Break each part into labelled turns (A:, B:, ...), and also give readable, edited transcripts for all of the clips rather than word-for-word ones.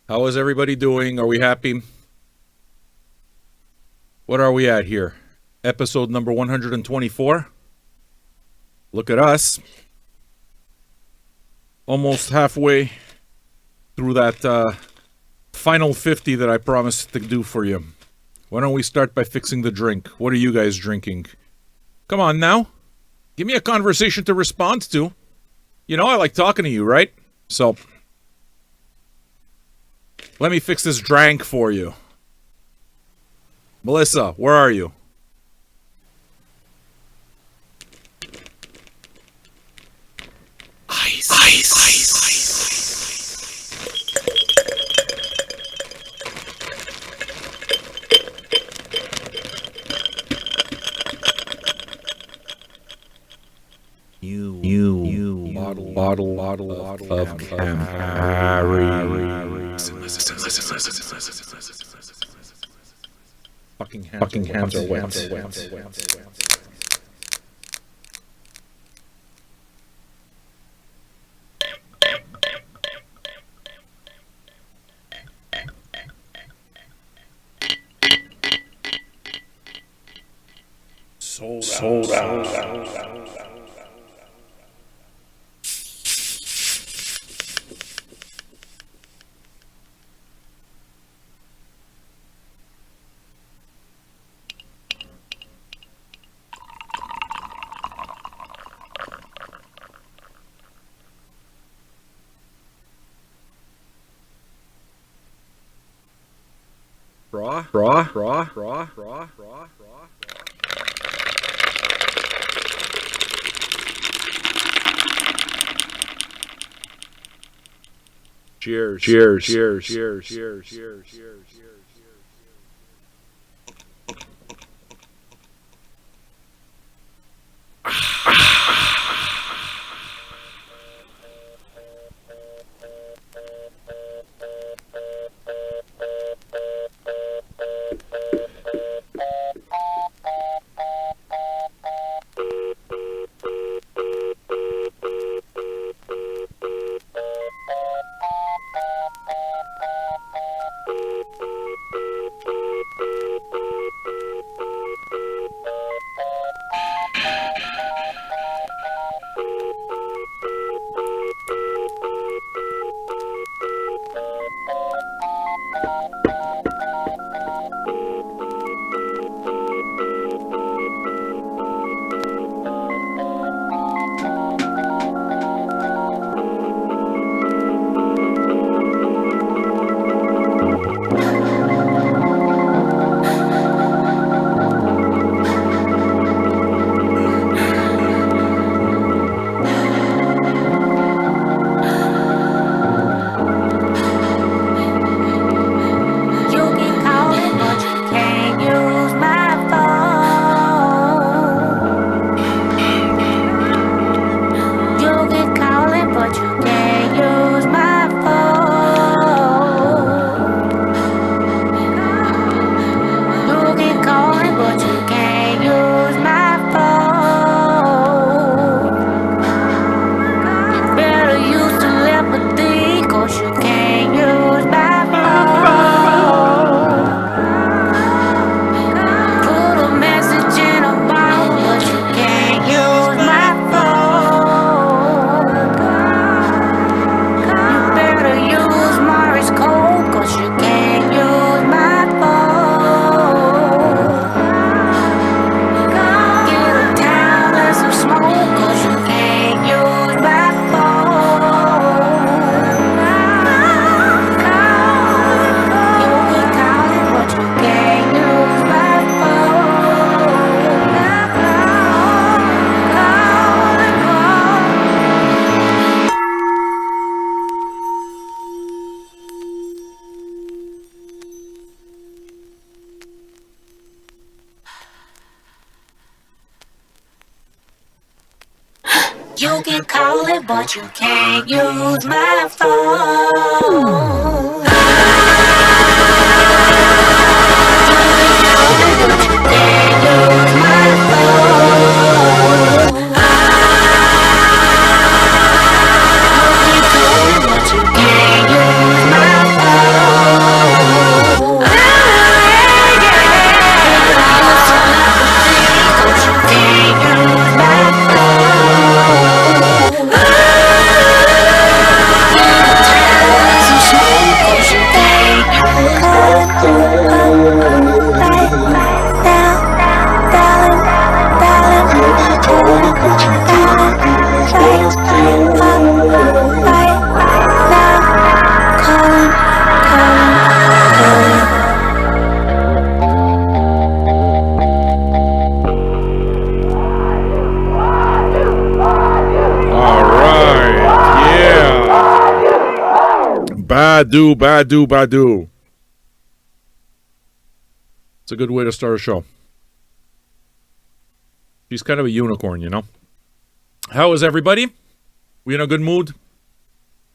A: How is everybody doing? Are we happy? What are we at here? Episode number 124. Look at us. Almost halfway through that final 50 that I promised to do for you. Why don't we start by fixing the drink? What are you guys drinking? Come on now. Give me a conversation to respond to. You know I like talking to you, right? So, let me fix this drink for you. Melissa, where are you? Ice. You bottle of Campari. Fucking hands are wet. Sold out. Raw. Cheers.
B: You can call it, but you can't use my phone. You can call it, but you can't use my phone.
A: Badu, badu, badu. It's a good way to start a show. She's kind of a unicorn, you know? How is everybody? We in a good mood?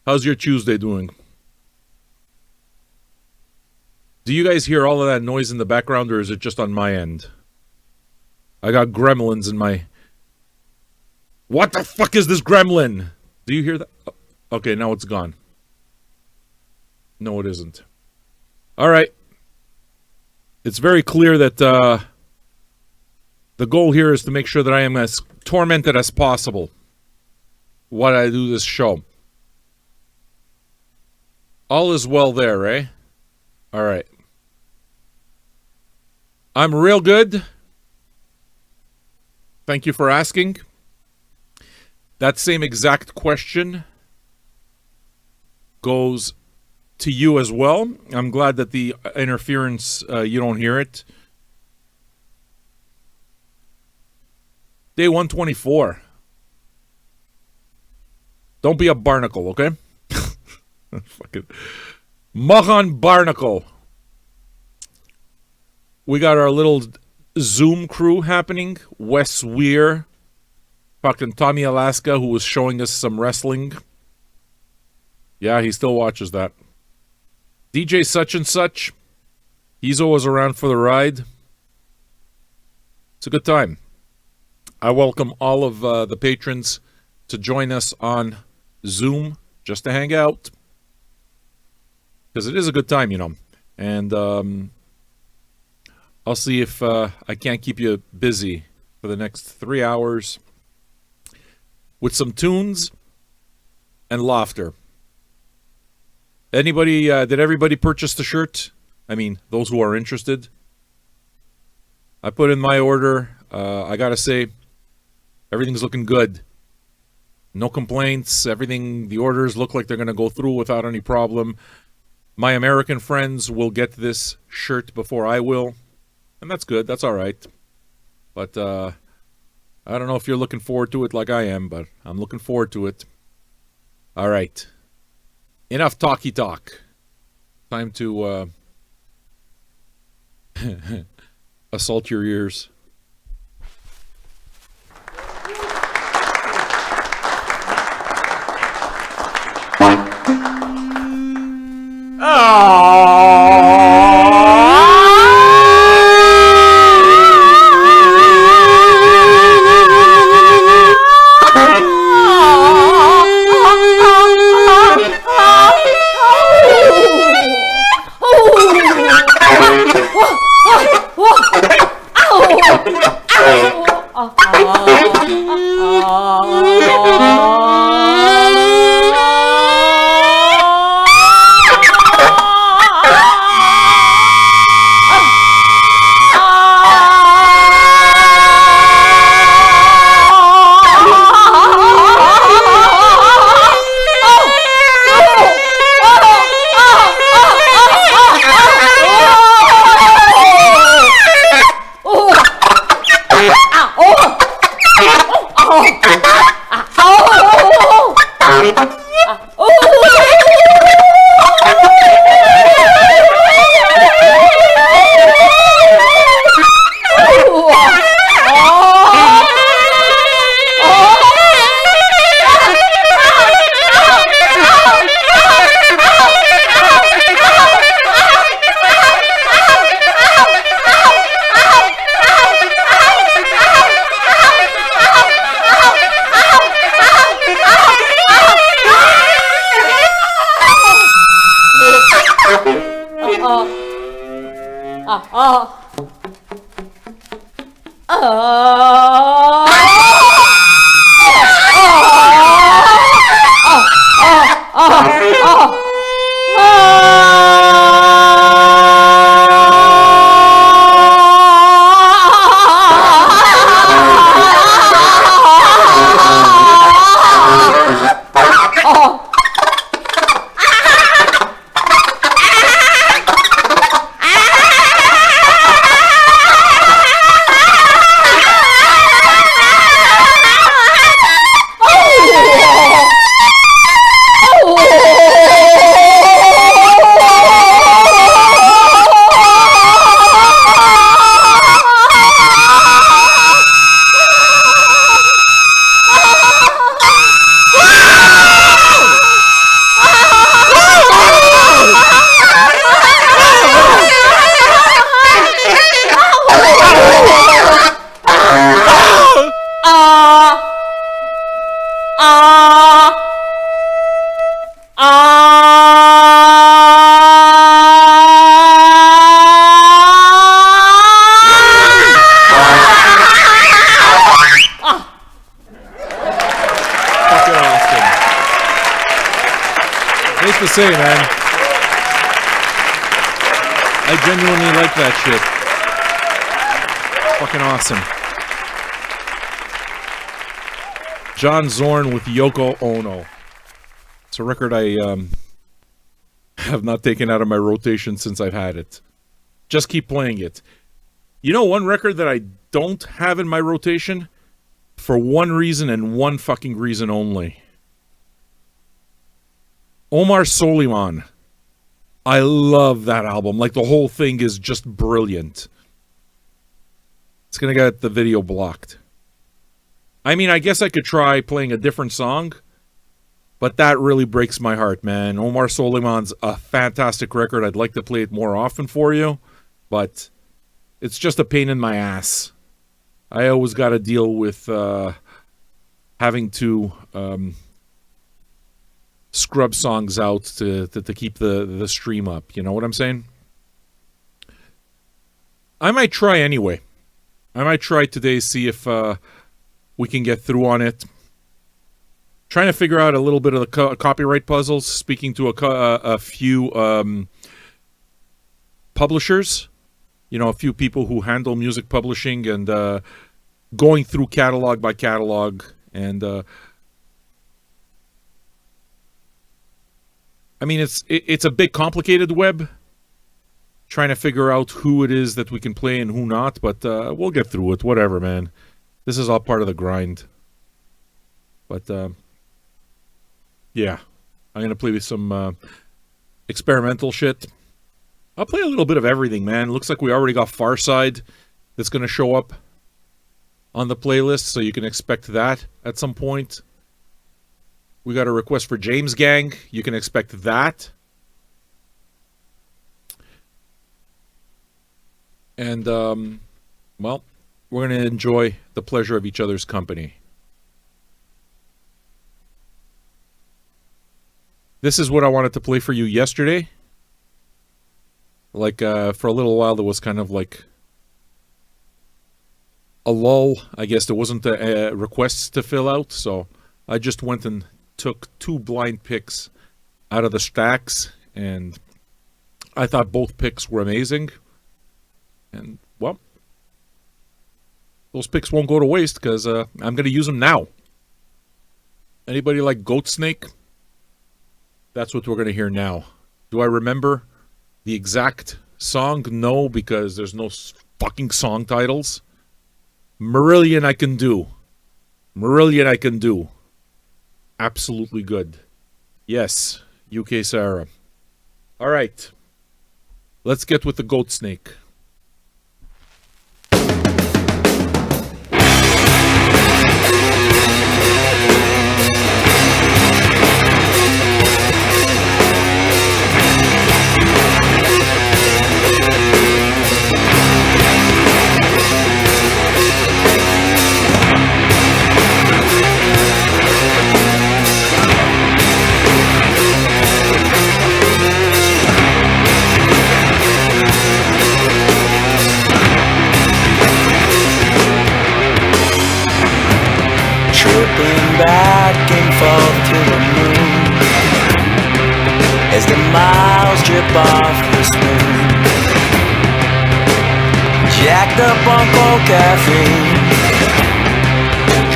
A: How's your Tuesday doing? Do you guys hear all of that noise in the background, or is it just on my end? I got gremlins in my... What the fuck is this gremlin? Do you hear that? Oh, okay, now it's gone. No, it isn't. All right. It's very clear that the goal here is to make sure that I am as tormented as possible while I do this show. All is well there, eh? All right. I'm real good. Thank you for asking. That same exact question goes to you as well. I'm glad that the interference, you don't hear it. Day 124. Don't be a barnacle, okay? Fucking Mahan Barnacle. We got our little Zoom crew happening. Wes Weir, fucking Tommy Alaska, who was showing us some wrestling. Yeah, he still watches that. DJ Such and Such. He's always around for the ride. It's a good time. I welcome all of the patrons to join us on Zoom just to hang out. Because it is a good time, you know. And I'll see if I can't keep you busy for the next 3 hours with some tunes and laughter. Anybody, did everybody purchase the shirt? I mean, those who are interested. I put in my order. I gotta say, everything's looking good. No complaints. Everything, the orders look like they're gonna go through without any problem. My American friends will get this shirt before I will. And that's good. That's all right. But I don't know if you're looking forward to it like I am, but I'm looking forward to it. All right. Enough talky talk. Time to assault your ears. say, man. I genuinely like that shit. Fucking awesome. John Zorn with Yoko Ono. It's a record I have not taken out of my rotation since I've had it. Just keep playing it. You know one record that I don't have in my rotation? For one reason and one fucking reason only. Omar Souleyman. I love that album. Like, the whole thing is just brilliant. It's gonna get the video blocked. I mean, I guess I could try playing a different song, but that really breaks my heart, man. Omar Souleyman's a fantastic record. I'd like to play it more often for you, but it's just a pain in my ass. I always got to deal with having to scrub songs out to keep the stream up. You know what I'm saying? I might try anyway. I might try today, see if we can get through on it. Trying to figure out a little bit of the copyright puzzles. Speaking to a few publishers. You know, a few people who handle music publishing and going through catalog by catalog. And I mean, it's a bit complicated web. Trying to figure out who it is that we can play and who not. But we'll get through it. Whatever, man. This is all part of the grind. But yeah. I'm going to play with some experimental shit. I'll play a little bit of everything, man. Looks like we already got Far Side that's going to show up on the playlist, so you can expect that at some point. We got a request for James Gang. You can expect that. And, well, we're going to enjoy the pleasure of each other's company. This is what I wanted to play for you yesterday. Like, for a little while, there was kind of like a lull. I guess there wasn't requests to fill out, so I just went and took 2 blind picks out of the stacks, and I thought both picks were amazing. And, well, those picks won't go to waste because I'm going to use them now. Anybody like Goat Snake? That's what we're going to hear now. Do I remember the exact song? No, because there's no fucking song titles. Marillion I can do. Marillion I can do. Absolutely good. Yes, UK Sarah. All right. Let's get with the Goat Snake.
C: Back and forth to the moon as the miles drip off the spoon. Jacked up on cold caffeine,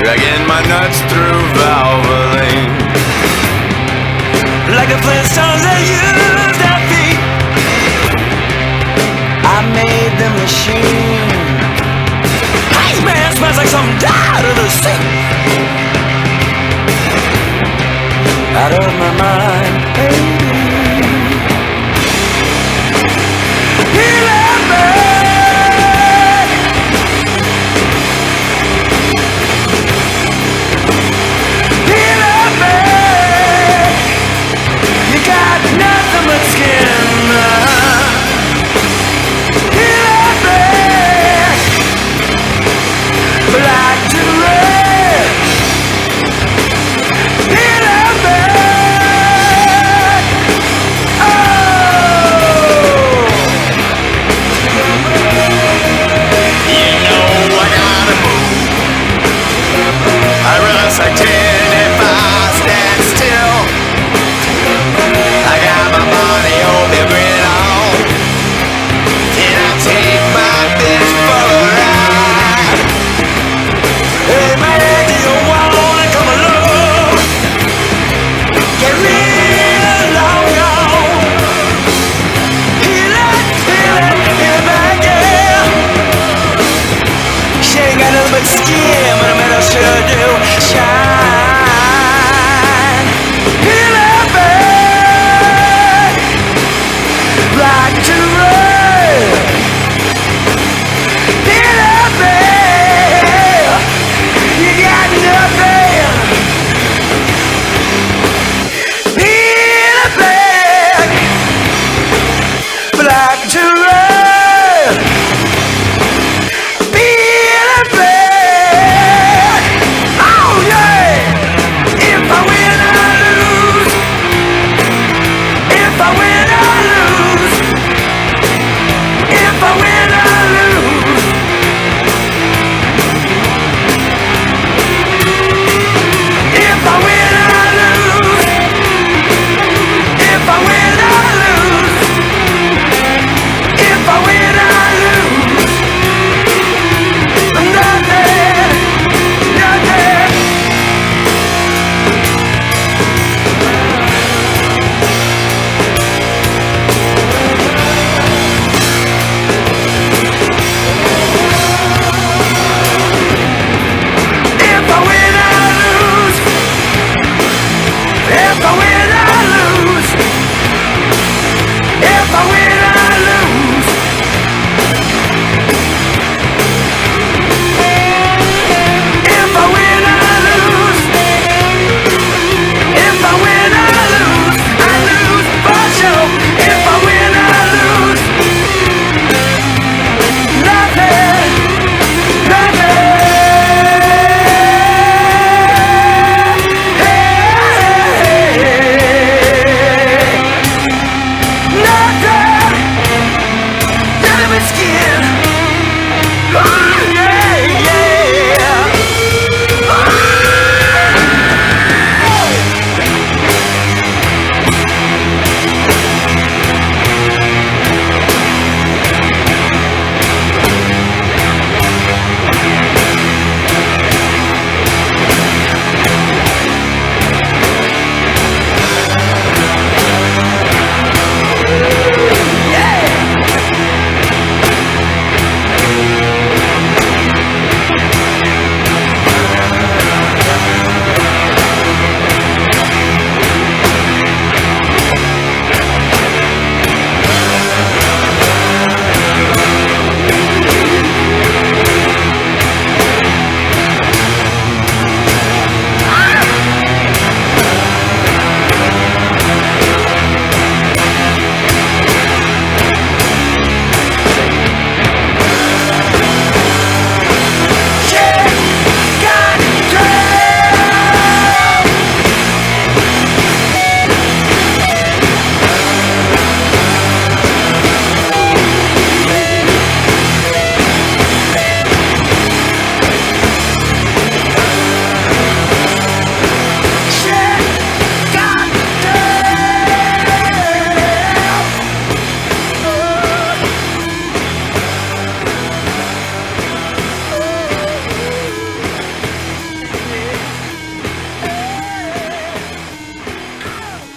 C: dragging my nuts through Valvoline. Like the Flintstones that used their feet, I made the machine. Iceman smells like something died of the sea. Out of my mind, baby. He left me. He left me. You got nothing but skin. He left me. Black to red. He left me. If I win, I lose. If I win, I lose. If I win, I lose for sure. If I win, I lose. Nothing, nothing.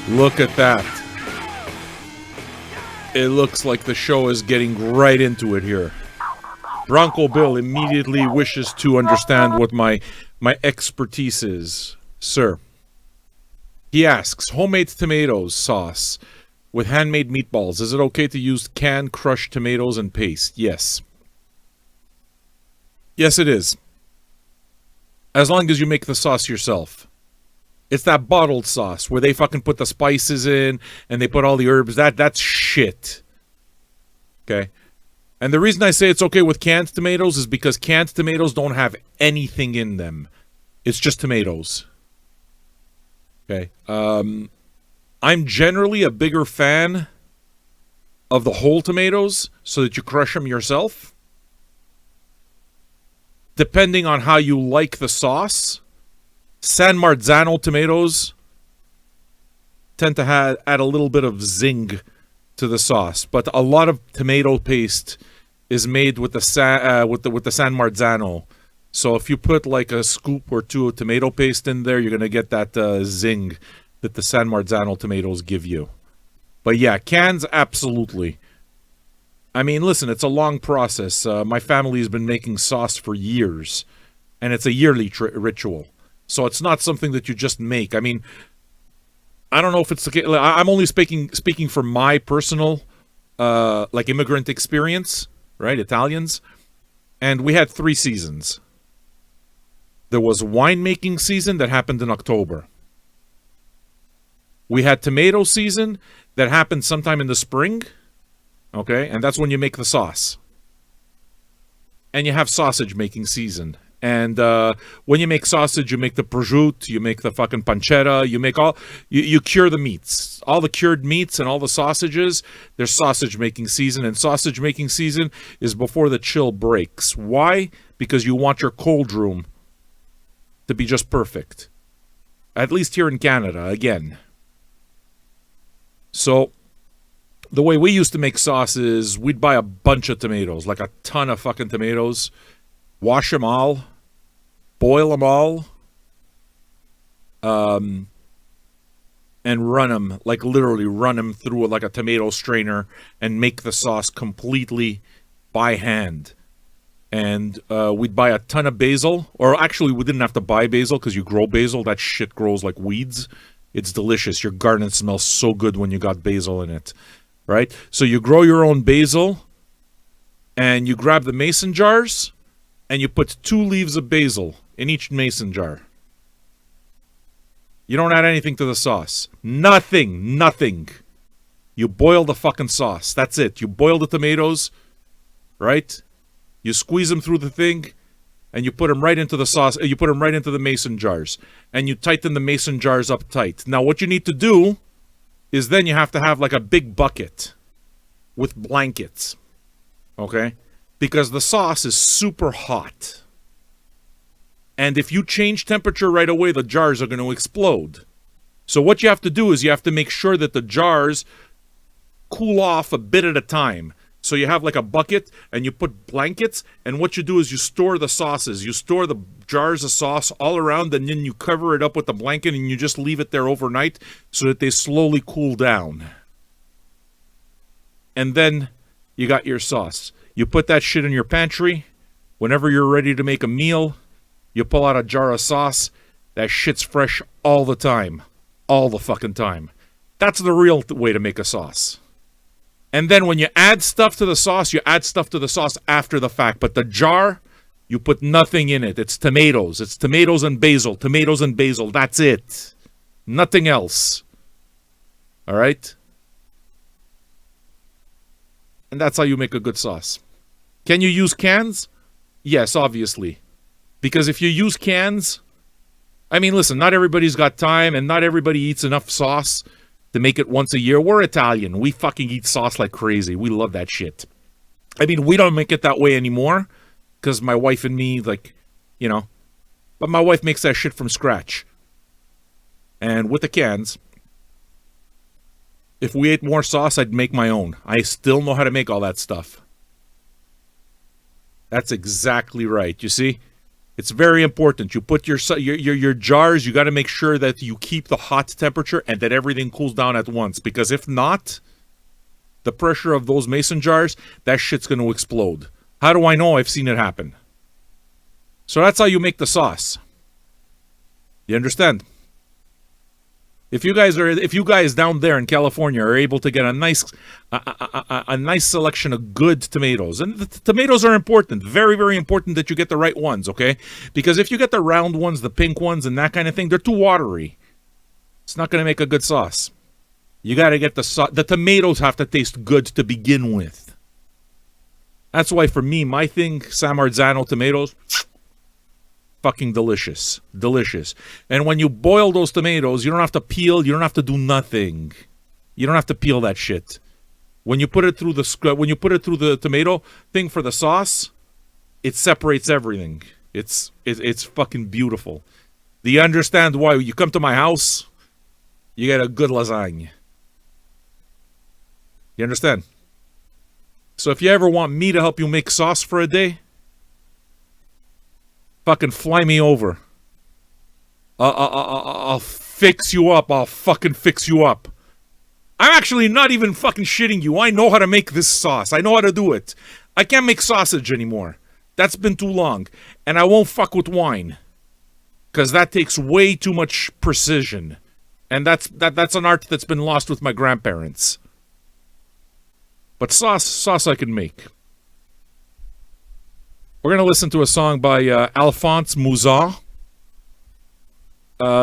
A: Look at that. It looks like the show is getting right into it here. Bronco Bill immediately wishes to understand what my expertise is. Sir. He asks, homemade tomatoes sauce with handmade meatballs. Is it okay to use canned crushed tomatoes and paste? Yes. Yes, it is. As long as you make the sauce yourself. It's that bottled sauce where they fucking put the spices in and they put all the herbs. That's shit. Okay? And the reason I say it's okay with canned tomatoes is because canned tomatoes don't have anything in them. It's just tomatoes. Okay? I'm generally a bigger fan of the whole tomatoes so that you crush them yourself. Depending on how you like the sauce. San Marzano tomatoes tend to add a little bit of zing to the sauce, but a lot of tomato paste is made with the San Marzano. So if you put like a scoop or two of tomato paste in there, you're gonna get that zing that the San Marzano tomatoes give you. But yeah, cans, absolutely. I mean, listen, it's a long process. My family's been making sauce for years, and it's a yearly ritual. So it's not something that you just make. I mean, I don't know if it's the case. I'm only speaking from my personal, like, immigrant experience, right? Italians. And we had 3 seasons. There was winemaking season that happened in October. We had tomato season that happened sometime in the spring. Okay? And that's when you make the sauce. And you have sausage making season. And when you make sausage, you make the prosciutto, you make the fucking pancetta, you make all, you cure the meats. All the cured meats and all the sausages, there's sausage making season. And sausage making season is before the chill breaks. Why? Because you want your cold room to be just perfect. At least here in Canada, again. So, the way we used to make sauce is we'd buy a bunch of tomatoes, like a ton of fucking tomatoes, wash them all, boil them all, and run them, like literally run them through like a tomato strainer and make the sauce completely by hand. And we'd buy a ton of basil, or actually we didn't have to buy basil because you grow basil. That shit grows like weeds. It's delicious. Your garden smells so good when you got basil in it. right? So you grow your own basil, and you grab the mason jars, and you put 2 leaves of basil in each mason jar. You don't add anything to the sauce. Nothing. You boil the fucking sauce. That's it. You boil the tomatoes, right? You squeeze them through the thing, and you put them right into the sauce. You put them right into the mason jars, and you tighten the mason jars up tight. Now, what you need to do is then you have to have like a big bucket with blankets, okay? Because the sauce is super hot. And if you change temperature right away, the jars are going to explode. So what you have to do is you have to make sure that the jars cool off a bit at a time. So you have like a bucket and you put blankets, and what you do is you store the sauces. You store the jars of sauce all around, and then you cover it up with the blanket and you just leave it there overnight so that they slowly cool down. And then you got your sauce. You put that shit in your pantry. Whenever you're ready to make a meal, you pull out a jar of sauce. That shit's fresh all the time. All the fucking time. That's the real way to make a sauce. And then when you add stuff to the sauce, you add stuff to the sauce after the fact. But the jar, you put nothing in it. It's tomatoes. It's tomatoes and basil. Tomatoes and basil. That's it. Nothing else. All right? And that's how you make a good sauce. Can you use cans? Yes, obviously. Because if you use cans, I mean, listen, not everybody's got time and not everybody eats enough sauce to make it once a year. We're Italian. We fucking eat sauce like crazy. We love that shit. I mean, we don't make it that way anymore because my wife and me, like, you know, but my wife makes that shit from scratch. And with the cans, if we ate more sauce, I'd make my own. I still know how to make all that stuff. That's exactly right. You see? It's very important. You put your jars, you got to make sure that you keep the hot temperature and that everything cools down at once. Because if not, the pressure of those mason jars, that shit's going to explode. How do I know? I've seen it happen. So that's how you make the sauce. You understand? If you guys down there in California are able to get a nice selection of good tomatoes, and the tomatoes are important, very, very important that you get the right ones, okay? Because if you get the round ones, the pink ones, and that kind of thing, they're too watery. It's not going to make a good sauce. You got to get the tomatoes have to taste good to begin with. That's why for me, my thing, San Marzano tomatoes, fucking delicious. And when you boil those tomatoes, you don't have to peel, you don't have to do nothing. You don't have to peel that shit. When you put it through the tomato thing for the sauce, it separates everything. It's fucking beautiful. Do you understand why you come to my house, you get a good lasagna? You understand? So if you ever want me to help you make sauce for a day, fucking fly me over. I'll fix you up. I'll fucking fix you up. I'm actually not even fucking shitting you. I know how to make this sauce. I know how to do it. I can't make sausage anymore. That's been too long. And I won't fuck with wine. Because that takes way too much precision. And that's an art that's been lost with my grandparents. But sauce I can make. We're going to listen to a song by Alphonse Mouzon.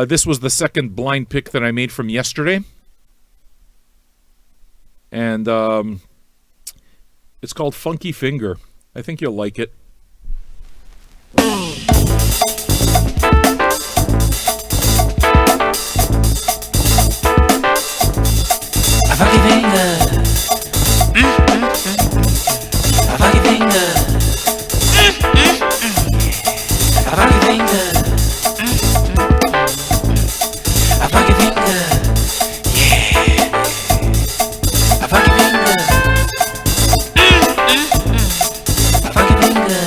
A: This was the second blind pick that I made from yesterday. And it's called Funky Finger. I think you'll like it.
C: A funky finger. A funky finger. A funky finger. A funky finger. Yeah. A funky finger. A funky finger.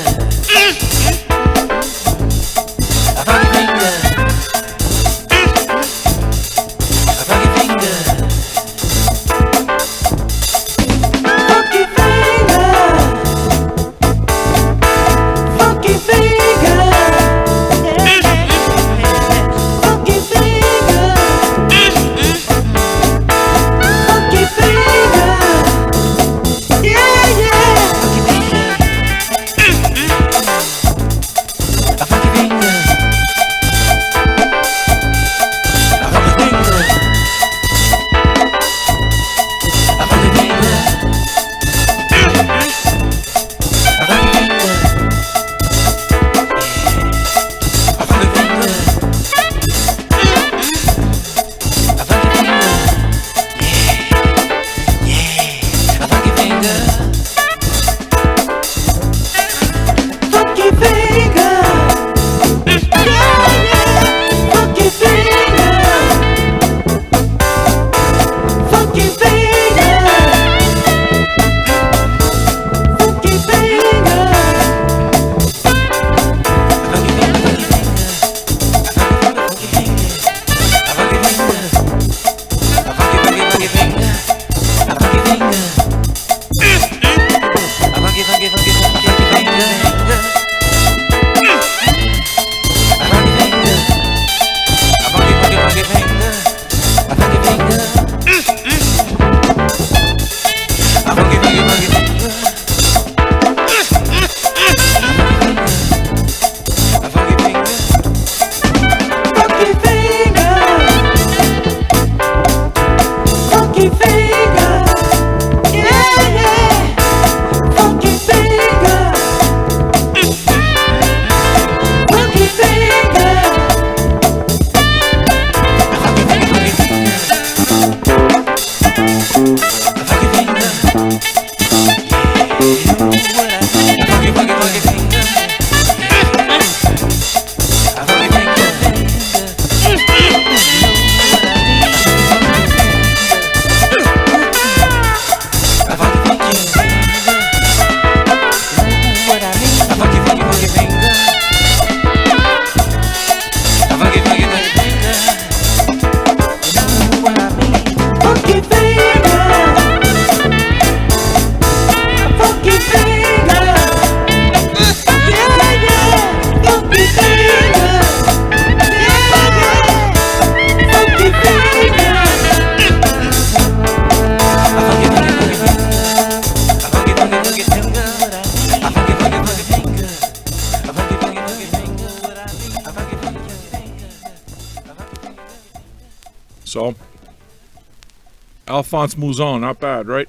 A: Alphonse Mouzon, not bad, right?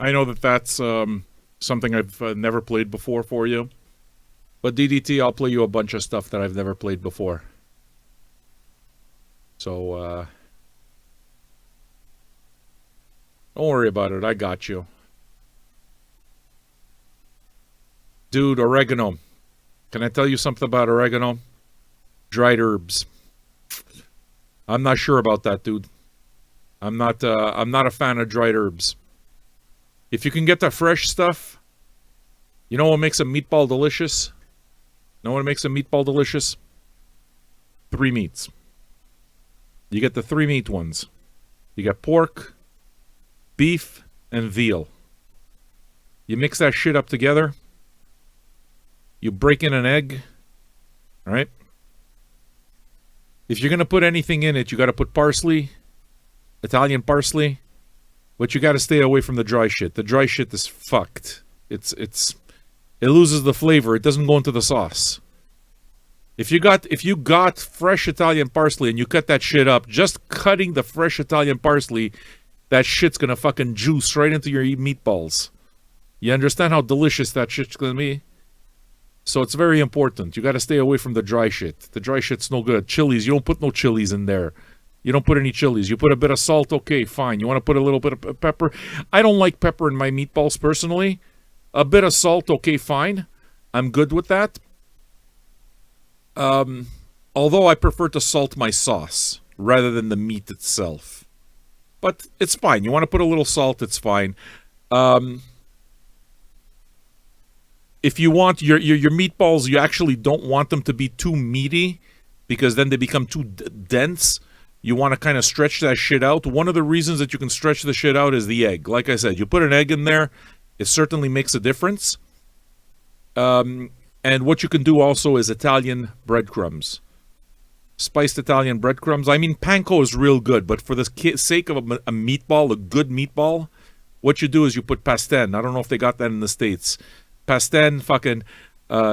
A: I know that that's something I've never played before for you. But DDT, I'll play you a bunch of stuff that I've never played before. So, don't worry about it. I got you. Dude, oregano. Can I tell you something about oregano? Dried herbs. I'm not sure about that, dude. I'm not a fan of dried herbs. If you can get the fresh stuff, you know what makes a meatball delicious? Know what makes a meatball delicious? 3 meats. You get the 3 meat ones. You got pork, beef, and veal. You mix that shit up together. You break in an egg. All right? If you're going to put anything in it, you got to put parsley, Italian parsley, but you got to stay away from the dry shit. The dry shit is fucked. It loses the flavor. It doesn't go into the sauce. If you got fresh Italian parsley and you cut that shit up, just cutting the fresh Italian parsley, that shit's going to fucking juice right into your meatballs. You understand how delicious that shit's going to be? So it's very important. You got to stay away from the dry shit. The dry shit's no good. Chilies, you don't put no chilies in there. You don't put any chilies. You put a bit of salt, okay, fine. You want to put a little bit of pepper? I don't like pepper in my meatballs personally. A bit of salt, okay, fine. I'm good with that. Although I prefer to salt my sauce rather than the meat itself. But it's fine. You want to put a little salt, it's fine. If you want your meatballs, you actually don't want them to be too meaty because then they become too dense. You want to kind of stretch that shit out. One of the reasons that you can stretch the shit out is the egg. Like I said, you put an egg in there, it certainly makes a difference. And what you can do also is Italian breadcrumbs. Spiced Italian breadcrumbs. I mean, panko is real good, but for the sake of a meatball, a good meatball, what you do is you put pastan. I don't know if they got that in the States. Pastan, fucking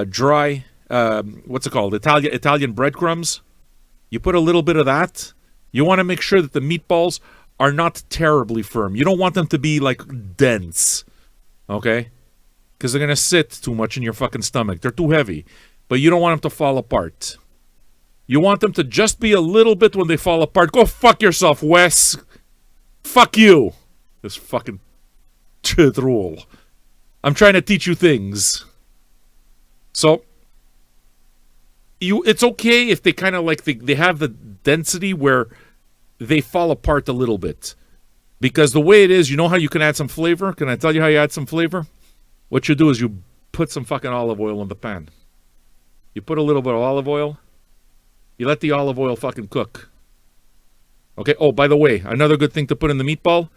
A: dry, what's it called? Italian breadcrumbs. You put a little bit of that. You want to make sure that the meatballs are not terribly firm. You don't want them to be, like, dense. Okay? Because they're going to sit too much in your fucking stomach. They're too heavy. But you don't want them to fall apart. You want them to just be a little bit when they fall apart. Go fuck yourself, Wes. Fuck you. This fucking rule. I'm trying to teach you things. So, it's okay if they kind of like, they have the density where they fall apart a little bit. Because the way it is, you know how you can add some flavor? Can I tell you how you add some flavor? What you do is you put some fucking olive oil in the pan. You put a little bit of olive oil. You let the olive oil fucking cook. Okay, oh, by the way, another good thing to put in the meatball,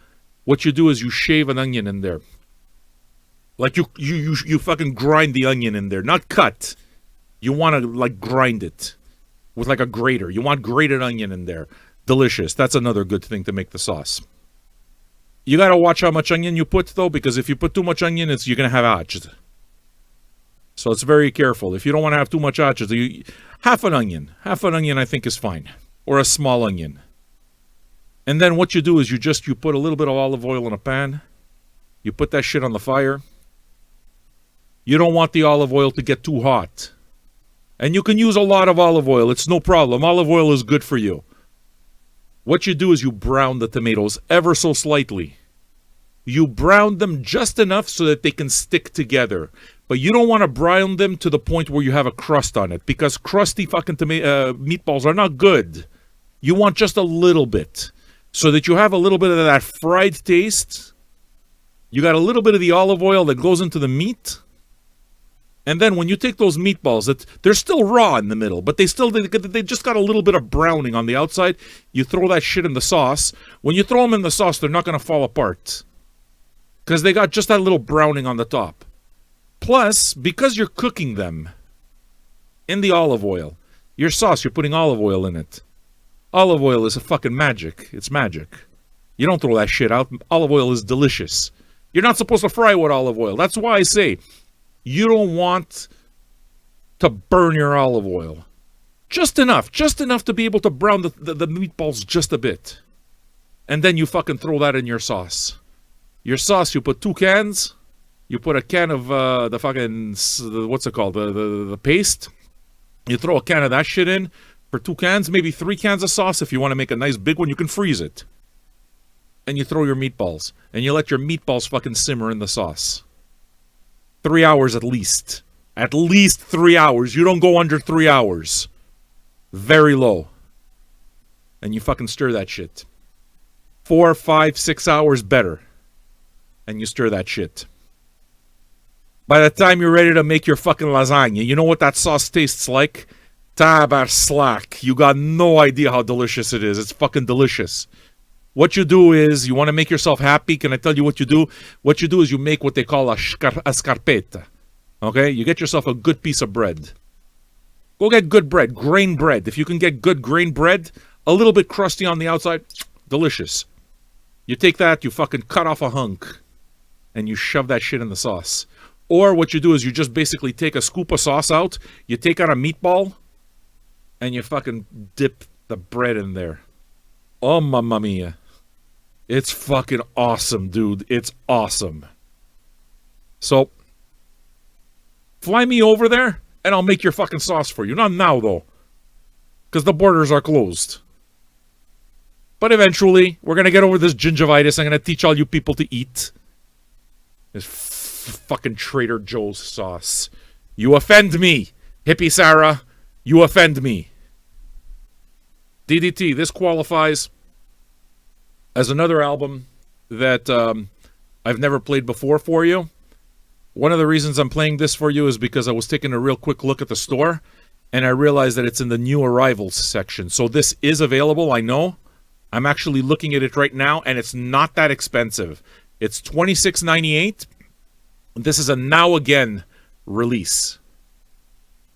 A: what you do is you shave an onion in there. Like you fucking grind the onion in there, not cut. You want to like grind it with like a grater. You want grated onion in there. Delicious. That's another good thing to make the sauce. You got to watch how much onion you put though, because if you put too much onion, you're going to have acid. So it's very careful. If you don't want to have too much acid, half an onion I think is fine, or a small onion. And then what you do is you put a little bit of olive oil in a pan. You put that shit on the fire. You don't want the olive oil to get too hot. And you can use a lot of olive oil. It's no problem. Olive oil is good for you. What you do is you brown the tomatoes ever so slightly. You brown them just enough so that they can stick together. But you don't want to brown them to the point where you have a crust on it. Because crusty fucking meatballs are not good. You want just a little bit. So that you have a little bit of that fried taste. You got a little bit of the olive oil that goes into the meat. And then when you take those meatballs, they're still raw in the middle, but they just got a little bit of browning on the outside. You throw that shit in the sauce. When you throw them in the sauce, they're not going to fall apart. Because they got just that little browning on the top. Plus, because you're cooking them in the olive oil, your sauce, you're putting olive oil in it. Olive oil is a fucking magic. It's magic. You don't throw that shit out. Olive oil is delicious. You're not supposed to fry with olive oil. That's why I say, you don't want to burn your olive oil. Just enough to be able to brown the meatballs just a bit. And then you fucking throw that in your sauce. Your sauce, you put 2 cans. You put a can of the fucking, what's it called? The paste. You throw a can of that shit in for 2 cans, maybe 3 cans of sauce. If you want to make a nice big one, you can freeze it. And you throw your meatballs. And you let your meatballs fucking simmer in the sauce. 3 hours at least. At least 3 hours. You don't go under 3 hours. Very low. And you fucking stir that shit. 4, 5, 6 hours better. And you stir that shit. By the time you're ready to make your fucking lasagna, you know what that sauce tastes like? Tabar slack. You got no idea how delicious it is. It's fucking delicious. What you do is, you want to make yourself happy. Can I tell you what you do? What you do is you make what they call a scarpetta. Okay? You get yourself a good piece of bread. Go get good bread, grain bread. If you can get good grain bread, a little bit crusty on the outside, delicious. You take that, you fucking cut off a hunk, and you shove that shit in the sauce. Or what you do is you just basically take a scoop of sauce out, you take out a meatball, and you fucking dip the bread in there. Oh, mamma mia. It's fucking awesome, dude. It's awesome. So, fly me over there, and I'll make your fucking sauce for you. Not now, though, because the borders are closed. But eventually, we're going to get over this gingivitis. I'm going to teach all you people to eat. This fucking Trader Joe's sauce. You offend me, Hippie Sarah. You offend me. DDT, this qualifies as another album that I've never played before for you. One of the reasons I'm playing this for you is because I was taking a real quick look at the store, and I realized that it's in the new arrivals section. So this is available, I know. I'm actually looking at it right now, and it's not that expensive. It's $26.98. This is a Now Again release.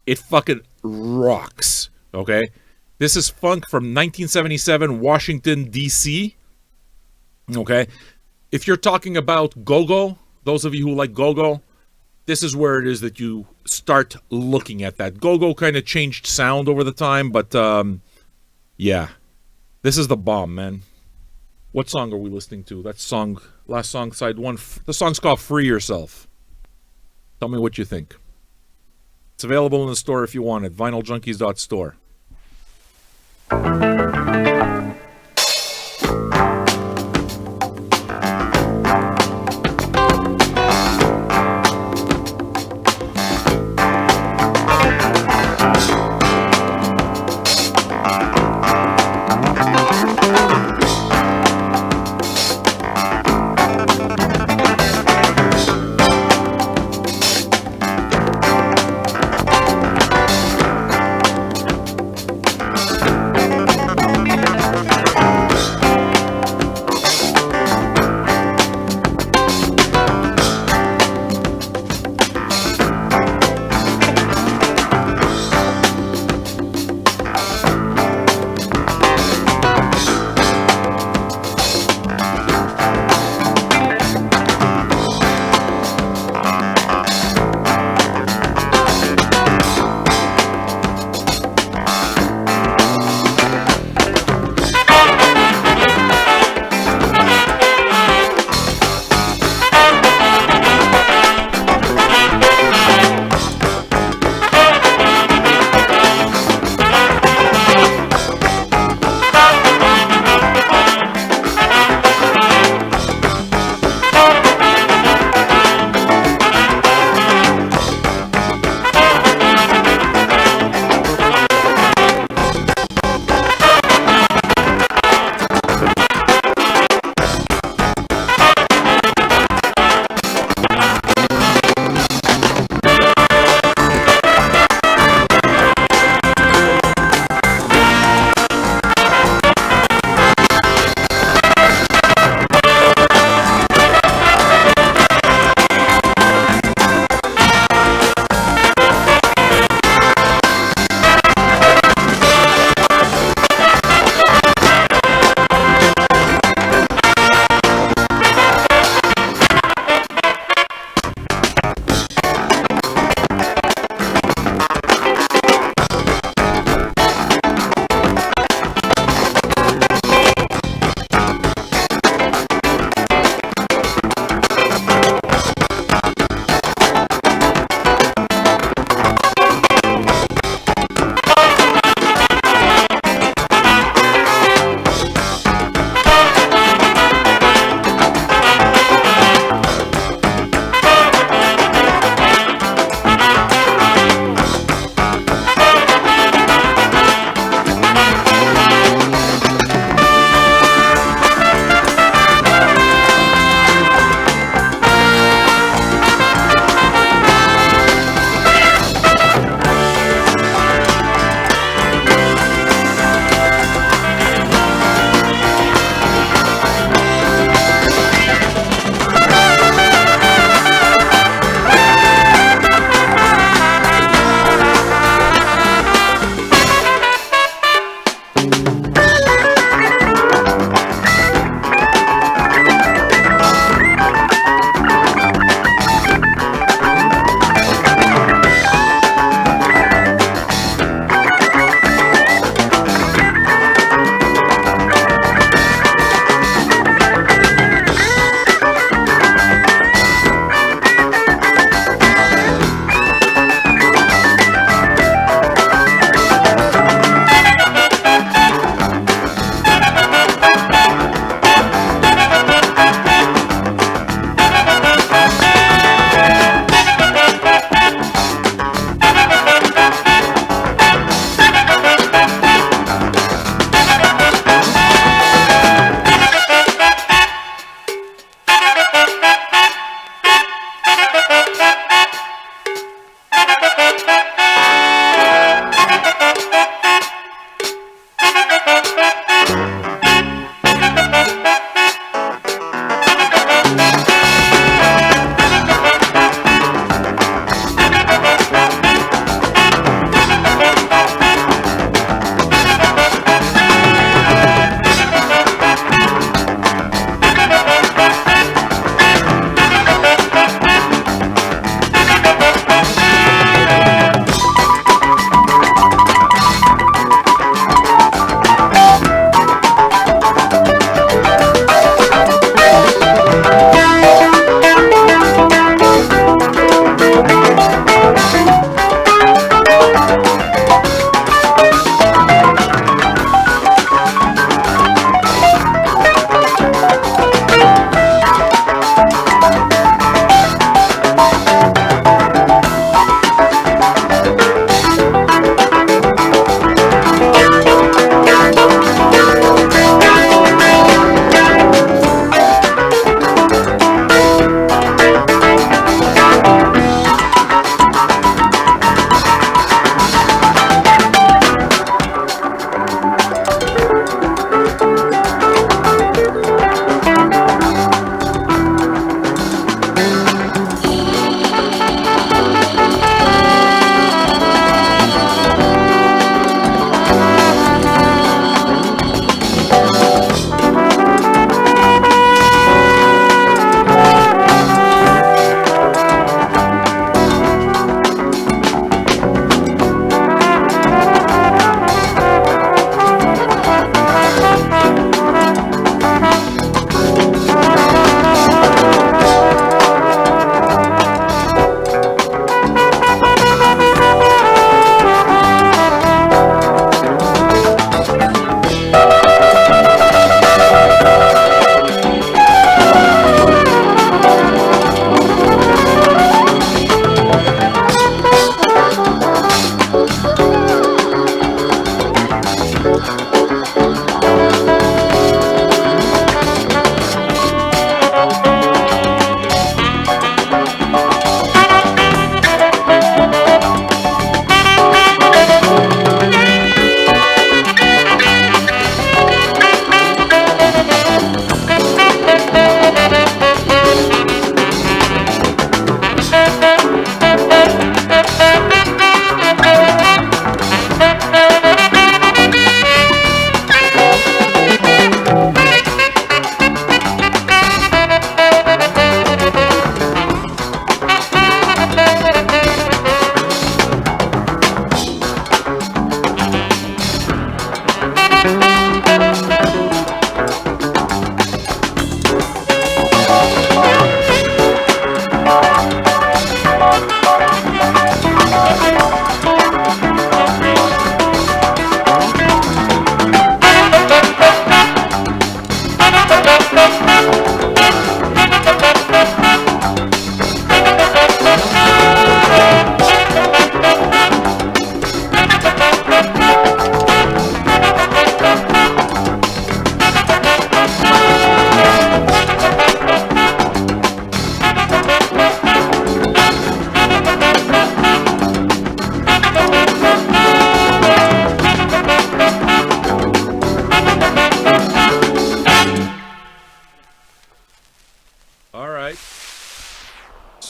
A: It fucking rocks, okay? This is funk from 1977, Washington, D.C., okay? If you're talking about go-go, those of you who like go-go, this is where it is that you start looking at that. Go-go kind of changed sound over the time, but, yeah. This is the bomb, man. What song are we listening to? That song, last song, side 1. The song's called Free Yourself. Tell me what you think. It's available in the store if you want it. vinyljunkies.store.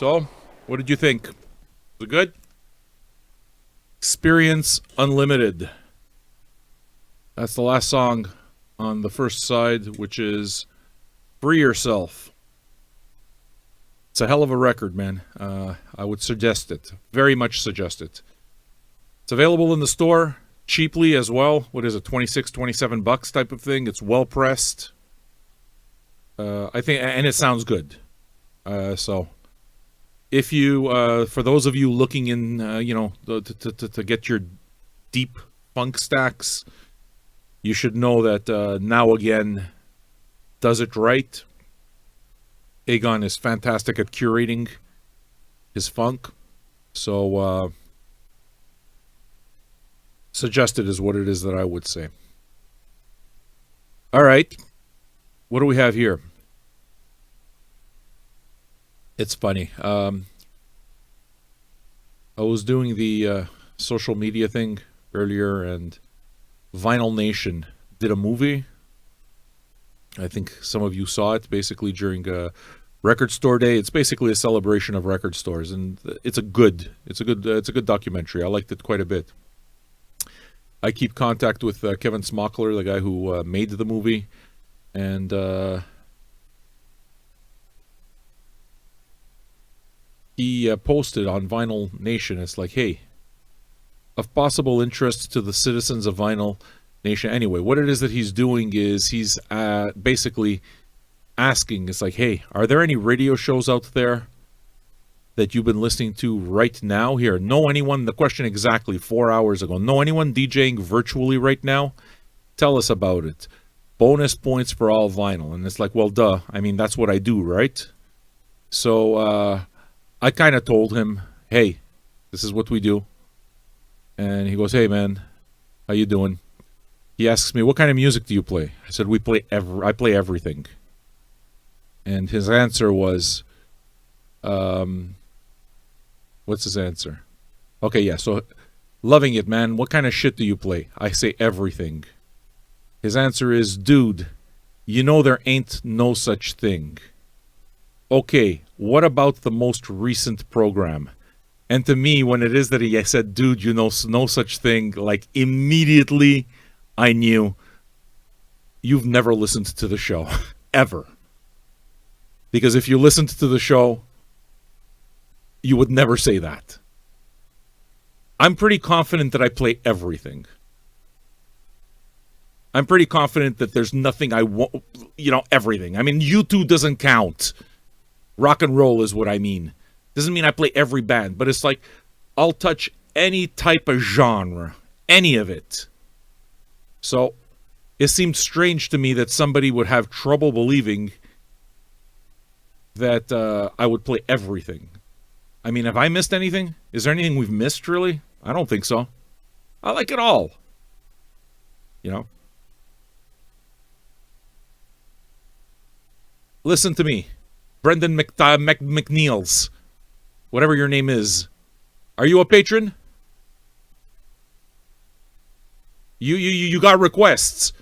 A: So, what did you think? Was it good? Experience Unlimited. That's the last song on the first side, which is Free Yourself. It's a hell of a record, man. I would suggest it. Very much suggest it. It's available in the store cheaply as well. What is it, 26, 27 bucks type of thing? It's well pressed. I think, and it sounds good. So, if you, for those of you looking in, to get your deep funk stacks, you should know that Now Again does it right. Aegon is fantastic at curating his funk. So, suggested is what it is that I would say. All right. What do we have here? It's funny. I was doing the social media thing earlier, and Vinyl Nation did a movie. I think some of you saw it, basically during Record Store Day. It's basically a celebration of record stores, and it's a good documentary. I liked it quite a bit. I keep contact with Kevin Smockler, the guy who made the movie, and he posted on Vinyl Nation. It's like, hey, of possible interest to the citizens of Vinyl Nation. Anyway, what it is that he's doing is he's basically asking, it's like, hey, are there any radio shows out there that you've been listening to right now? Here, know anyone, the question exactly 4 hours ago, know anyone DJing virtually right now? Tell us about it. Bonus points for all vinyl. And it's like, well, duh. I mean, that's what I do, right? So I kind of told him, hey, this is what we do. And he goes, hey, man, how you doing? He asks me, what kind of music do you play? I said, I play everything. And his answer was, what's his answer? Okay, yeah, so loving it, man. What kind of shit do you play? I say everything. His answer is, dude, you know there ain't no such thing. Okay, what about the most recent program? And to me, when it is that he said, dude, you know no such thing, like immediately I knew you've never listened to the show, ever. Because if you listened to the show, you would never say that. I'm pretty confident that I play everything. I'm pretty confident that there's nothing I won't, everything. I mean, U2 doesn't count. Rock and roll is what I mean. Doesn't mean I play every band, but it's like I'll touch any type of genre, any of it. So it seemed strange to me that somebody would have trouble believing that I would play everything. I mean, have I missed anything? Is there anything we've missed, really? I don't think so. I like it all. Listen to me. Brendan McNeils. Whatever your name is. Are you a patron? You got requests.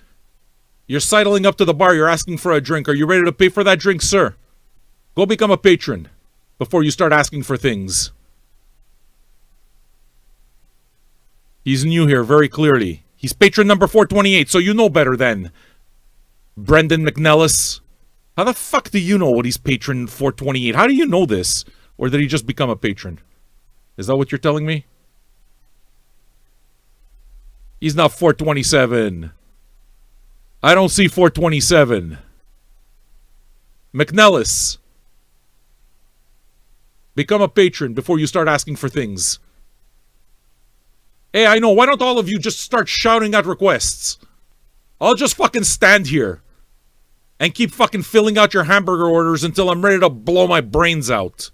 A: You're sidling up to the bar. You're asking for a drink. Are you ready to pay for that drink, sir? Go become a patron before you start asking for things. He's new here, very clearly. He's patron number 428, so you know better than Brendan McNellis. How the fuck do you know what he's patron 428? How do you know this? Or did he just become a patron? Is that what you're telling me? He's not 427. I don't see 427. McNellis. Become a patron before you start asking for things. Hey, I know. Why don't all of you just start shouting out requests? I'll just fucking stand here and keep fucking filling out your hamburger orders until I'm ready to blow my brains out.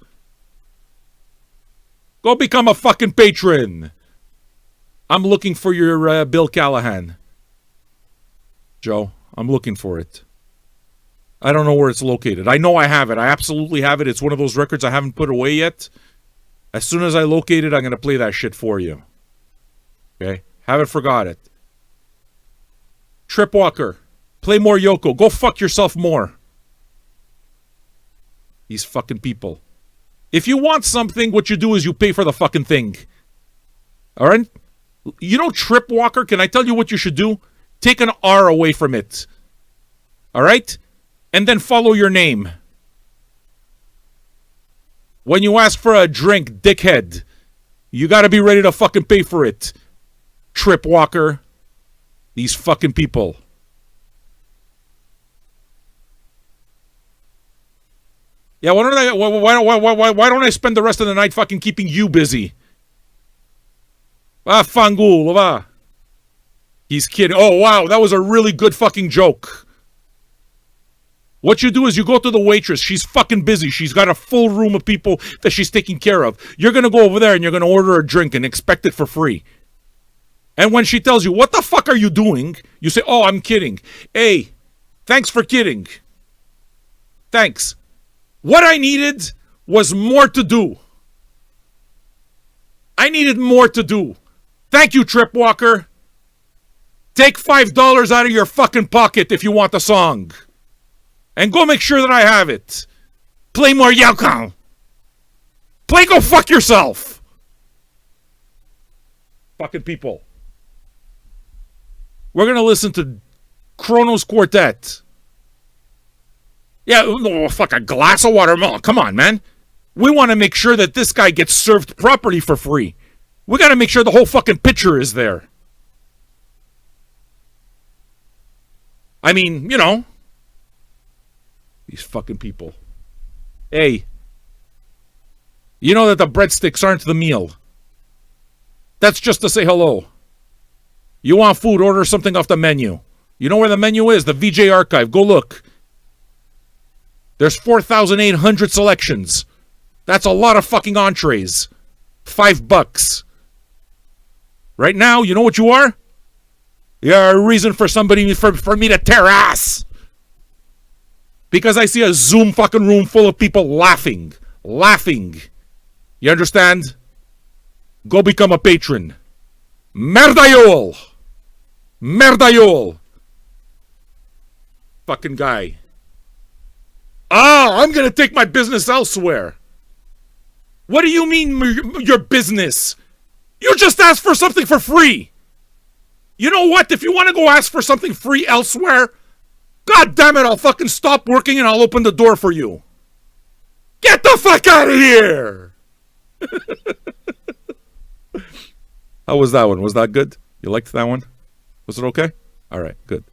A: Go become a fucking patron. I'm looking for your Bill Callahan. Joe, I'm looking for it. I don't know where it's located. I know I have it. I absolutely have it. It's one of those records I haven't put away yet. As soon as I locate it, I'm going to play that shit for you. Okay? Haven't forgot it. Tripwalker. Play more Yoko. Go fuck yourself more. These fucking people. If you want something, what you do is you pay for the fucking thing. All right? You know, Trip Walker, can I tell you what you should do? Take an R away from it. All right? And then follow your name. When you ask for a drink, dickhead, you got to be ready to fucking pay for it. Trip Walker. These fucking people. Yeah, why don't I spend the rest of the night fucking keeping you busy? Ah, fangul, va. He's kidding. Oh, wow, that was a really good fucking joke. What you do is you go to the waitress. She's fucking busy. She's got a full room of people that she's taking care of. You're going to go over there and you're going to order a drink and expect it for free. And when she tells you, what the fuck are you doing? You say, oh, I'm kidding. Hey, thanks for kidding. Thanks. What I needed was more to do. I needed more to do. Thank you, Trip Walker. Take $5 out of your fucking pocket if you want the song. And go make sure that I have it. Play more Yaukan. Play go fuck yourself. Fucking people. We're going to listen to Kronos Quartet. Yeah, oh, fuck, a glass of water. Oh, come on, man. We want to make sure that this guy gets served properly for free. We got to make sure the whole fucking pitcher is there. I mean, you know. These fucking people. Hey. You know that the breadsticks aren't the meal. That's just to say hello. You want food, order something off the menu. You know where the menu is? The VJ Archive. Go look. There's 4,800 selections. That's a lot of fucking entrees. $5. Right now, you know what you are? You're a reason for somebody, for me to tear ass. Because I see a Zoom fucking room full of people laughing. Laughing. You understand? Go become a patron. Merdayol. Merdayol. Fucking guy. Ah, I'm going to take my business elsewhere. What do you mean, your business? You just asked for something for free. You know what? If you want to go ask for something free elsewhere, God damn it, I'll fucking stop working and I'll open the door for you. Get the fuck out of here! How was that one? Was that good? You liked that one? Was it okay? All right, good.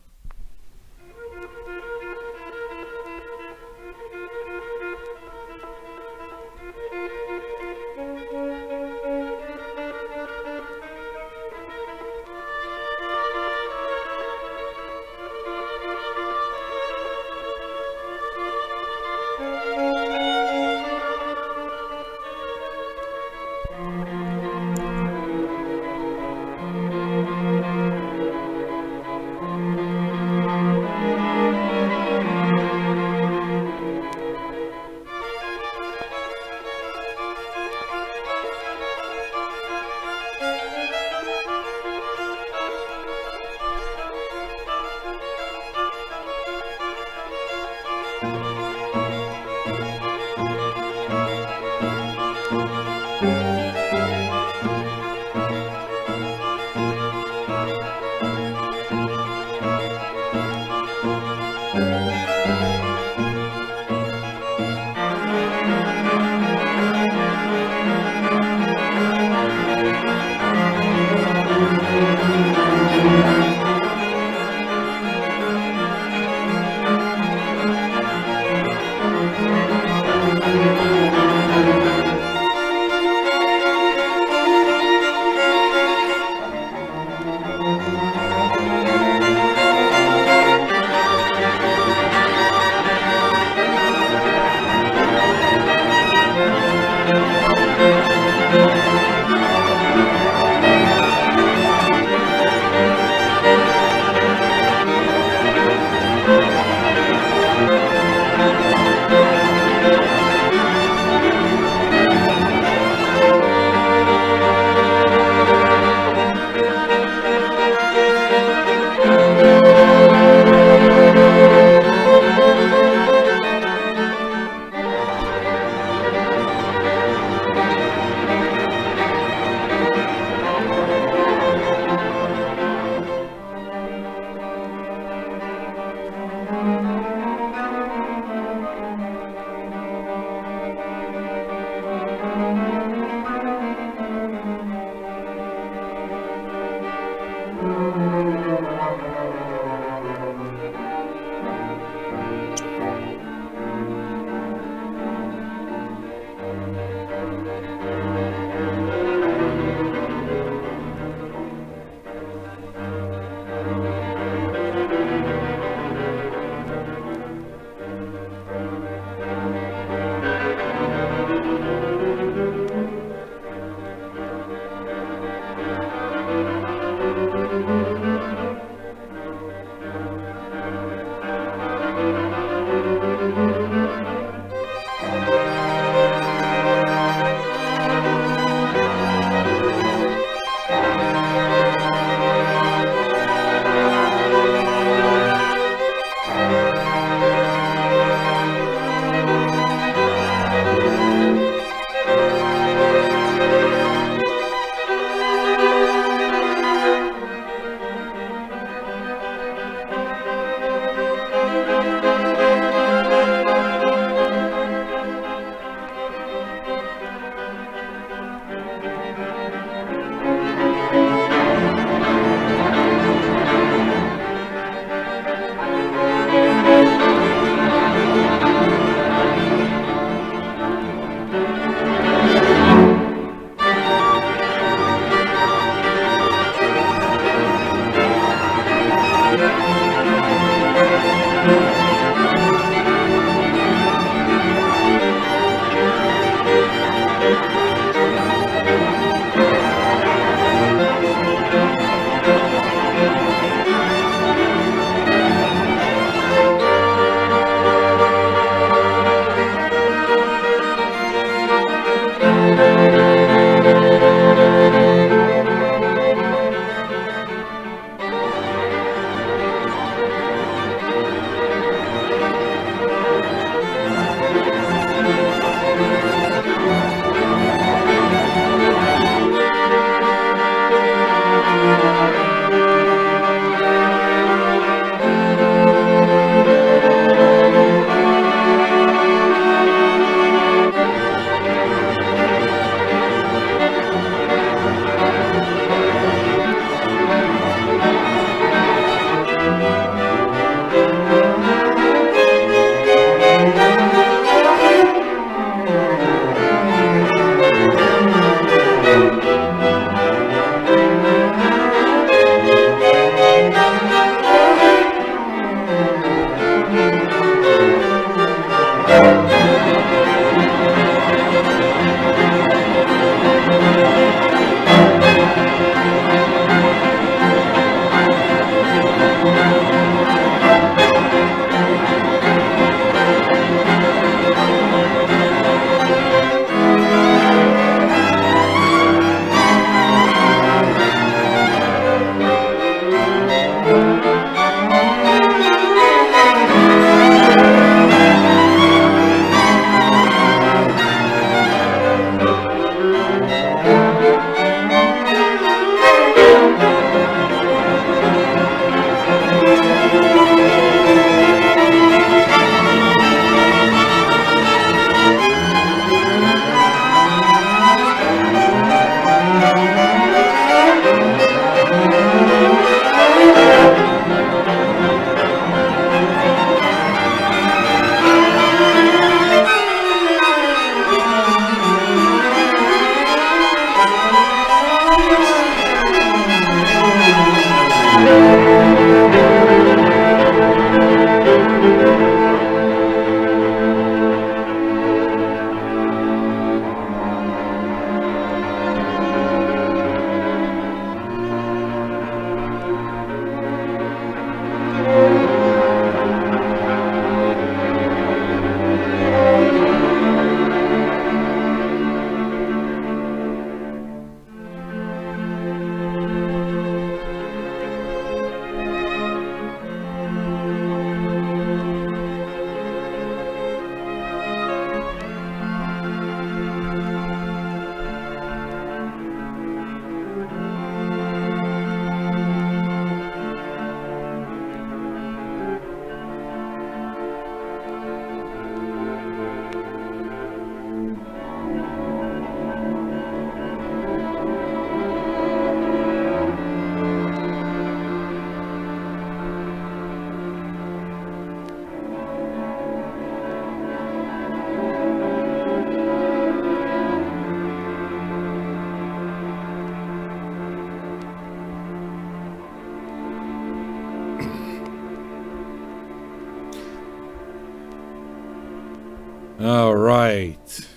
A: All right.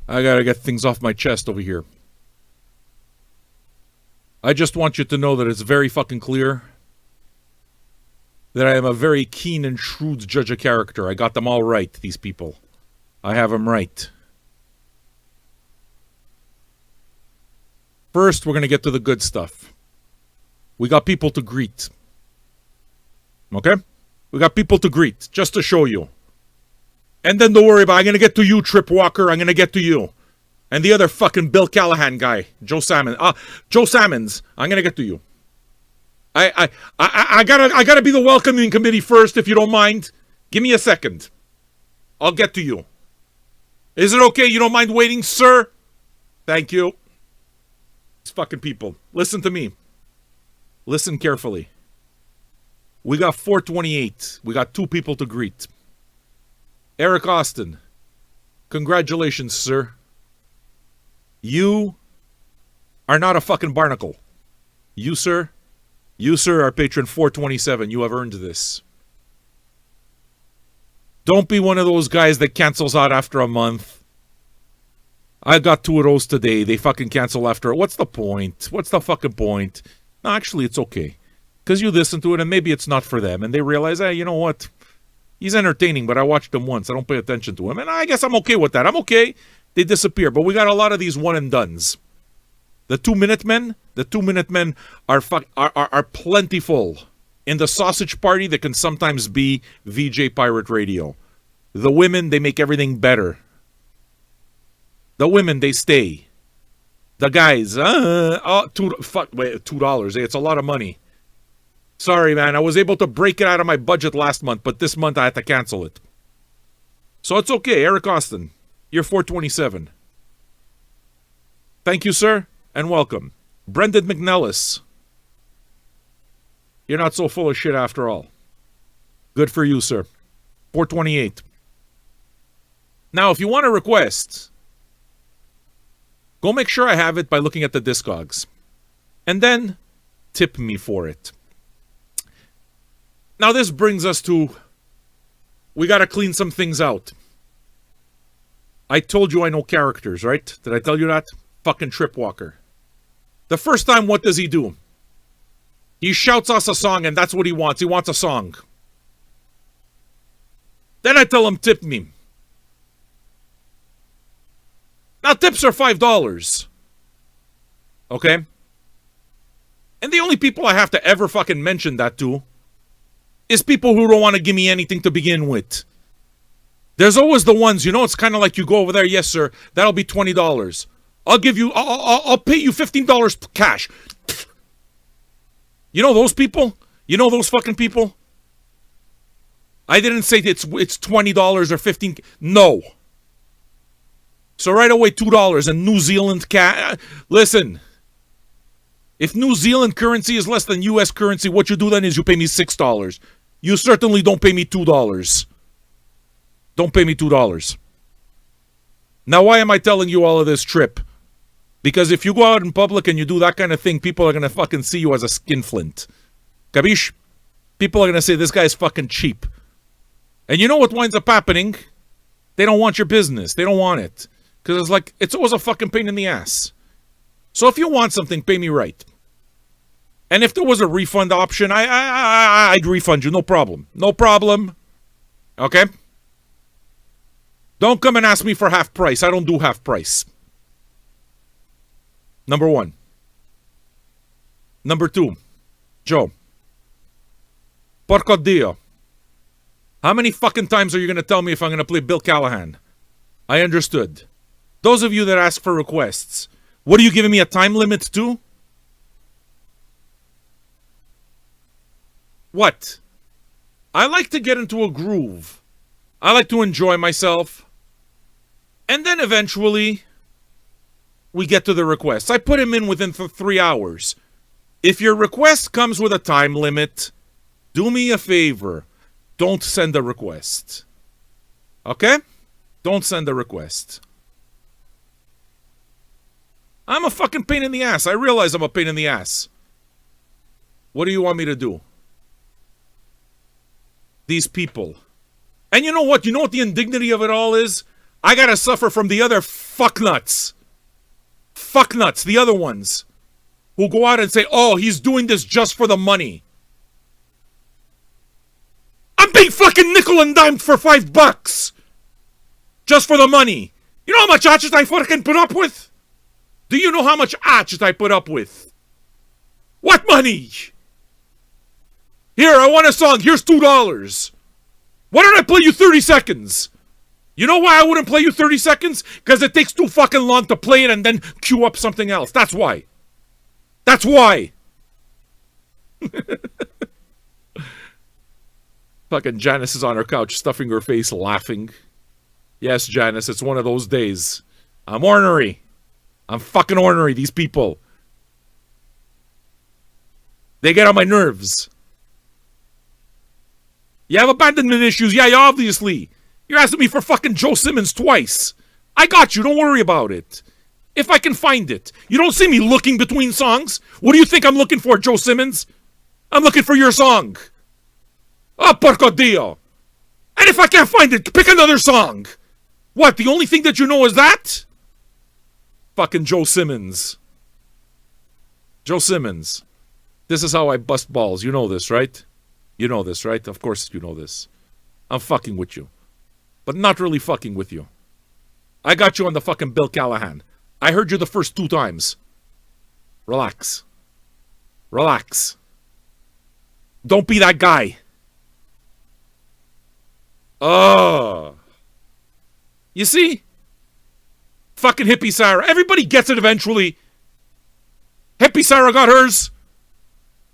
A: I gotta get things off my chest over here. I just want you to know that it's very fucking clear that I am a very keen and shrewd judge of character. I got them all right, these people. I have them right. First, we're going to get to the good stuff. We got people to greet. Okay? We got people to greet, just to show you. And then don't worry about it. I'm going to get to you, Trip Walker. I'm going to get to you. And the other fucking Bill Callahan guy, Joe Salmon. Joe Salmons. I'm going to get to you. I gotta be the welcoming committee first, if you don't mind. Give me a second. I'll get to you. Is it okay? You don't mind waiting, sir? Thank you. These fucking people. Listen to me. Listen carefully. We got 428. We got 2 people to greet. Eric Austin. Congratulations, sir. You are not a fucking barnacle. You, sir, are patron 427. You have earned this. Don't be one of those guys that cancels out after a month. I got 2 of those today. They fucking cancel after. What's the point? What's the fucking point? No, actually, it's okay. Because you listen to it and maybe it's not for them. And they realize, hey, you know what? He's entertaining, but I watched him once. I don't pay attention to him. And I guess I'm okay with that. I'm okay. They disappear. But we got a lot of these one and dones. The 2-minute men are plentiful. In the sausage party, that can sometimes be VJ Pirate Radio. The women, they make everything better. The women, they stay. The guys, $2. It's a lot of money. Sorry, man. I was able to break it out of my budget last month, but this month I had to cancel it. So it's okay, Eric Austin. You're 427. Thank you, sir, and welcome. Brendan McNellis. You're not so full of shit after all. Good for you, sir. 428. Now, if you want to request Go make sure I have it by looking at the Discogs. And then tip me for it. Now this brings us to, we got to clean some things out. I told you I know characters, right? Did I tell you that? Fucking Tripwalker. The first time, what does he do? He shouts us a song, and that's what he wants. He wants a song. Then I tell him, tip me. Now, tips are $5. Okay? And the only people I have to ever fucking mention that to is people who don't want to give me anything to begin with. There's always the ones, you know, it's kind of like you go over there, yes, sir, that'll be $20. I'll pay you $15 cash. You know those people? You know those fucking people? I didn't say it's $20 or $15. No. So right away, $2 and New Zealand cash. Listen. If New Zealand currency is less than U.S. currency, what you do then is you pay me $6. You certainly don't pay me $2. Don't pay me $2. Now, why am I telling you all of this, Trip? Because if you go out in public and you do that kind of thing, people are going to fucking see you as a skinflint. Capiche? People are going to say, this guy's fucking cheap. And you know what winds up happening? They don't want your business. They don't want it. Because it's like, it's always a fucking pain in the ass. So if you want something, pay me right. And if there was a refund option, I'd refund you. No problem. No problem. Okay? Don't come and ask me for half price. I don't do half price. Number one. Number two. Joe. Porco Dio. How many fucking times are you going to tell me if I'm going to play Bill Callahan? I understood. Those of you that ask for requests, what are you giving me a time limit to? What? I like to get into a groove. I like to enjoy myself. And then eventually, we get to the requests. I put him in within 3 hours. If your request comes with a time limit, do me a favor. Don't send a request. Okay? Don't send a request. I'm a fucking pain in the ass. I realize I'm a pain in the ass. What do you want me to do? These people. And you know what? You know what the indignity of it all is? I gotta suffer from the other fucknuts. Fucknuts, the other ones. Who go out and say, oh, he's doing this just for the money. I'm being fucking nickel and dimed for $5. Just for the money. You know how much atchit I fucking put up with? Do you know how much atchit I put up with? What money? Here, I want a song. Here's $2. Why don't I play you 30 seconds? You know why I wouldn't play you 30 seconds? Because it takes too fucking long to play it and then queue up something else. That's why. That's why. Fucking Janice is on her couch, stuffing her face, laughing. Yes, Janice, it's one of those days. I'm ornery. I'm fucking ornery, these people. They get on my nerves. You have abandonment issues? Yeah, obviously. You're asking me for fucking Joe Simmons twice. I got you, don't worry about it. If I can find it. You don't see me looking between songs? What do you think I'm looking for, Joe Simmons? I'm looking for your song. Oh, porco Dio. And if I can't find it, pick another song. What, the only thing that you know is that? Fucking Joe Simmons. Joe Simmons. This is how I bust balls. You know this, right? You know this, right? Of course you know this. I'm fucking with you. But not really fucking with you. I got you on the fucking Bill Callahan. I heard you the first 2 times. Relax. Relax. Don't be that guy. Oh. You see? Fucking Hippie Sarah. Everybody gets it eventually. Hippie Sarah got hers.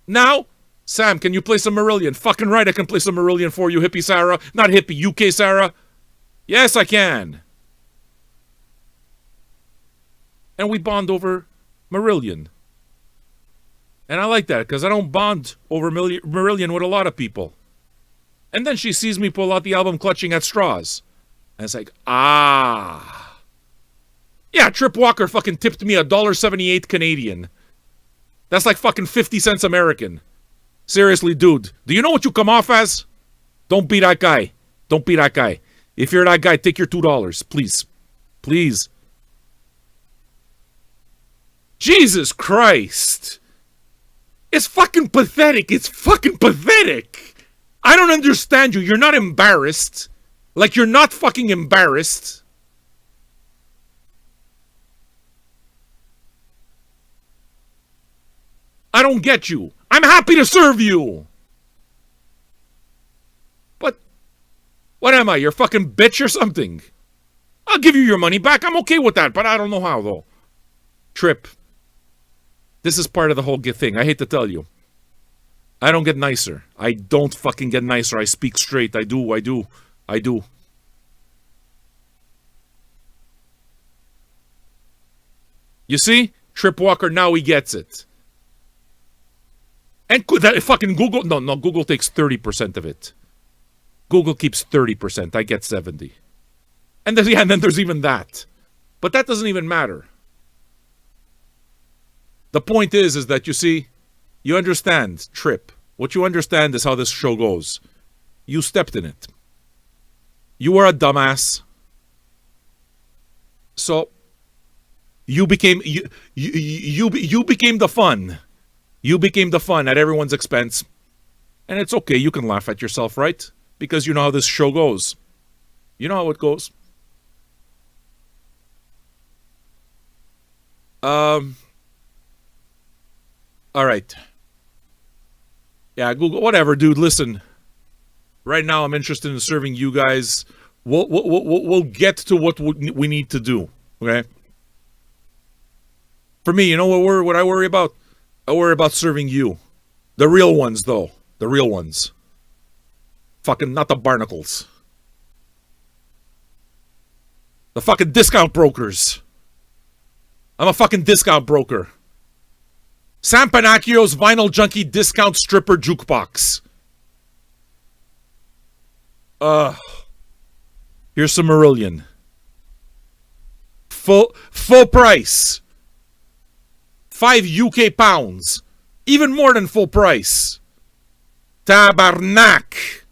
A: Now, Sam, can you play some Marillion? Fucking right, I can play some Marillion for you, Hippie Sarah. Not Hippie, UK Sarah. Yes, I can. And we bond over Marillion. And I like that, because I don't bond over Marillion with a lot of people. And then she sees me pull out the album Clutching at Straws. And it's like, ah. Yeah, Trip Walker fucking tipped me $1.78 Canadian. That's like fucking 50 cents American. Seriously, dude. Do you know what you come off as? Don't be that guy. Don't be that guy. If you're that guy, take your $2, please. Please. Jesus Christ. It's fucking pathetic. It's fucking pathetic. I don't understand you. You're not embarrassed. Like, you're not fucking embarrassed. I don't get you. I'm happy to serve you. But what am I, your fucking bitch or something? I'll give you your money back. I'm okay with that, but I don't know how, though. Trip. This is part of the whole thing. I hate to tell you. I don't get nicer. I don't fucking get nicer. I speak straight. I do. You see? Trip Walker, now he gets it. And that fucking Google... No, Google takes 30% of it. Google keeps 30%. I get 70%. And then there's even that. But that doesn't even matter. The point is that, you see, you understand, Trip. What you understand is how this show goes. You stepped in it. You were a dumbass. So, you became you became the fun. You became the fun at everyone's expense. And it's okay, you can laugh at yourself, right? Because you know how this show goes. You know how it goes. All right. Yeah, Google, whatever, dude. Listen. Right now, I'm interested in serving you guys. We'll get to what we need to do. Okay. For me, you know what I worry about? I worry about serving you. The real ones, though. The real ones. Fucking not the barnacles. The fucking discount brokers. I'm a fucking discount broker. Sam Panacchio's Vinyl Junkie Discount Stripper Jukebox. Here's some Marillion. Full price. 5 UK pounds. Even more than full price. Tabarnak.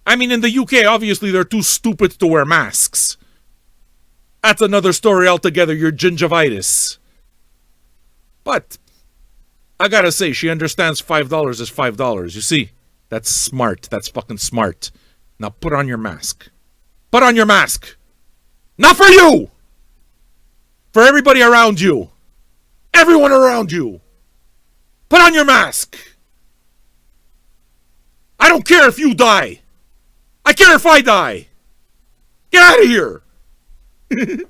A: I mean, in the UK, obviously, they're too stupid to wear masks. That's another story altogether, your gingivitis. But, I gotta say, she understands $5 is $5. You see? That's smart. That's fucking smart. Now put on your mask. Put on your mask! Not for you! For everybody around you. Everyone around you. Put on your mask! I don't care if you die. I care if I die. Get out of here! It's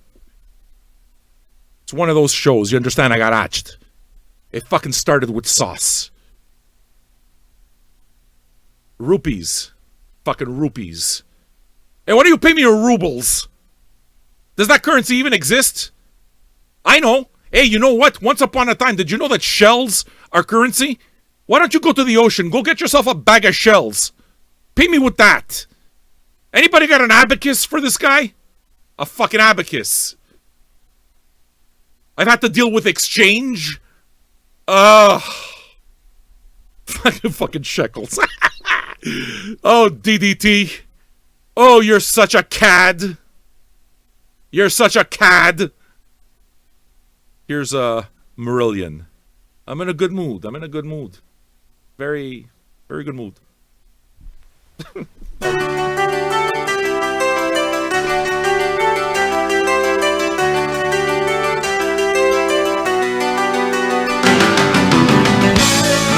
A: one of those shows, you understand, I got hatched. It fucking started with sauce. Rupees. Fucking rupees. Hey, why do you pay me in rubles? Does that currency even exist? I know. Hey, you know what? Once upon a time, did you know that shells are currency? Why don't you go to the ocean? Go get yourself a bag of shells. Pay me with that. Anybody got an abacus for this guy? A fucking abacus. I've had to deal with exchange. Fucking shekels. Oh, DDT. Oh, you're such a cad. You're such a cad. Here's a Marillion. I'm in a good mood. I'm in a good mood. Very, very good mood.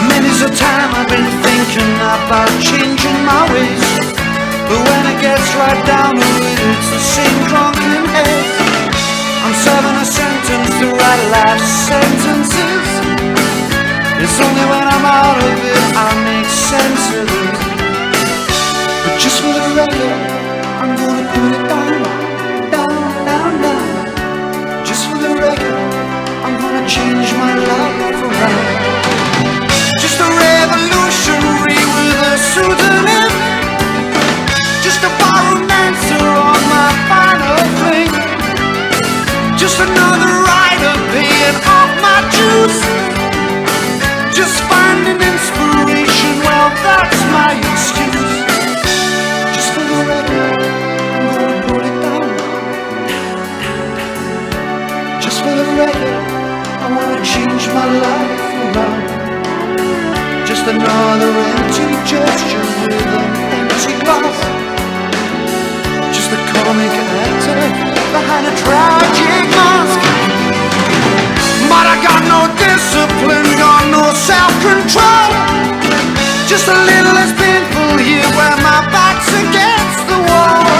C: Many's the time I've been thinking about changing my ways, but when it gets right down to it, it's the same drunken head. I'm serving a sentence to write life sentences. It's only when I'm out of it I make sense of it. But just for the record, I'm gonna put it down, down, down, down. Just for the record, I'm gonna change my life around. Just a revolutionary with a pseudonym. Just a borrowed answer on my final fling. change my life around. Just another empty gesture with an empty glass. Just a comic actor behind a tragic mask. But I got no discipline, got no self-control. Just a little less painful here where my back's against the wall.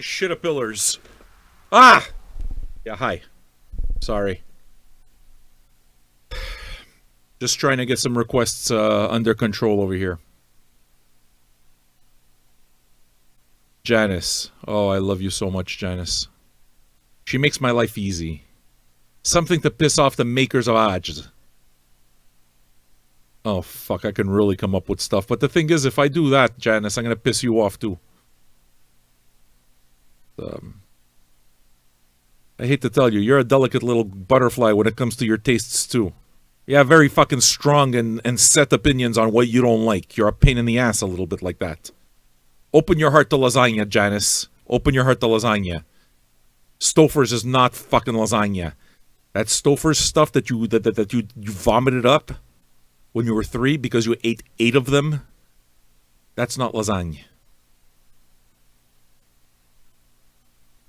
A: Shit-a-pillars. Ah! Yeah, hi. Sorry. Just trying to get some requests under control over here. Janice. Oh, I love you so much, Janice. She makes my life easy. Something to piss off the makers of Aj. Oh, fuck, I can really come up with stuff. But the thing is, if I do that, Janice, I'm going to piss you off, too. I hate to tell you, you're a delicate little butterfly when it comes to your tastes, too. You have very fucking strong and set opinions on what you don't like. You're a pain in the ass a little bit like that. Open your heart to lasagna, Janice. Open your heart to lasagna. Stouffer's is not fucking lasagna. That Stouffer's stuff that you vomited up when you were 3 because you ate 8 of them, that's not lasagna.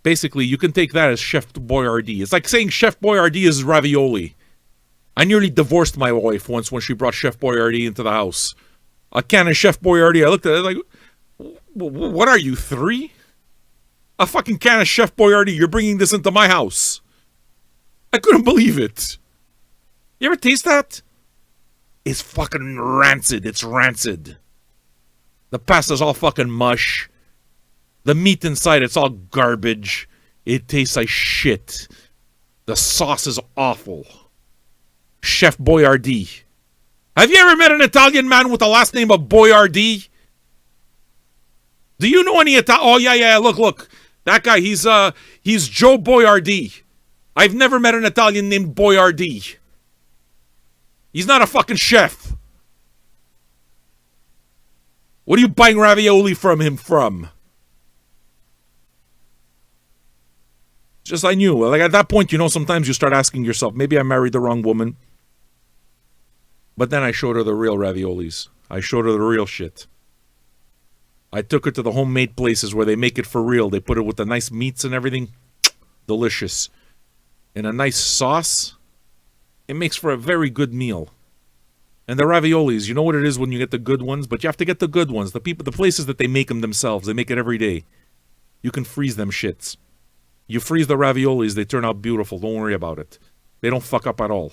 A: Basically, you can take that as Chef Boyardee. It's like saying Chef Boyardee is ravioli. I nearly divorced my wife once when she brought Chef Boyardee into the house. A can of Chef Boyardee. I looked at it like, what are you, 3? A fucking can of Chef Boyardee. You're bringing this into my house. I couldn't believe it. You ever taste that? It's fucking rancid. It's rancid. The pasta's all fucking mush. The meat inside, it's all garbage. It tastes like shit. The sauce is awful. Chef Boyardee. Have you ever met an Italian man with the last name of Boyardee? Do you know any Italian? Oh, yeah, look. That guy, he's Joe Boyardee. I've never met an Italian named Boyardee. He's not a fucking chef. What are you buying ravioli from him from? Just I knew. Like at that point, you know, sometimes you start asking yourself, maybe I married the wrong woman. But then I showed her the real raviolis. I showed her the real shit. I took her to the homemade places where they make it for real. They put it with the nice meats and everything. Delicious. And a nice sauce. It makes for a very good meal. And the raviolis, you know what it is when you get the good ones? But you have to get the good ones. The places that they make them themselves. They make it every day. You can freeze them shits. You freeze the raviolis, they turn out beautiful. Don't worry about it. They don't fuck up at all.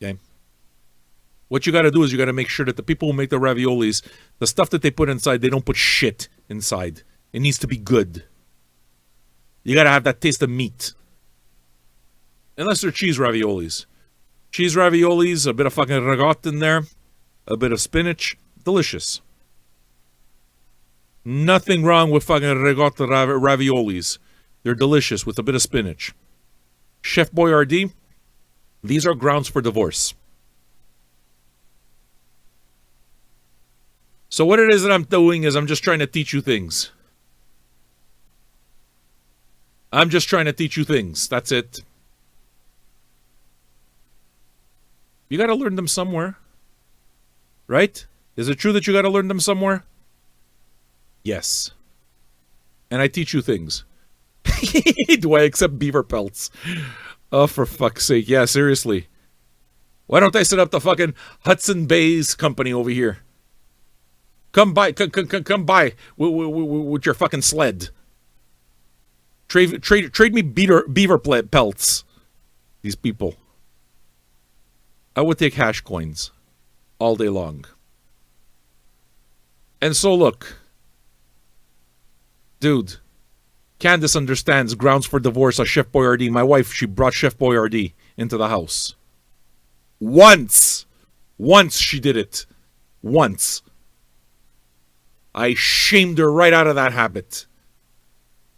A: Okay? What you got to do is you got to make sure that the people who make the raviolis, the stuff that they put inside, they don't put shit inside. It needs to be good. You got to have that taste of meat. Unless they're cheese raviolis. Cheese raviolis, a bit of fucking ragout in there, a bit of spinach. Delicious. Nothing wrong with fucking ricotta raviolis. They're delicious with a bit of spinach. Chef Boyardee, these are grounds for divorce. So what it is that I'm doing is I'm just trying to teach you things. I'm just trying to teach you things. That's it. You got to learn them somewhere. Right? Is it true that you got to learn them somewhere? Yes. And I teach you things. Do I accept beaver pelts? Oh, for fuck's sake. Yeah, seriously. Why don't I set up the fucking Hudson Bay's company over here? Come by with your fucking sled. Trade me beaver pelts. These people. I would take hash coins all day long. And so look, dude, Candace understands grounds for divorce of Chef Boyardee. My wife, she brought Chef Boyardee into the house. Once she did it. Once. I shamed her right out of that habit.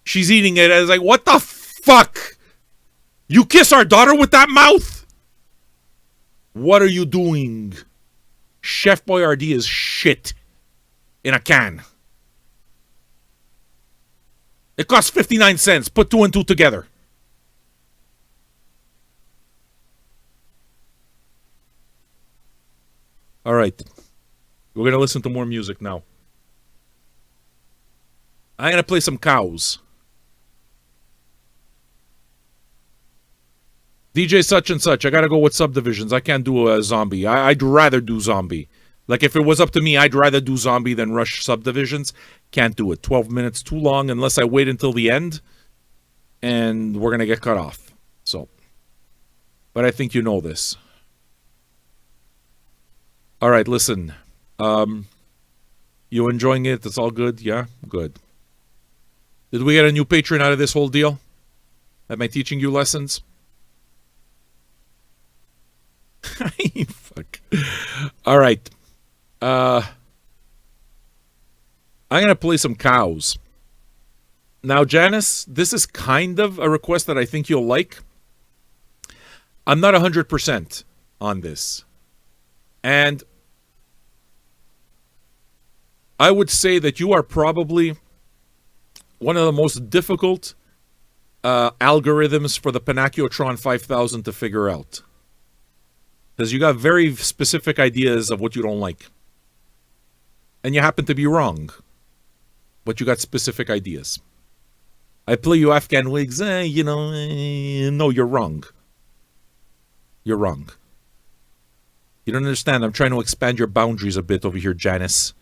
A: She's eating it. I was like, what the fuck? You kiss our daughter with that mouth? What are you doing? Chef Boyardee is shit in a can. It costs 59 cents. Put 2 and 2 together. All right. We're going to listen to more music now. I'm going to play some cows. DJ such and such. I got to go with subdivisions. I can't do a zombie. I'd rather do zombie. Like, if it was up to me, I'd rather do zombie than rush subdivisions. Can't do it. 12 minutes too long unless I wait until the end. And we're going to get cut off. So. But I think you know this. All right, listen. You enjoying it? It's all good? Yeah? Good. Did we get a new patron out of this whole deal? Am I teaching you lessons? Fuck. All right. I'm going to play some cows. Now, Janice, this is kind of a request that I think you'll like. I'm not 100% on this. And I would say that you are probably one of the most difficult algorithms for the Panachiotron 5000 to figure out. Because you got very specific ideas of what you don't like. And you happen to be wrong. But you got specific ideas. I play you Afghan wigs, no, you're wrong. You're wrong. You don't understand. I'm trying to expand your boundaries a bit over here, Janice.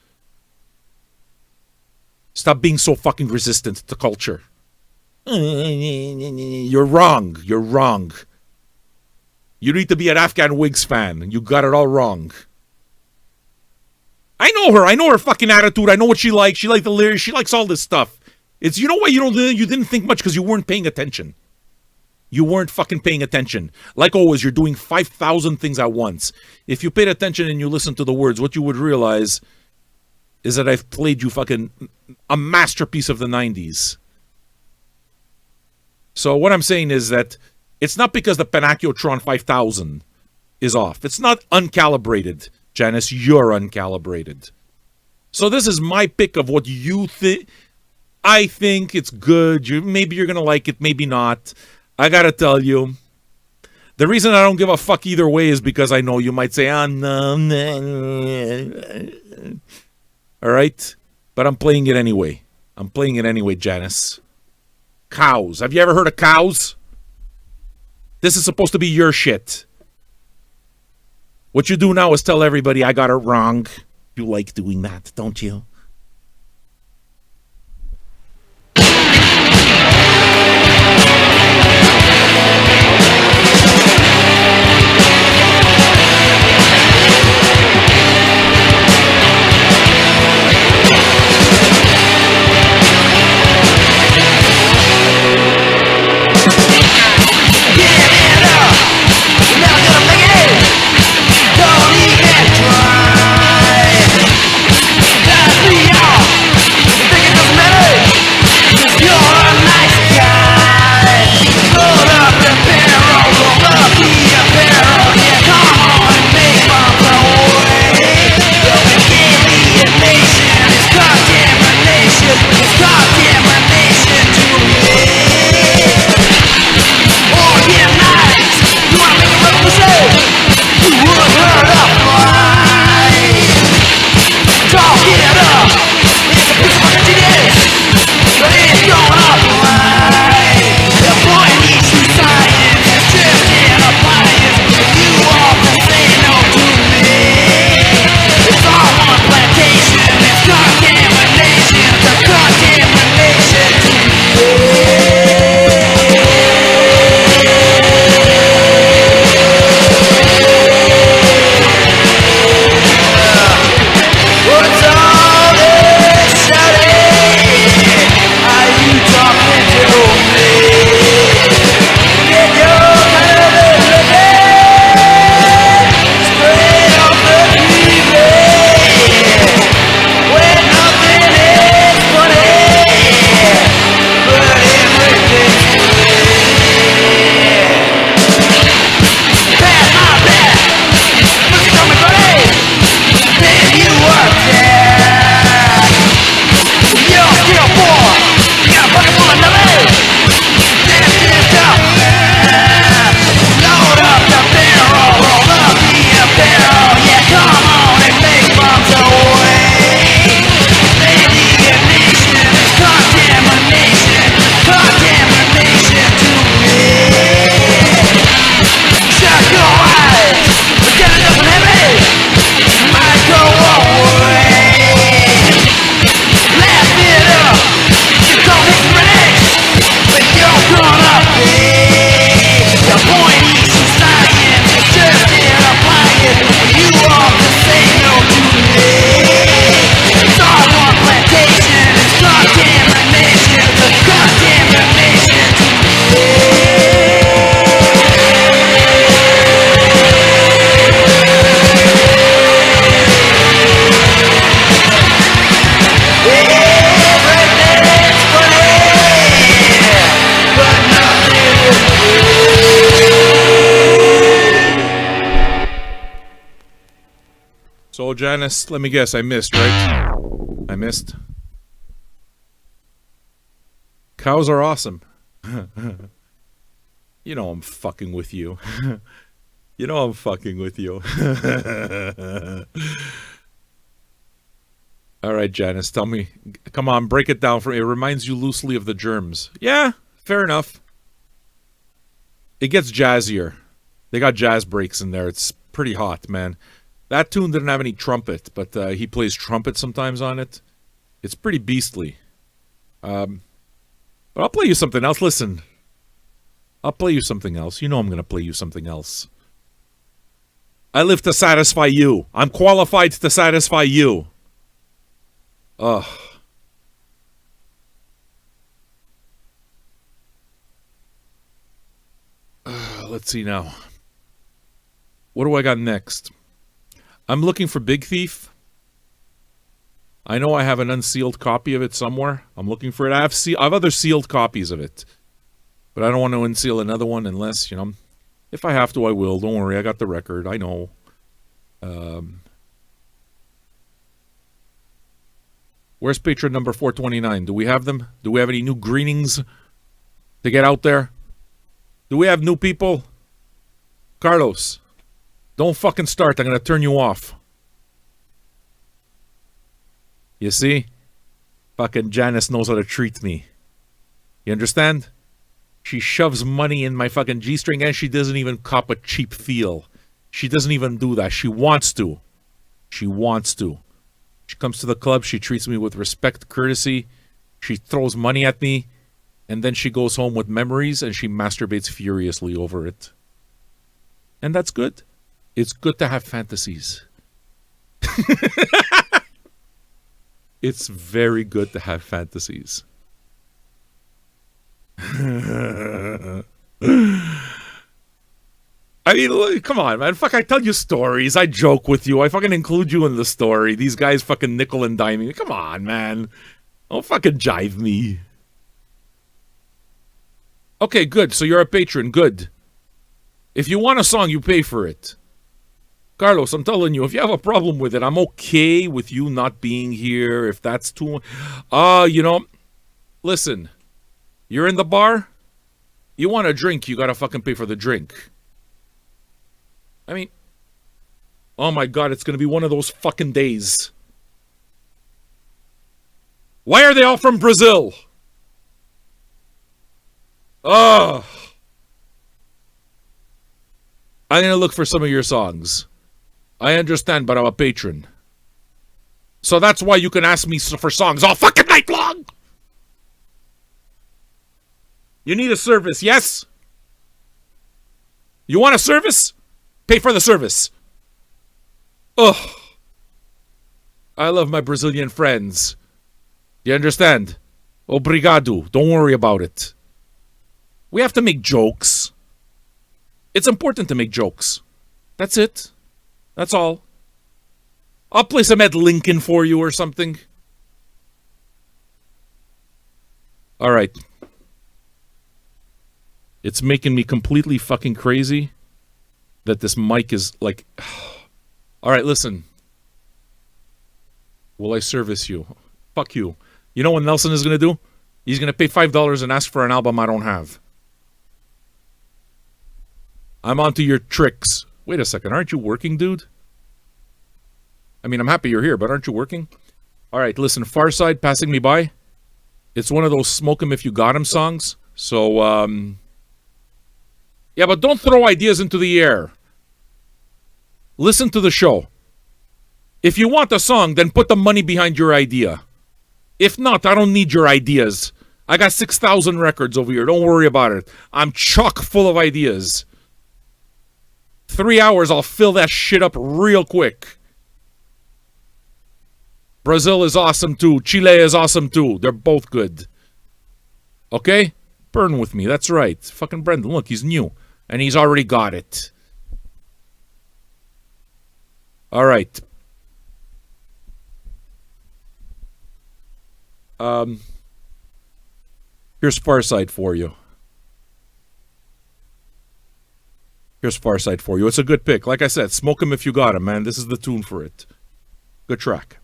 A: Stop being so fucking resistant to culture. You're wrong. You're wrong. You need to be an Afghan Wigs fan. You got it all wrong. I know her. I know her fucking attitude. I know what she likes. She likes the lyrics. She likes all this stuff. It's, you know what? You didn't think much because you weren't paying attention. You weren't fucking paying attention. Like always, you're doing 5,000 things at once. If you paid attention and you listened to the words, what you would realize is that I've played you fucking a masterpiece of the 90s. So what I'm saying is that it's not because the Panachiotron 5000 is off. It's not uncalibrated, Janice. You're uncalibrated. So this is my pick of what you think. I think it's good. Maybe you're going to like it, maybe not. I got to tell you, the reason I don't give a fuck either way is because I know you might say, no. All right? But I'm playing it anyway. I'm playing it anyway, Janice. Cows. Have you ever heard of cows? This is supposed to be your shit. What you do now is tell everybody I got it wrong. You like doing that, don't you?
C: Don't even try.
A: So, Janice, let me guess. I missed, right? I missed. Cows are awesome. You know I'm fucking with you. You know I'm fucking with you. All right, Janice, tell me. Come on, break it down for me. It reminds you loosely of the Germs. Yeah, fair enough. It gets jazzier. They got jazz breaks in there. It's pretty hot, man. That tune didn't have any trumpet, but he plays trumpet sometimes on it. It's pretty beastly. But I'll play you something else. Listen. I'll play you something else. You know I'm going to play you something else. I live to satisfy you. I'm qualified to satisfy you. Ugh. Let's see now. What do I got next? I'm looking for Big Thief. I know I have an unsealed copy of it somewhere. I'm looking for it. I have other sealed copies of it. But I don't want to unseal another one unless, if I have to, I will. Don't worry, I got the record. I know. Where's patron number 429? Do we have them? Do we have any new greetings to get out there? Do we have new people? Carlos, don't fucking start. I'm going to turn you off. You see? Fucking Janice knows how to treat me. You understand? She shoves money in my fucking G-string and she doesn't even cop a cheap feel. She doesn't even do that. She wants to. She wants to. She comes to the club. She treats me with respect, courtesy. She throws money at me. And then she goes home with memories and she masturbates furiously over it. And that's good. It's good to have fantasies. It's very good to have fantasies. I mean, come on, man. Fuck, I tell you stories. I joke with you. I fucking include you in the story. These guys fucking nickel and dime me. Come on, man. Don't fucking jive me. Okay, good. So you're a patron. Good. If you want a song, you pay for it. Carlos, I'm telling you, if you have a problem with it, I'm okay with you not being here. If that's too... listen. You're in the bar? You want a drink, you gotta fucking pay for the drink. I mean... Oh my god, it's gonna be one of those fucking days. Why are they all from Brazil? Ugh. I'm gonna look for some of your songs. I understand, but I'm a patron. So that's why you can ask me for songs all fucking night long! You need a service, yes? You want a service? Pay for the service. Ugh. I love my Brazilian friends. You understand? Obrigado. Don't worry about it. We have to make jokes. It's important to make jokes. That's it. That's all. I'll play some Ed Lincoln for you or something. All right. It's making me completely fucking crazy that this mic is like... All right, listen. Will I service you? Fuck you. You know what Nelson is going to do? He's going to pay $5 and ask for an album I don't have. I'm onto your tricks. Wait a second. Aren't you working, dude? I mean, I'm happy you're here, but aren't you working? All right, listen. Far Side, Passing Me By. It's one of those smoke 'em if you got 'em songs. So, yeah, but don't throw ideas into the air. Listen to the show. If you want a song, then put the money behind your idea. If not, I don't need your ideas. I got 6,000 records over here. Don't worry about it. I'm chock full of ideas. 3 hours, I'll fill that shit up real quick. Brazil is awesome too. Chile is awesome too. They're both good. Okay? Burn with me. That's right. Fucking Brendan. Look, he's new. And he's already got it. All right. Here's Far Side for you. Here's Far Side for you. It's a good pick. Like I said, smoke 'em if you got 'em, man. This is the tune for it. Good track.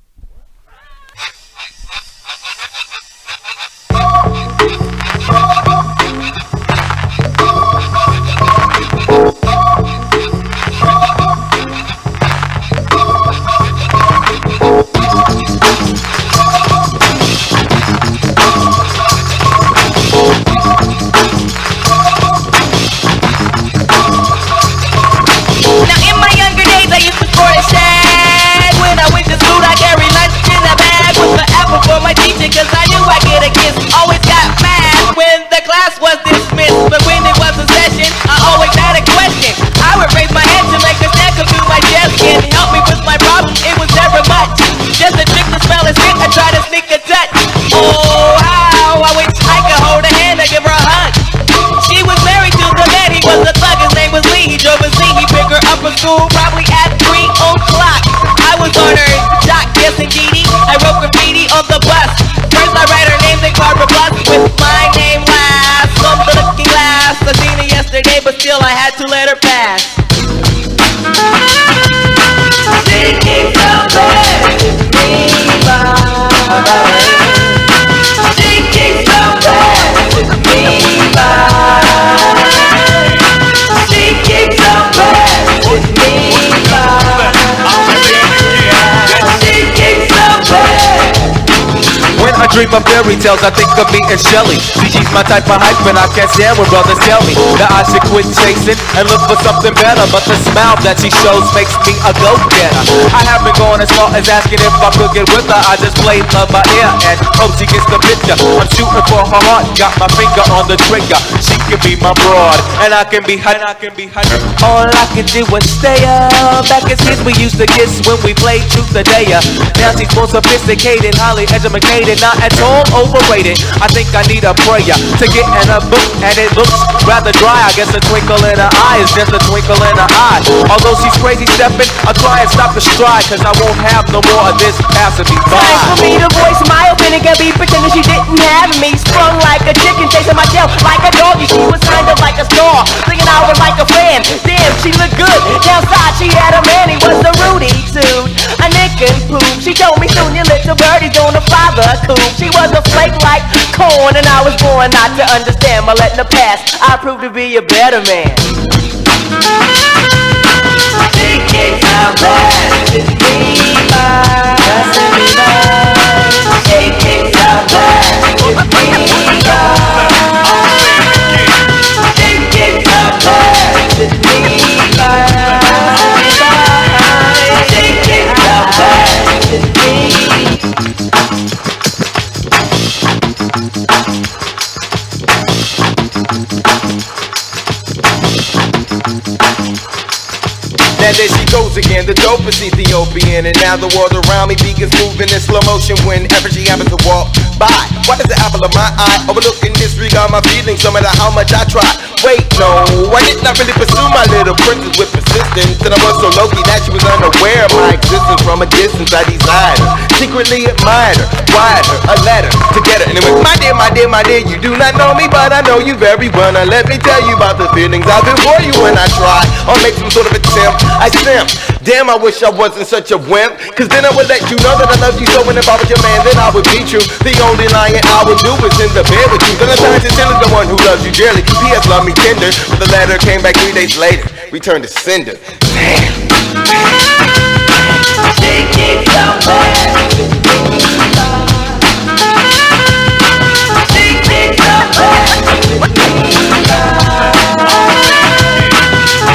D: Cause I knew I'd get a kiss. Always got mad when the class was dismissed. But when it was a session, I always had a question. I would raise my hand to make a snack come through my chest. Can you help me with my problem? It was never much. Just a trick to smell and spit. I try to sneak a touch. Oh, how I wish I could hold her hand and give her a hug. She was married to the man. He was a thug. His name was Lee. He drove a Z. He picked her up from school probably at 3 o'clock. I was on her jock, yes indeedy. I wrote graffiti on the bus. First I write her name, then Barbara Plus with my name last. On the looking glass, I seen her yesterday, but still I had to let her pass. She keeps on playing with me, bye. She keeps on playing with me, bye. She keeps on playing with me, bye. She keeps on playing.
E: When I dream of fairy tales, I think of me and Shelly. She's my type of hype, and I can't stand when brothers tell me that I should quit chasing and look for something better. But the smile that she shows makes me a go-getter. I haven't gone as far as asking if I could get with her. I just played love by ear and hope she gets the picture. I'm shooting for her heart, got my finger on the trigger. She can be my broad, and I can be her. All I can do is stay up. Back as kids, we used to kiss when we played truth or dare. Now she's more sophisticated, highly educated, not at all overrated. I think I need a prayer to get in a book, and it looks rather dry. I guess a twinkle in her eye is just a twinkle in her eye. Although she's crazy stepping, I'll try and stop the stride, cause I won't have no more of this passing me by.
D: Time for me to voice my opinion, can be pretending she didn't have me. Sprung like a chicken, chasing my tail like a doggy. She was kind of like a star, singing out with like a fan. Damn, she looked good. Downside, she had a man, he was a Rudy suit, a nick and poop. She told me soon your little birdie's gonna fly the coop. She was a flake like corn, and I was born not to understand. By letting her pass, I proved to be a better man. She keeps on passing me by. She keeps on passing me by. She keeps on passing me by. She keeps on passing me.
E: Now there she goes again, the dopest Ethiopian. And now the world around me begins moving in slow motion whenever she happens to walk by. Why does the apple of my eye overlook and disregard my feelings no matter how much I try? Wait, no, I did not really pursue my little princess with persistence. And I was so low-key that she was unaware of my existence. From a distance I desired her, secretly admired her, wired her a letter to get her. And it went, my dear, you do not know me, but I know you very well. Now let me tell you about the feelings I feel for you when I try or make some sort of attempt. I simp. Damn, I wish I wasn't such a wimp, cause then I would let you know that I love you so. And if I was your man, then I would beat you. The only lying I would do is in the bed with you. Then I'm trying to tell the one who loves you dearly. P.S. love me tender. But the letter came back 3 days later, returned to sender. Damn.
D: She keeps on passing me by. She keeps on passing me by.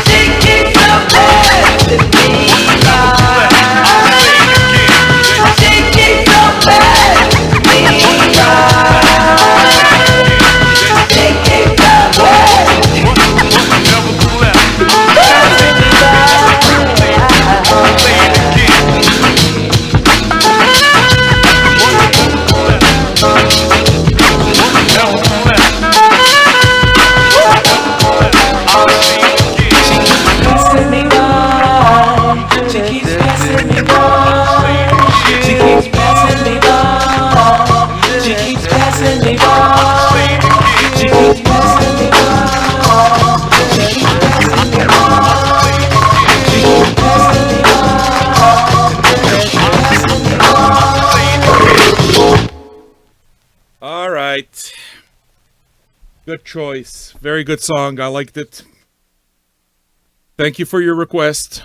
D: She keeps on passing me by. She keeps on passing me by. She keeps on passing me by.
A: Good choice. Very good song. I liked it. Thank you for your request.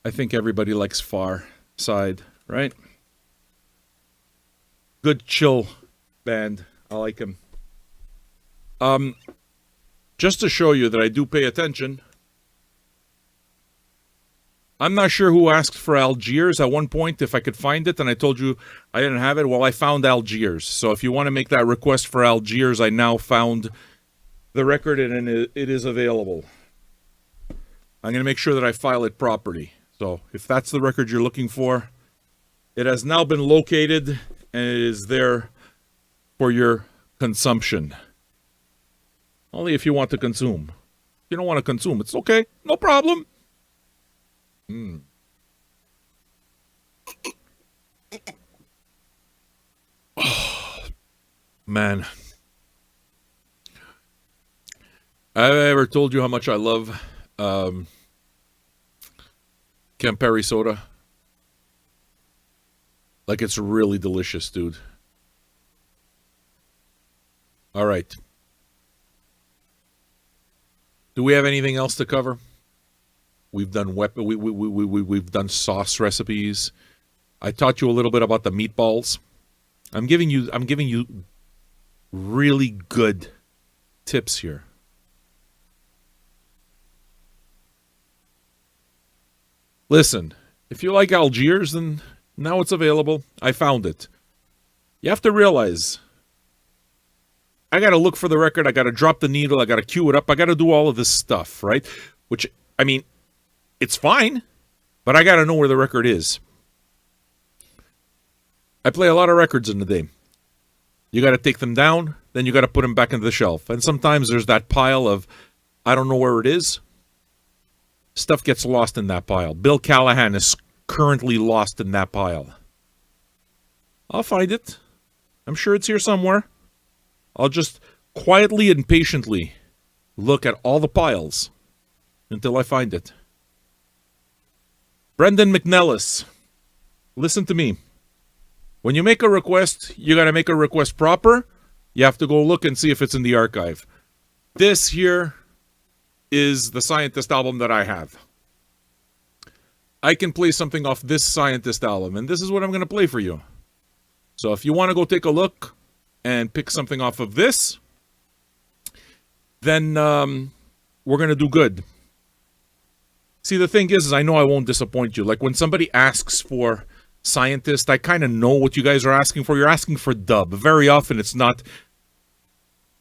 A: I think everybody likes Far Side, right? Good chill band. I like him. Just to show you that I do pay attention, I'm not sure who asked for Algiers at one point, if I could find it, and I told you I didn't have it. Well, I found Algiers. So if you want to make that request for Algiers, I now found the record and it is available. I'm going to make sure that I file it properly. So if that's the record you're looking for, it has now been located and it is there for your consumption. Only if you want to consume. If you don't want to consume, it's okay. No problem. Oh, man. Have I ever told you how much I love Campari soda? Like, it's really delicious, dude. All right. Do we have anything else to cover? We've done we've done sauce recipes. I taught you a little bit about the meatballs. I'm giving you really good tips here. Listen, if you like Algiers, then now it's available. I found it. You have to realize, I got to look for the record. I got to drop the needle. I got to cue it up. I got to do all of this stuff, right? Which, I mean, it's fine, but I got to know where the record is. I play a lot of records in the day. You got to take them down, then you got to put them back into the shelf. And sometimes there's that pile of, I don't know where it is. Stuff gets lost in that pile. Bill Callahan is currently lost in that pile. I'll find it. I'm sure it's here somewhere. I'll just quietly and patiently look at all the piles until I find it. Brendan McNellis, listen to me. When you make a request, you got to make a request proper. You have to go look and see if it's in the archive. This here is the Scientist album that I have. I can play something off this Scientist album, and this is what I'm going to play for you. So if you want to go take a look and pick something off of this, then we're going to do good. See, the thing is I know I won't disappoint you. Like, when somebody asks for Scientist, I kind of know what you guys are asking for. You're asking for dub. Very often it's not...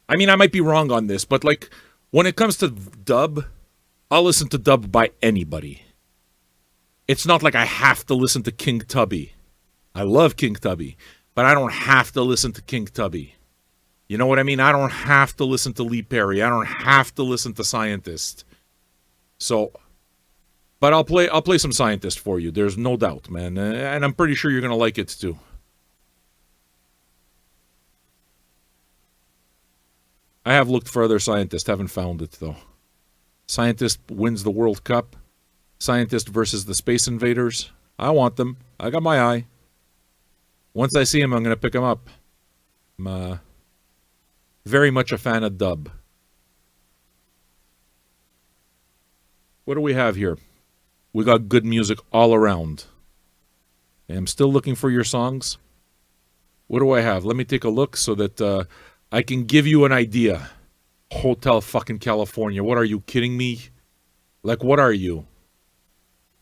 A: I mean, I might be wrong on this, but like, when it comes to dub, I'll listen to dub by anybody. It's not like I have to listen to King Tubby. I love King Tubby, but I don't have to listen to King Tubby. You know what I mean? I don't have to listen to Lee Perry. I don't have to listen to Scientist. So... but I'll play some Scientist for you. There's no doubt, man. And I'm pretty sure you're going to like it too. I have looked for other Scientist. Haven't found it, though. Scientist wins the World Cup. Scientist versus the Space Invaders. I want them. I got my eye. Once I see him, I'm going to pick him up. I'm very much a fan of dub. What do we have here? We got good music all around. I'm still looking for your songs. What do I have? Let me take a look so that I can give you an idea. Hotel fucking California. What are you kidding me? Like, what are you?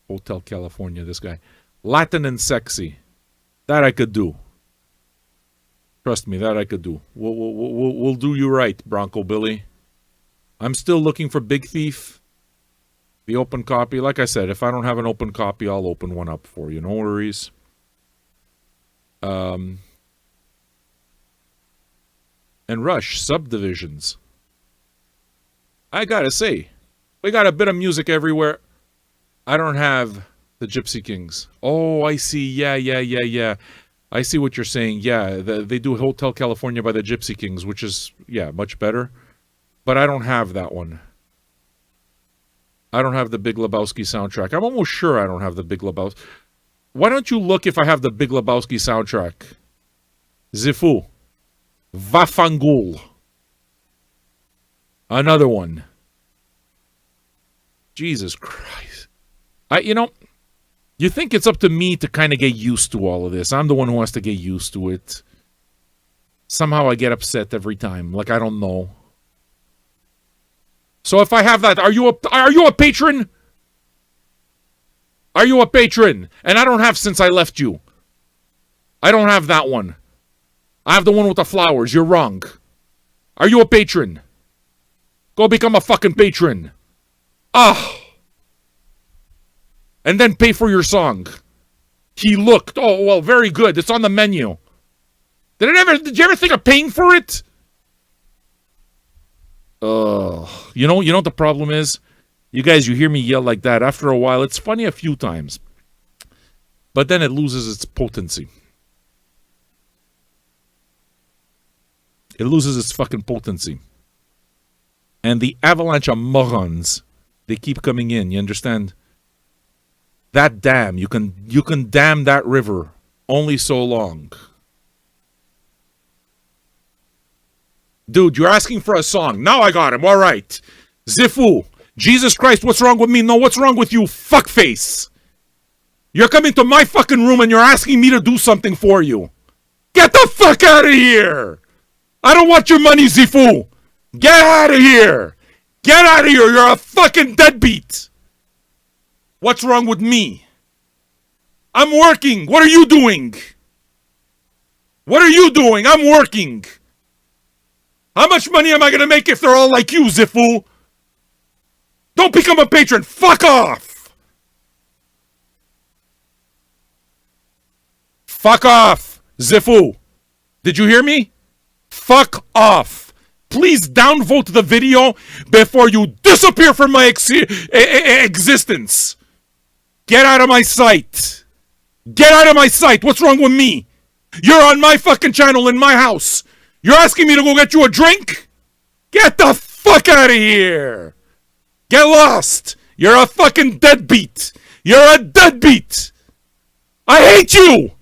A: Hotel California, this guy. Latin and sexy. That I could do. Trust me, that I could do. We'll do you right, Bronco Billy. I'm still looking for Big Thief. The open copy. Like I said, if I don't have an open copy, I'll open one up for you. No worries. And Rush, Subdivisions. I gotta say, we got a bit of music everywhere. I don't have the Gypsy Kings. Oh, I see. Yeah. I see what you're saying. Yeah, they do Hotel California by the Gypsy Kings, which is, yeah, much better. But I don't have that one. I don't have the Big Lebowski soundtrack. I'm almost sure I don't have the Big Lebowski. Why don't you look if I have the Big Lebowski soundtrack? Zifu. Vafangul. Another one. Jesus Christ. You think it's up to me to kind of get used to all of this. I'm the one who has to get used to it. Somehow I get upset every time. Like I don't know. So if I have that, are you a patron? Are you a patron? And I don't have since I left you. I don't have that one. I have the one with the flowers. You're wrong. Are you a patron? Go become a fucking patron. Ah. And then pay for your song. He looked. Oh, well, very good. It's on the menu. Did you ever think of paying for it? You know what the problem is? You guys, you hear me yell like that. After a while, it's funny a few times. But then it loses its potency. It loses its fucking potency. And the avalanche of morons, they keep coming in, you understand? That dam, you can dam that river only so long. Dude, you're asking for a song. Now I got him, alright. Zifu, Jesus Christ, what's wrong with me? No, what's wrong with you, fuckface? You're coming to my fucking room and you're asking me to do something for you. Get the fuck out of here! I don't want your money, Zifu! Get out of here! Get out of here! You're a fucking deadbeat! What's wrong with me? I'm working! What are you doing? What are you doing? I'm working! How much money am I gonna make if they're all like you, Zifu? Don't become a patron! Fuck off! Fuck off, Zifu! Did you hear me? Fuck off! Please downvote the video before you disappear from my existence. Get out of my sight. Get out of my sight. What's wrong with me? You're on my fucking channel in my house. You're asking me to go get you a drink? Get the fuck out of here. Get lost. You're a fucking deadbeat. You're a deadbeat. I hate you.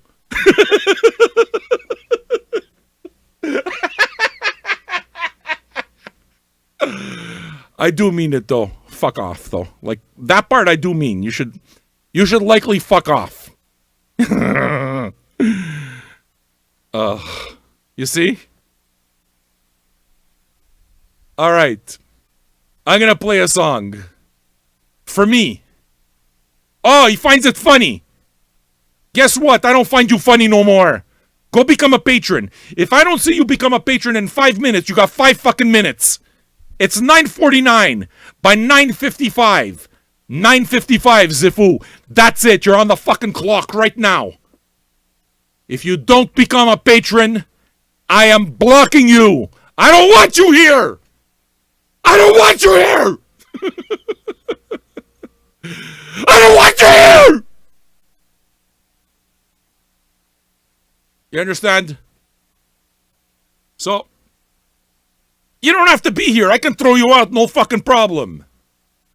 A: I do mean it though. Fuck off though. Like that part I do mean. You should likely fuck off. You see? All right. I'm going to play a song for me. Oh, he finds it funny. Guess what? I don't find you funny no more. Go become a patron. If I don't see you become a patron in 5 minutes, you got 5 fucking minutes. It's 9:49 by 9:55. 9:55, Zifu. That's it. You're on the fucking clock right now. If you don't become a patron, I am blocking you. I don't want you here. I don't want you here. I don't want you here. You understand? So, you don't have to be here. I can throw you out, no fucking problem.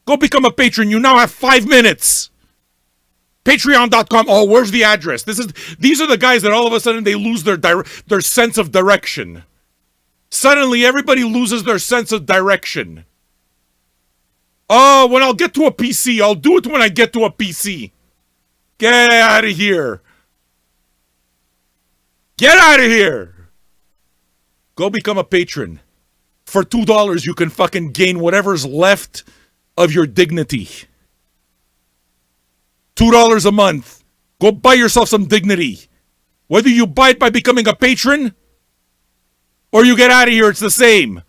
A: Go become a patron. You now have 5 minutes. Patreon.com. Oh, where's the address? These are the guys that all of a sudden they lose their sense of direction. Suddenly everybody loses their sense of direction. Oh, when I'll get to a PC. I'll do it when I get to a PC. Get out of here. Get out of here. Go become a patron. For $2, you can fucking gain whatever's left of your dignity. $2 a month. Go buy yourself some dignity. Whether you buy it by becoming a patron or you get out of here, it's the same.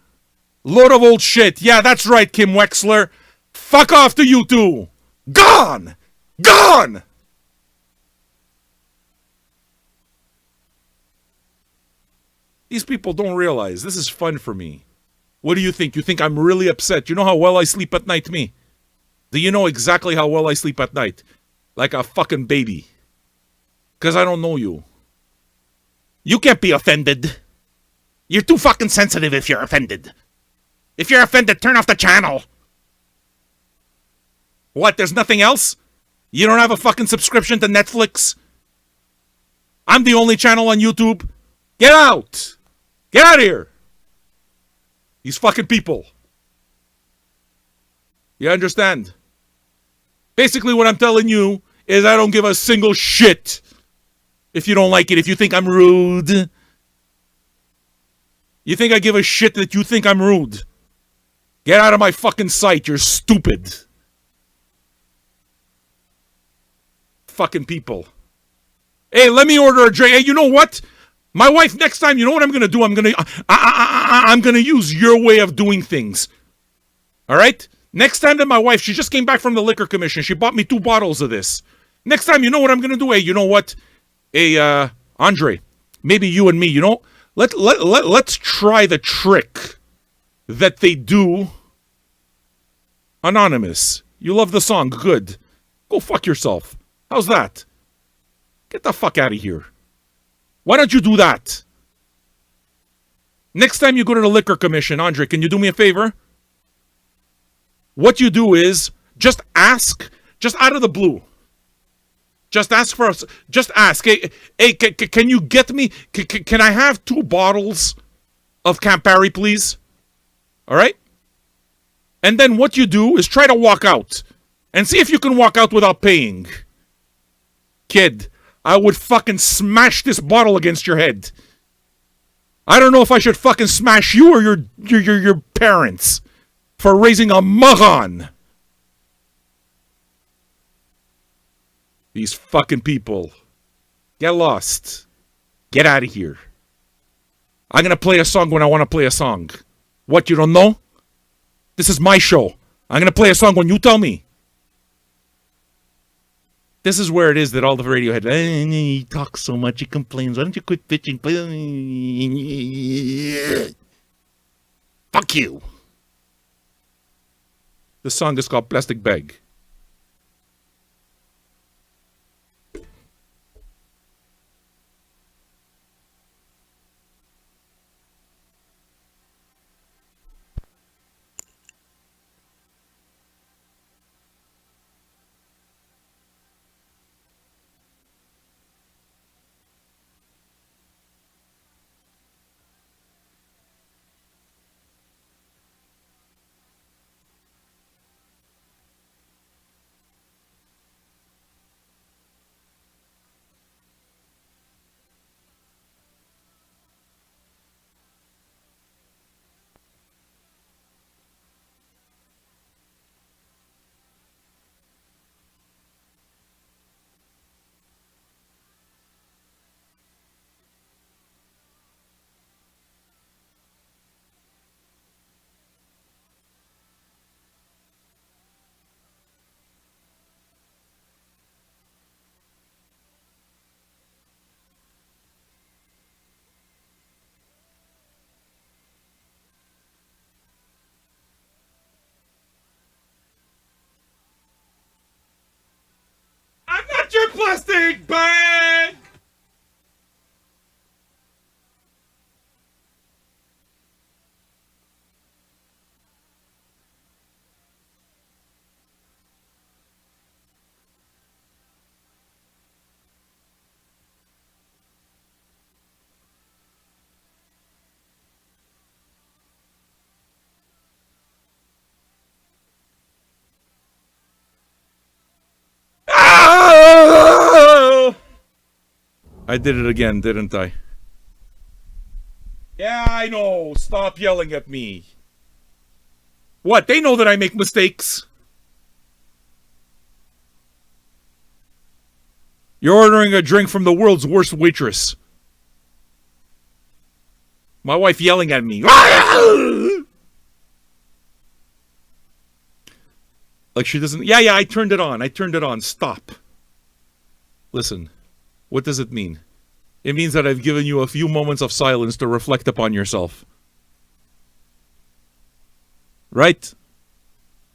A: Load of old shit. Yeah, that's right, Kim Wexler. Fuck off to you too. Gone. Gone. These people don't realize this is fun for me. What do you think? You think I'm really upset? You know how well I sleep at night, me? Do you know exactly how well I sleep at night? Like a fucking baby. Because I don't know you. You can't be offended. You're too fucking sensitive if you're offended. If you're offended, turn off the channel. What, there's nothing else? You don't have a fucking subscription to Netflix? I'm the only channel on YouTube? Get out! Get out of here. These fucking people. You understand? Basically, what I'm telling you is I don't give a single shit if you don't like it, if you think I'm rude. You think I give a shit that you think I'm rude? Get out of my fucking sight. You're stupid. Fucking people. Hey, let me order a drink. Hey, you know what? My wife, next time, you know what I'm going to do? I'm going to use your way of doing things. All right? Next time that my wife, she just came back from the liquor commission. She bought me 2 bottles of this. Next time, you know what I'm going to do? Hey, you know what? Hey, Andre, maybe you and me, you know, let's try the trick that they do. Anonymous. You love the song. Good. Go fuck yourself. How's that? Get the fuck out of here. Why don't you do that? Next time you go to the liquor commission, Andre, can you do me a favor? What you do is just ask, just out of the blue. Just ask for us. Just ask. Hey, can you get me? Can I have 2 bottles of Campari, please? All right? And then what you do is try to walk out. And see if you can walk out without paying. Kid, I would fucking smash this bottle against your head. I don't know if I should fucking smash you or your parents for raising a moron. These fucking people. Get lost. Get out of here. I'm going to play a song when I want to play a song. What, you don't know? This is my show. I'm going to play a song when you tell me. This is where it is that all the radio head, he talks so much, he complains. Why don't you quit bitching? Fuck you. The song is called Plastic Bag. Your plastic bag. I did it again, didn't I? Yeah, I know. Stop yelling at me. What? They know that I make mistakes. You're ordering a drink from the world's worst waitress. My wife yelling at me. Like she doesn't... Yeah, I turned it on. Stop. Listen. What does it mean? It means that I've given you a few moments of silence to reflect upon yourself. Right?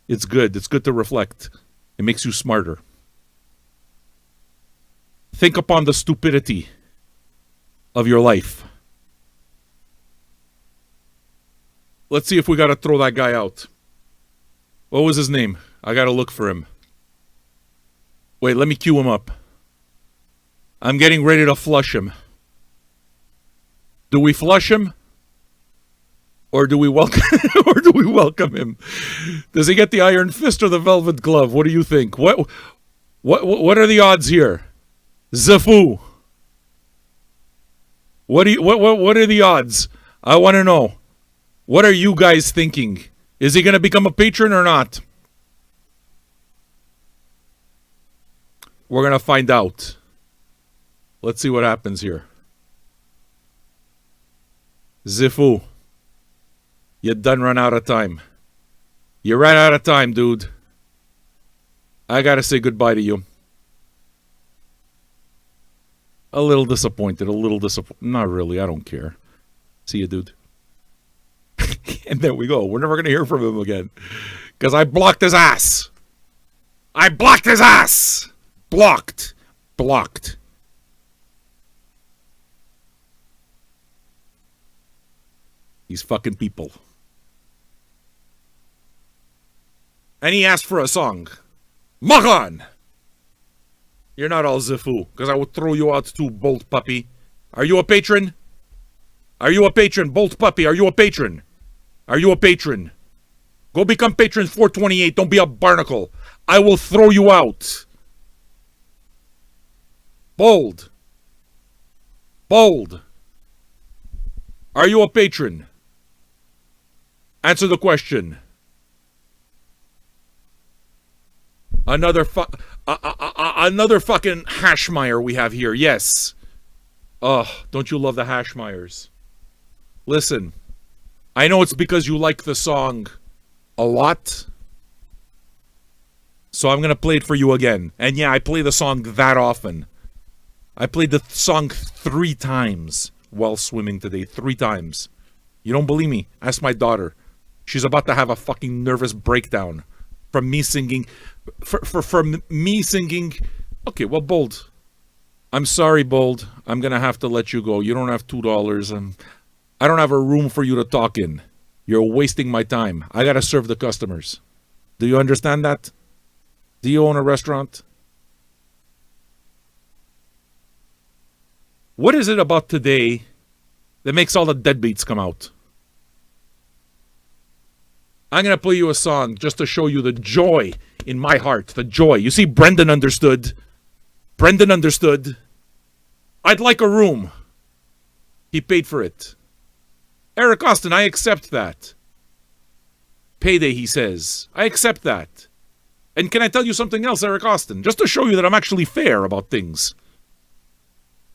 A: It's good. It's good to reflect. It makes you smarter. Think upon the stupidity of your life. Let's see if we got to throw that guy out. What was his name? I got to look for him. Wait, let me cue him up. I'm getting ready to flush him. Do we flush him? Or do we welcome or do we welcome him? Does he get the iron fist or the velvet glove? What do you think? What are the odds here? Zafu. What are the odds? I want to know. What are you guys thinking? Is he going to become a patron or not? We're going to find out. Let's see what happens here. Zifu. You done run out of time. You ran out of time, dude. I gotta say goodbye to you. A little disappointed, Not really, I don't care. See you, dude. And there we go. We're never gonna hear from him again. Because I blocked his ass. I blocked his ass. Blocked. Blocked. These fucking people. And he asked for a song. Magan! You're not all Zifu, because I would throw you out too, Bolt Puppy. Are you a patron? Are you a patron? Bolt Puppy, are you a patron? Are you a patron? Go become patron 428. Don't be a barnacle. I will throw you out. Bold. Bold. Are you a patron? Answer the question. Another fucking Hashmeyer we have here. Yes. Don't you love the Hashmeyers? Listen, I know it's because you like the song a lot. So I'm going to play it for you again. And yeah, I play the song that often. I played the song 3 times while swimming today. 3 times. You don't believe me? Ask my daughter. She's about to have a fucking nervous breakdown from me singing. From me singing. Okay, well, Bold. I'm sorry, Bold. I'm going to have to let you go. You don't have $2. I don't have a room for you to talk in. You're wasting my time. I got to serve the customers. Do you understand that? Do you own a restaurant? What is it about today that makes all the deadbeats come out? I'm going to play you a song just to show you the joy in my heart. The joy. You see, Brendan understood. Brendan understood. I'd like a room. He paid for it. Eric Austin, I accept that. Payday, he says. I accept that. And can I tell you something else, Eric Austin? Just to show you that I'm actually fair about things.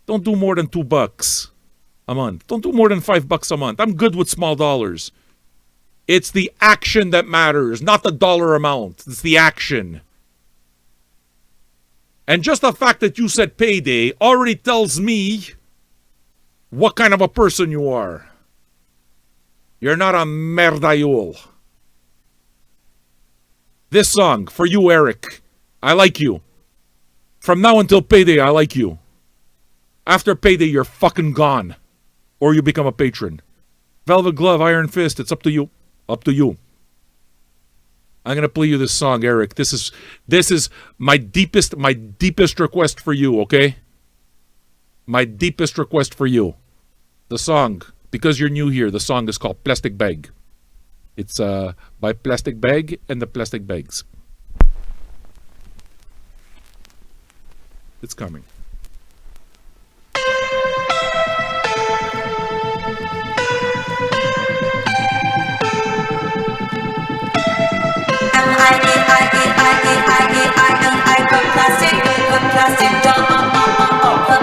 A: Don't do more than $2 a month. Don't do more than $5 a month. I'm good with small dollars. It's the action that matters, not the dollar amount. It's the action. And just the fact that you said payday already tells me what kind of a person you are. You're not a merdayul. This song, for you, Eric. I like you. From now until payday, I like you. After payday, you're fucking gone. Or you become a patron. Velvet Glove, Iron Fist, it's up to you. Up to you. I'm gonna play you this song, Eric. This is my deepest request for you, okay? My deepest request for you. The song, because you're new here, the song is called Plastic Bag. It's by Plastic Bag and the Plastic Bags. It's coming.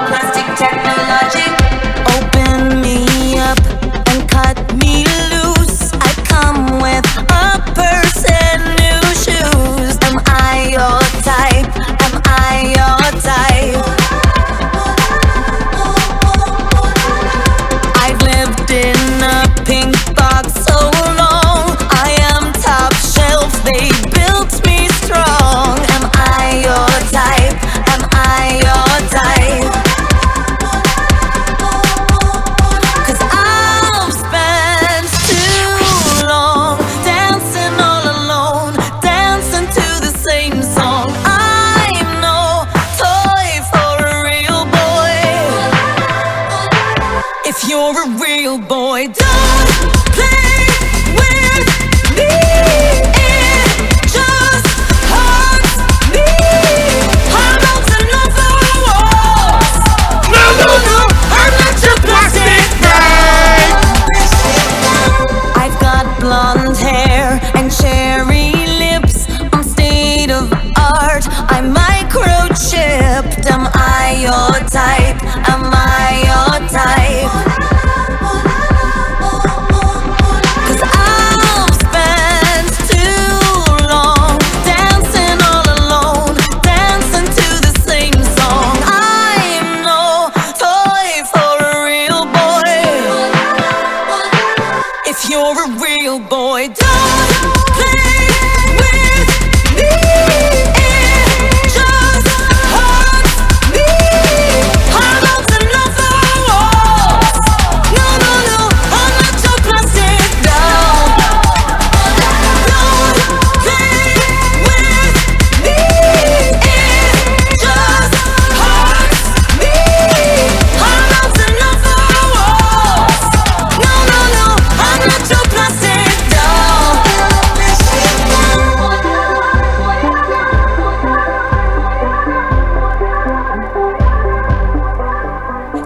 B: Plastic technology. Open me up and cut me loose. I come with a purse and new shoes. Am I your type? Am I your type?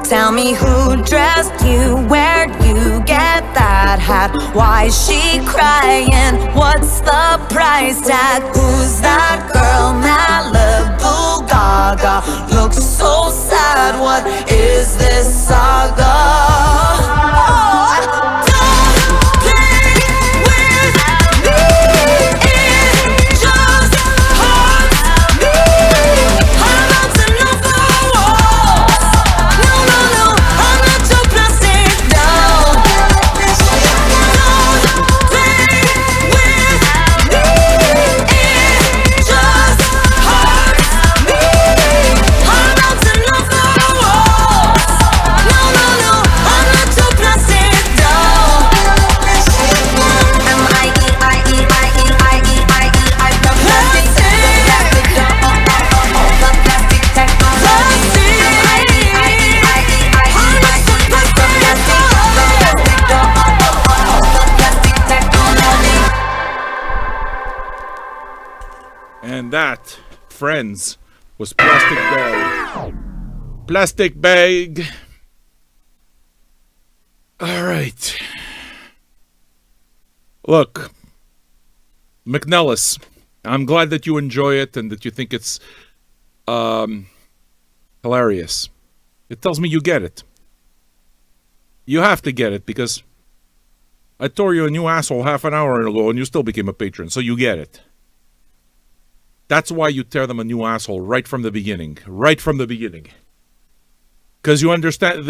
B: Tell me who dressed you, where'd you get that hat? Why's she crying? What's the price tag? Who's that girl? Malibu Gaga looks so sad. What is this saga?
A: And that, friends, was Plastic Bag. Plastic Bag. All right. Look, McNellis, I'm glad that you enjoy it and that you think it's hilarious. It tells me you get it. You have to get it because I tore you a new asshole half an hour ago and you still became a patron, so you get it. That's why you tear them a new asshole right from the beginning. Right from the beginning. Because you understand,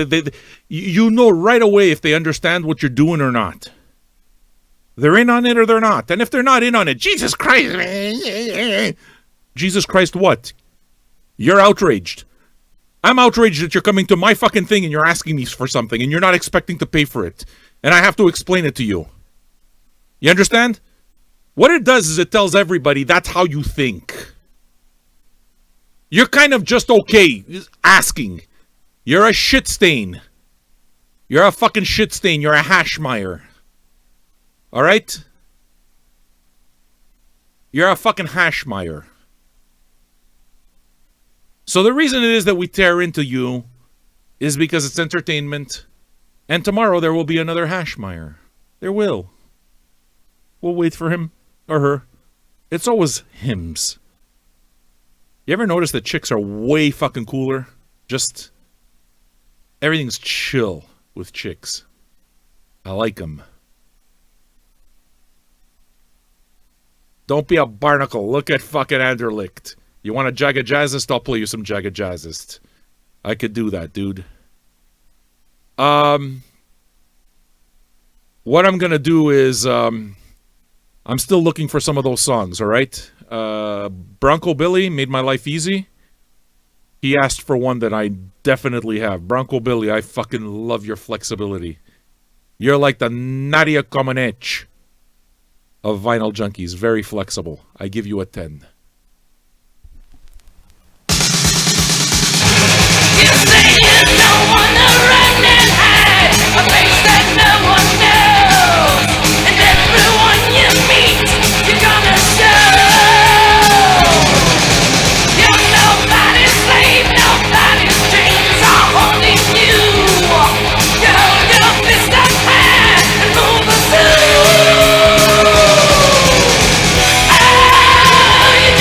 A: you know right away if they understand what you're doing or not. They're in on it or they're not. And if they're not in on it, Jesus Christ. Jesus Christ what? You're outraged. I'm outraged that you're coming to my fucking thing and you're asking me for something and you're not expecting to pay for it. And I have to explain it to you. You understand? What it does is it tells everybody that's how you think. You're kind of just okay asking. You're a shit stain. You're a fucking shit stain. You're a hashmeyer. All right? You're a fucking hashmeyer. So the reason it is that we tear into you is because it's entertainment. And tomorrow there will be another hashmeyer. There will. We'll wait for him. Or her. It's always hims. You ever notice that chicks are way fucking cooler? Just everything's chill with chicks. I like them. Don't be a barnacle. Look at fucking Anderlicht. You want a Jagged Jazzist? I'll play you some Jagged Jazzist. I could do that, dude. What I'm gonna do is I'm still looking for some of those songs, all right? Bronco Billy made my life easy. He asked for one that I definitely have. Bronco Billy, I fucking love your flexibility. You're like the Nadia Comaneci of Vinyl Junkies. Very flexible. I give you a 10.
F: You say you don't wanna run and hide, a place that no one knows, and everyone you meet, you're gonna show. You're nobody's slave, nobody's chains are holding you. You hold your fist up high and move a zoo. Oh, you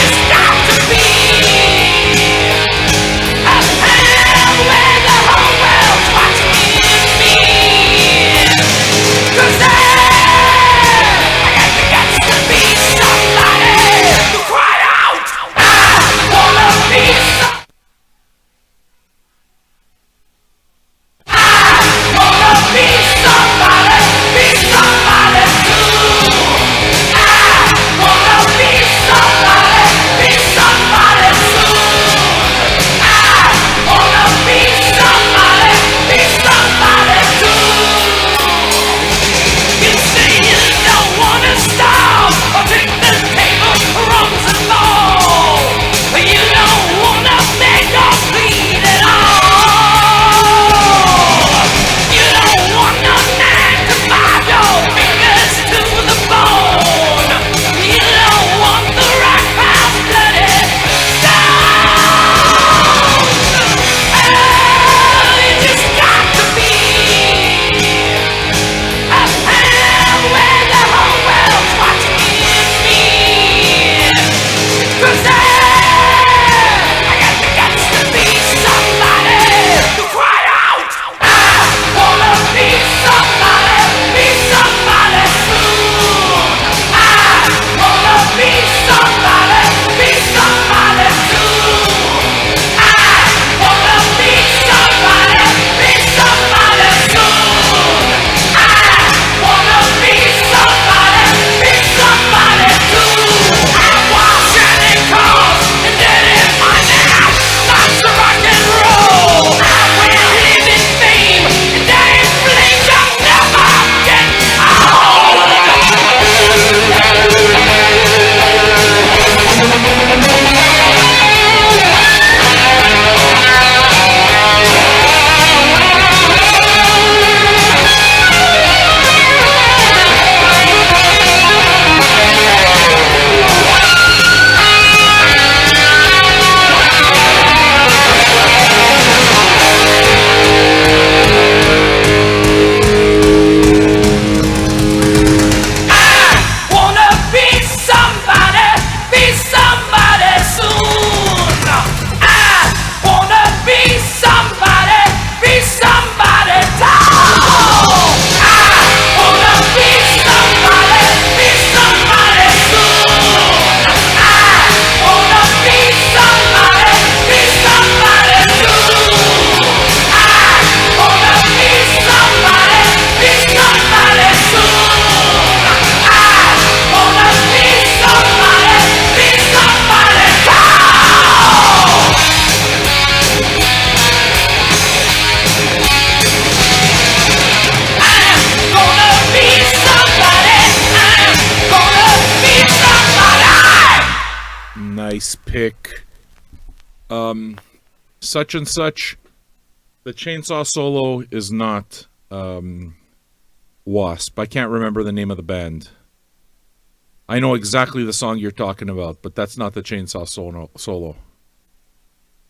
A: pick such and such. The chainsaw solo is not Wasp. I can't remember the name of the band. I know exactly the song you're talking about, but that's not the chainsaw solo.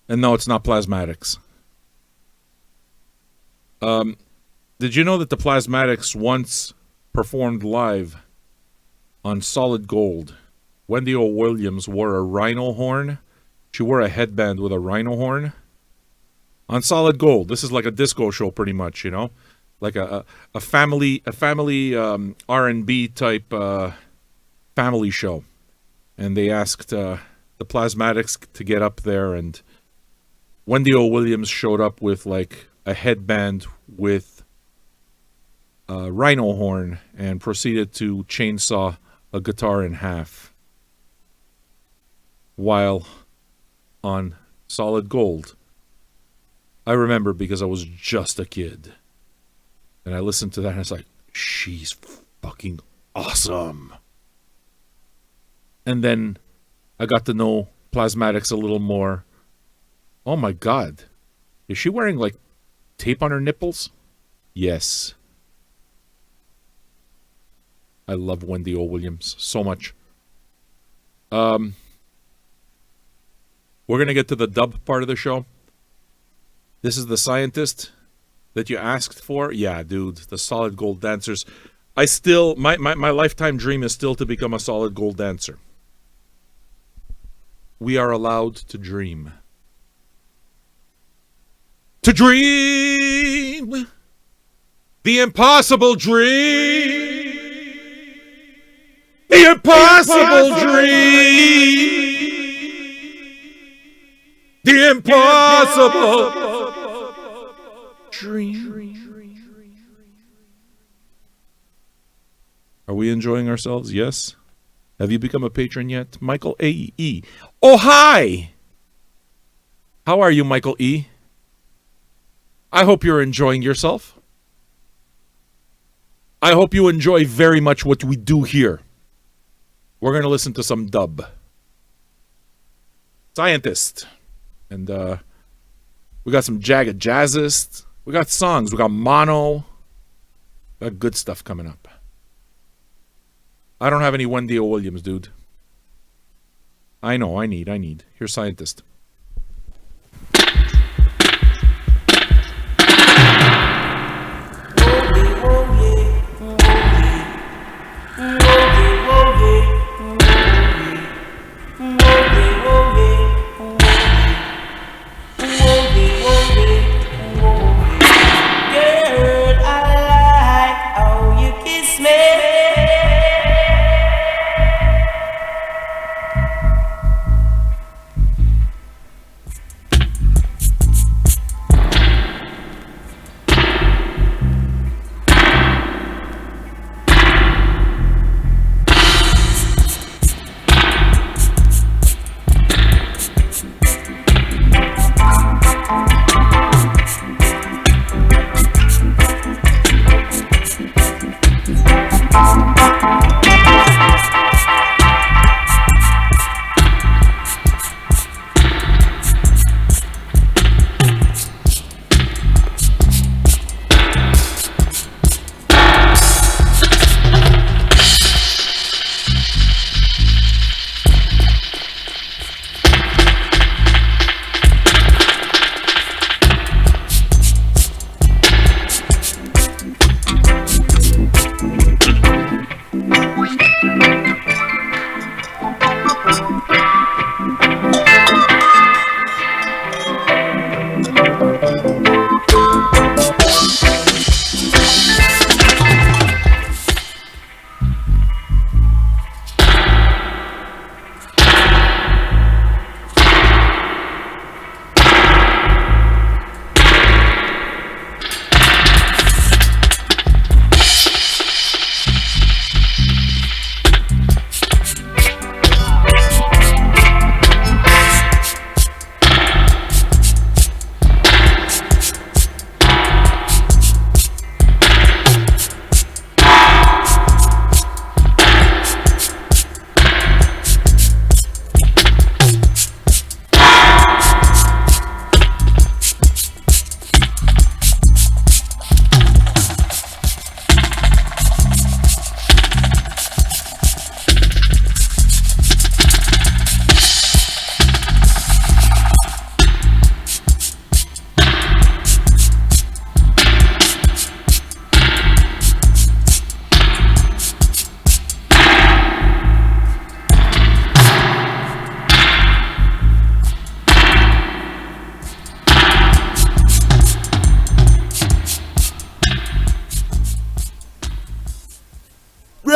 A: And no, it's not Plasmatics. Did you know that the Plasmatics once performed live on Solid Gold? Wendy O. Williams wore a rhino horn. She wore a headband with a rhino horn on Solid Gold. This is like a disco show, pretty much, you know, like a family R&B type family show. And they asked the Plasmatics to get up there, and Wendy O. Williams showed up with like a headband with a rhino horn and proceeded to chainsaw a guitar in half while on Solid Gold. I remember because I was just a kid. And I listened to that and I was like, she's fucking awesome. And then I got to know Plasmatics a little more. Oh my God. Is she wearing like tape on her nipples? Yes. I love Wendy O. Williams so much. We're going to get to the dub part of the show. This is the scientist that you asked for. Yeah, dude, the Solid Gold dancers. I still, my lifetime dream is still to become a Solid Gold dancer. We are allowed to dream. To dream the impossible dream. The impossible dream. The impossible dream. Are we enjoying ourselves? Yes. Have you become a patron yet? Michael A.E. Oh, hi! How are you, Michael E.? I hope you're enjoying yourself. I hope you enjoy very much what we do here. We're going to listen to some dub. Scientist. And we got some Jagged Jazzist. We got songs. We got mono. We got good stuff coming up. I don't have any Wendy O. Williams, dude. I know, I need. Here's Scientist.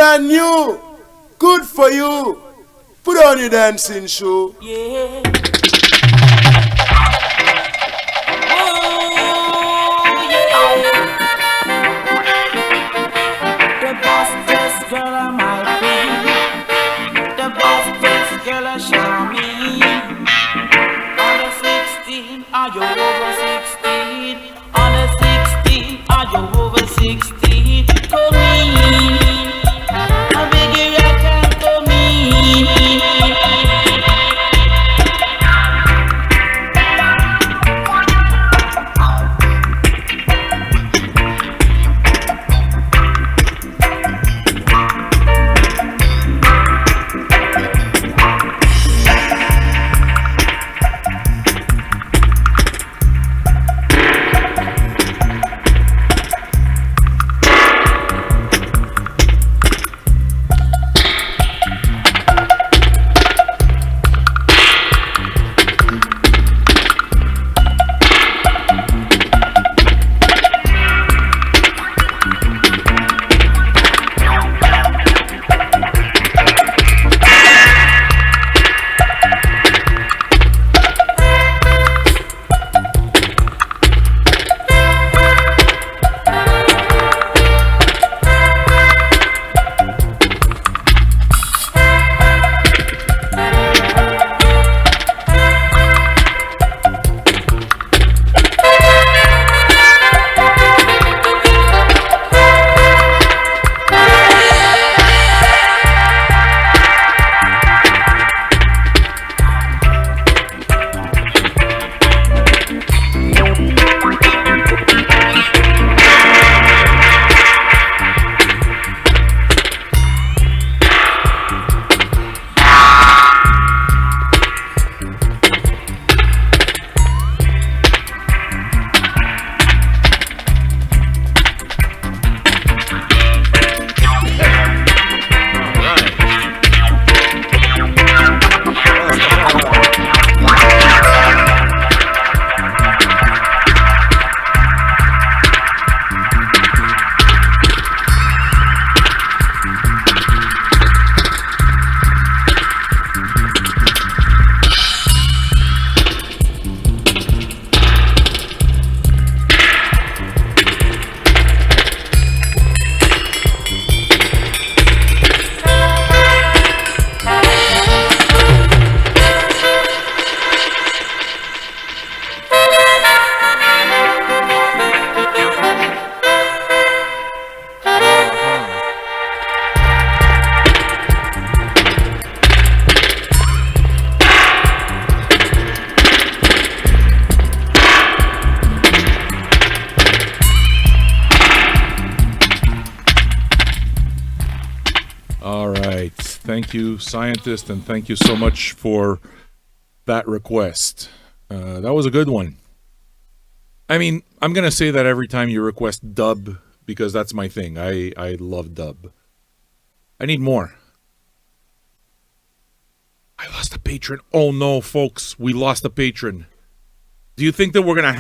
G: brand new. Good for you. Put on your dancing shoe.
F: Yeah. The bestest girl of my queen, the bestest girl of show me. Under 16, are you over 16? Under 16, are you over 16? Come in, I beg you, you can come in.
A: Thank you, scientist, and thank you so much for that request. That was a good one. I mean, I'm going to say that every time you request dub, because that's my thing. I love dub. I need more. I lost a patron. Oh no, folks, we lost a patron. Do you think that we're going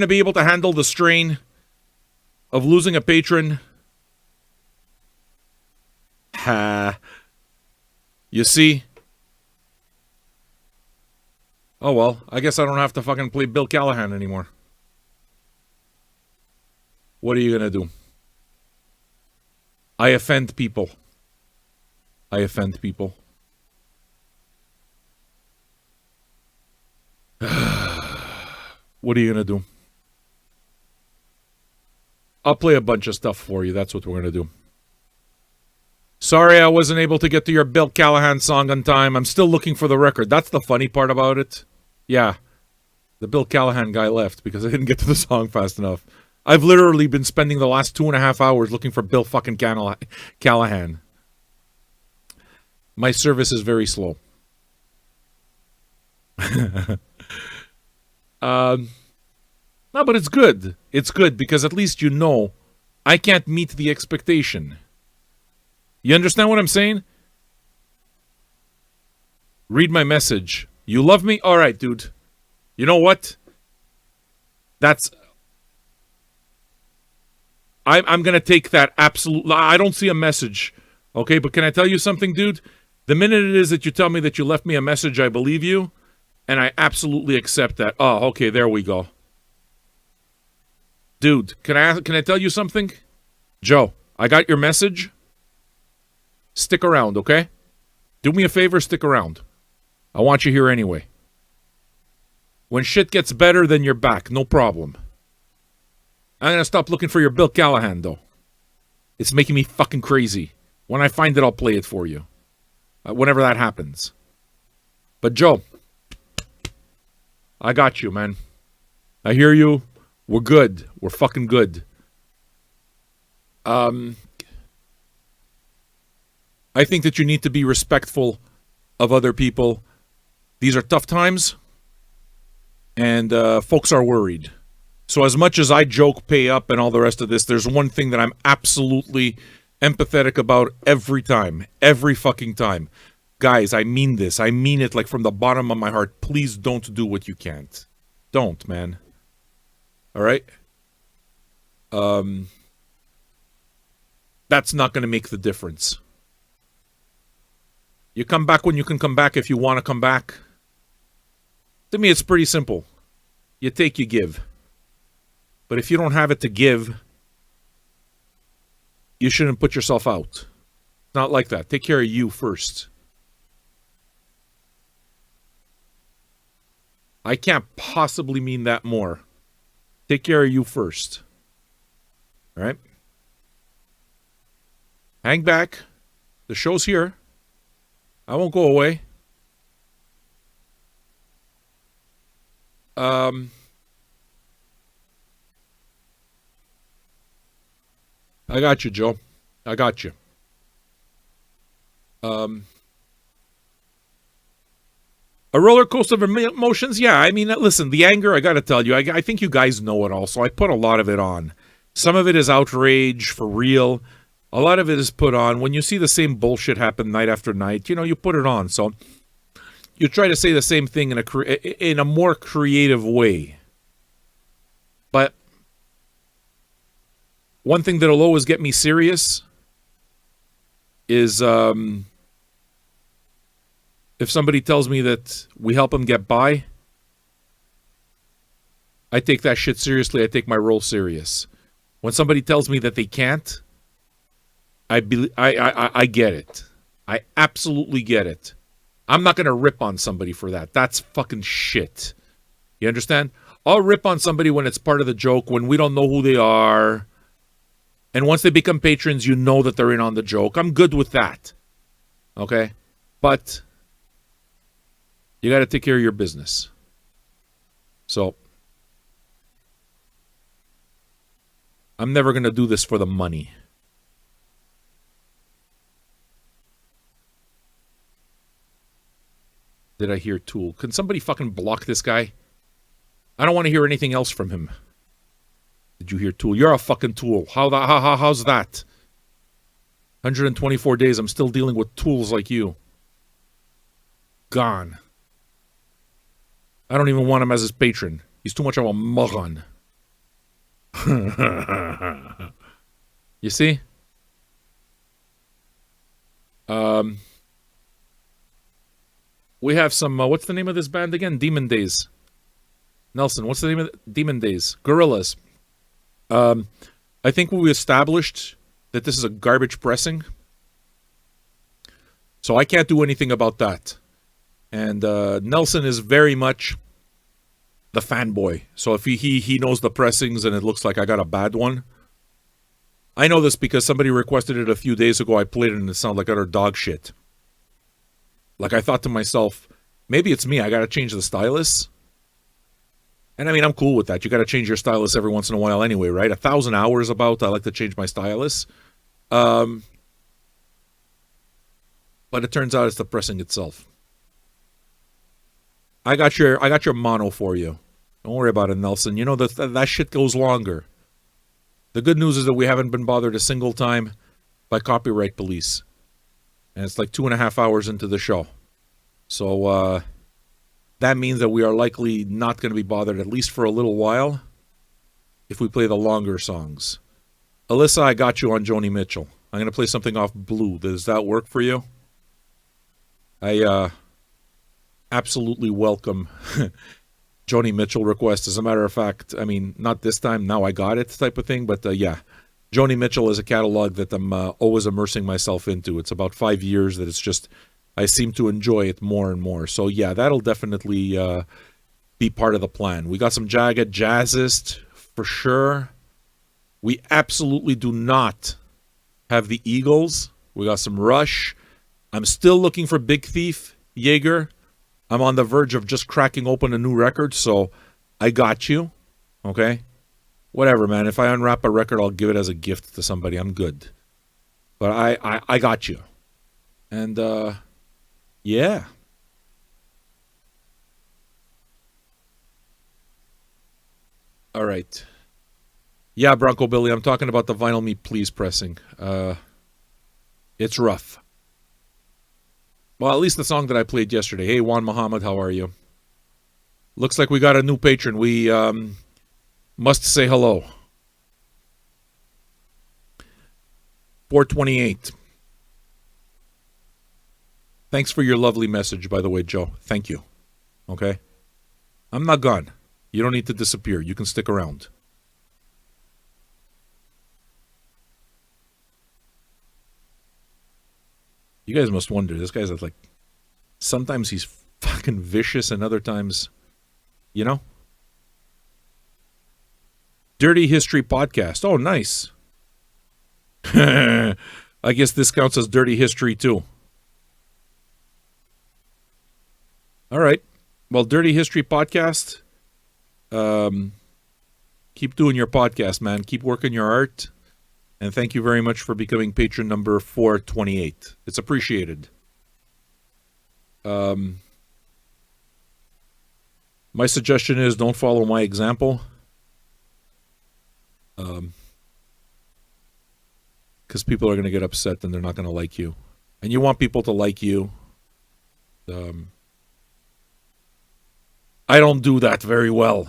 A: to be able to handle the strain of losing a patron? Ha. You see? Oh well, I guess I don't have to fucking play Bill Callahan anymore. What are you gonna do? I offend people. I offend people. What are you gonna do? I'll play a bunch of stuff for you. That's what we're gonna do. Sorry I wasn't able to get to your Bill Callahan song on time. I'm still looking for the record. That's the funny part about it. Yeah. The Bill Callahan guy left because I didn't get to the song fast enough. I've literally been spending the last 2.5 hours looking for Bill fucking Callahan. My service is very slow. No, but it's good. It's good because at least you know I can't meet the expectation. You understand what I'm saying? Read my message. You love me? All right, dude. You know what? I'm going to take that absolutely. I don't see a message. Okay, but can I tell you something, dude? The minute it is that you tell me that you left me a message, I believe you, and I absolutely accept that. Oh, okay, there we go. Dude, can I tell you something? Joe, I got your message. Stick around, okay? Do me a favor, stick around. I want you here anyway. When shit gets better, then you're back. No problem. I'm going to stop looking for your Bill Callahan, though. It's making me fucking crazy. When I find it, I'll play it for you. Whenever that happens. But Joe, I got you, man. I hear you. We're good. We're fucking good. I think that you need to be respectful of other people. These are tough times, and folks are worried. So as much as I joke, pay up, and all the rest of this, there's one thing that I'm absolutely empathetic about every time. Every fucking time. Guys, I mean this. I mean it like from the bottom of my heart. Please don't do what you can't. Don't, man. All right? That's not going to make the difference. You come back when you can come back if you want to come back. To me, it's pretty simple. You take, you give. But if you don't have it to give, you shouldn't put yourself out. Not like that. Take care of you first. I can't possibly mean that more. Take care of you first. All right? Hang back. The show's here. I won't go away. I got you, Joe. I got you. A roller coaster of emotions? Yeah, I mean, listen, the anger, I got to tell you, I think you guys know it all, so I put a lot of it on. Some of it is outrage, for real. A lot of it is put on. When you see the same bullshit happen night after night, you know, you put it on. So you try to say the same thing in a more creative way. But one thing that'll always get me serious is if somebody tells me that we help them get by, I take that shit seriously. I take my role serious. When somebody tells me that they can't, I get it. I absolutely get it. I'm not going to rip on somebody for that. That's fucking shit. You understand? I'll rip on somebody when it's part of the joke, when we don't know who they are. And once they become patrons, you know that they're in on the joke. I'm good with that. Okay? But you got to take care of your business. So I'm never going to do this for the money. Did I hear Tool? Can somebody fucking block this guy? I don't want to hear anything else from him. Did you hear Tool? You're a fucking tool. How's that? 124 days, I'm still dealing with tools like you. Gone. I don't even want him as his patron. He's too much of a moron. You see? We have some, what's the name of this band again? Demon Days. Nelson, what's the name of Demon Days? Gorillas. I think we established that this is a garbage pressing. So I can't do anything about that. And Nelson is very much the fanboy. So if he knows the pressings and it looks like I got a bad one. I know this because somebody requested it a few days ago. I played it and it sounded like utter dog shit. Like I thought to myself, maybe it's me. I got to change the stylus. And I mean, I'm cool with that. You got to change your stylus every once in a while anyway, right? 1,000 hours about, I like to change my stylus. But it turns out it's the pressing itself. I got your mono for you. Don't worry about it, Nelson. You know that shit goes longer. The good news is that we haven't been bothered a single time by copyright police. And it's like 2.5 hours into the show. So that means that we are likely not going to be bothered, at least for a little while, if we play the longer songs. Alyssa, I got you on Joni Mitchell. I'm going to play something off Blue. Does that work for you? I absolutely welcome Joni Mitchell request. As a matter of fact, I mean, not this time, now I got it type of thing, but yeah. Joni Mitchell is a catalog that I'm always immersing myself into. It's about 5 years that it's just, I seem to enjoy it more and more. So yeah, that'll definitely be part of the plan. We got some Jagged Jazzist for sure. We absolutely do not have the Eagles. We got some Rush. I'm still looking for Big Thief, Jaeger. I'm on the verge of just cracking open a new record, so I got you. Okay? Whatever, man. If I unwrap a record, I'll give it as a gift to somebody. I'm good. But I got you. And, yeah. All right. Yeah, Bronco Billy, I'm talking about the Vinyl Me Please pressing. It's rough. Well, at least the song that I played yesterday. Hey, Juan Muhammad, how are you? Looks like we got a new patron. We must say hello. 428. Thanks for your lovely message, by the way, Joe. Thank you. Okay? I'm not gone. You don't need to disappear. You can stick around. You guys must wonder, this guy's like, sometimes he's fucking vicious and other times, you know? Dirty History Podcast. Oh, nice. I guess this counts as Dirty History too. All right. Well, Dirty History Podcast. Keep doing your podcast, man. Keep working your art. And thank you very much for becoming patron number 428. It's appreciated. My suggestion is don't follow my example. Because people are going to get upset and they're not going to like you. And you want people to like you. I don't do that very well.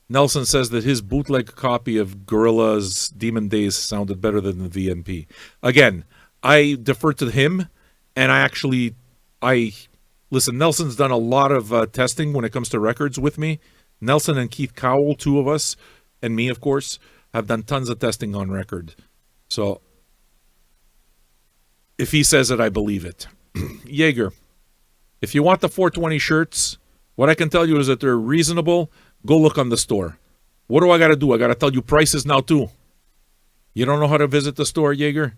A: Nelson says that his bootleg copy of Gorilla's Demon Days sounded better than the VMP. Again, I defer to him, and listen, Nelson's done a lot of testing when it comes to records with me. Nelson and Keith Cowell, two of us, and me, of course, have done tons of testing on record. So, if he says it, I believe it. Jaeger, if you want the 420 shirts, what I can tell you is that they're reasonable. Go look on the store. What do I got to do? I got to tell you prices now, too. You don't know how to visit the store, Jaeger?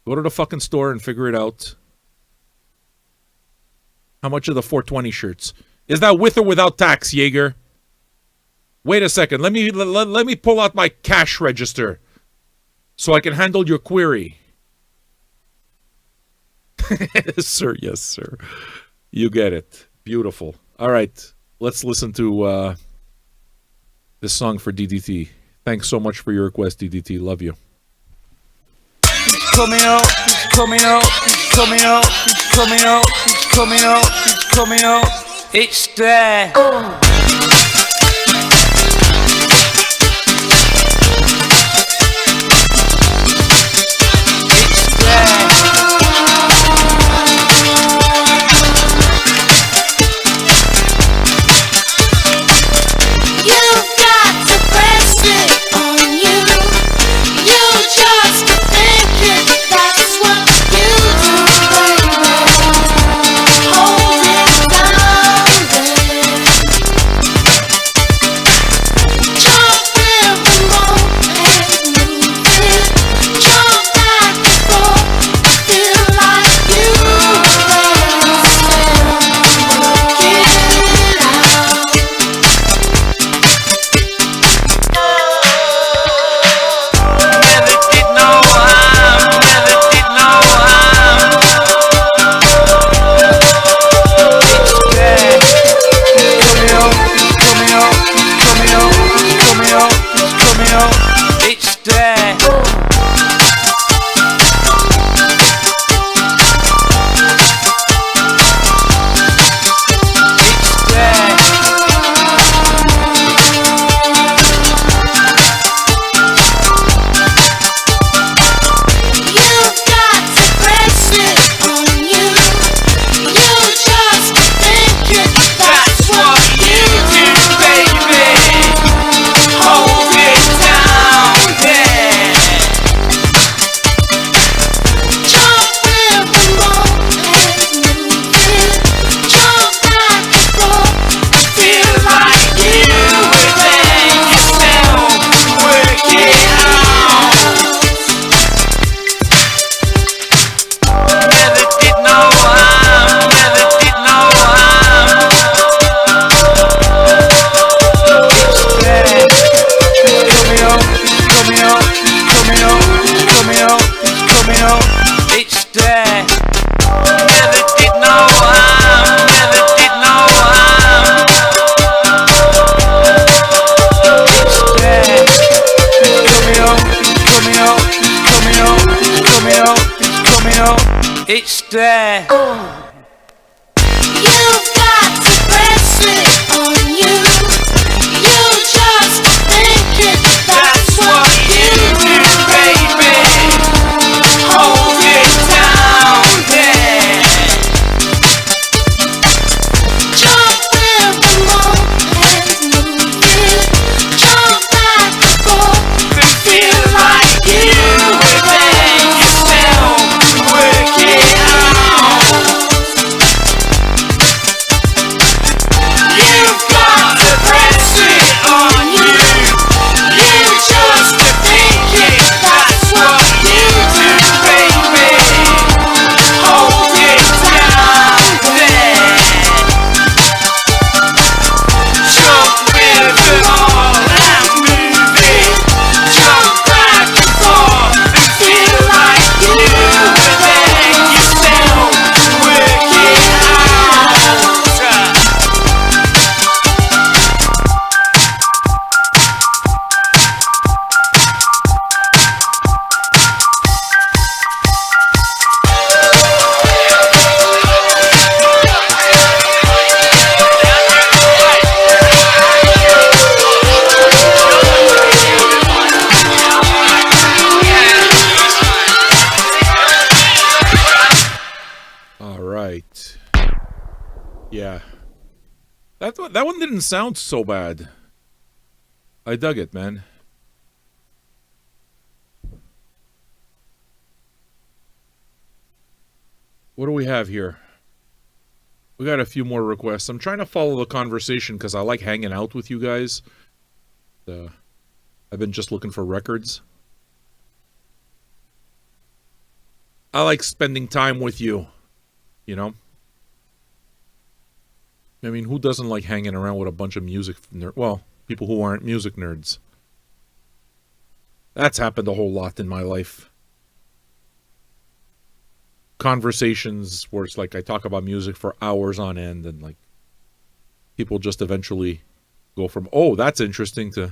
A: Go to the fucking store and figure it out. How much are the 420 shirts? Is that with or without tax, Jaeger? Wait a second. Let me pull out my cash register so I can handle your query. Sir, yes, sir. You get it. Beautiful. All right. Let's listen to this song for DDT. Thanks so much for your request, DDT. Love you.
C: He's coming out, he's coming out, he's coming out, he's coming out, he's coming out, he's coming out. It's there.
D: that.
F: You've got to press it on you. You just think it, that's what you do,
D: baby. Hold it down, yeah.
F: jump with the moment, move it, jump back and forth,
D: Feel like you make yourself work it out. You've got to press it on you. You just think it, that's what you do, baby. Hold it down there. Jump with it all and move it. Jump back and forth and feel like you make yourself work it out.
A: All right. Yeah. That one didn't sound so bad. I dug it, man. What do we have here? We got a few more requests. I'm trying to follow the conversation because I like hanging out with you guys. I've been just looking for records. I like spending time with you, you know? I mean, who doesn't like hanging around with a bunch of music nerds? Well, people who aren't music nerds. That's happened a whole lot in my life. Conversations where it's like I talk about music for hours on end, and like people just eventually go from, oh, that's interesting, to,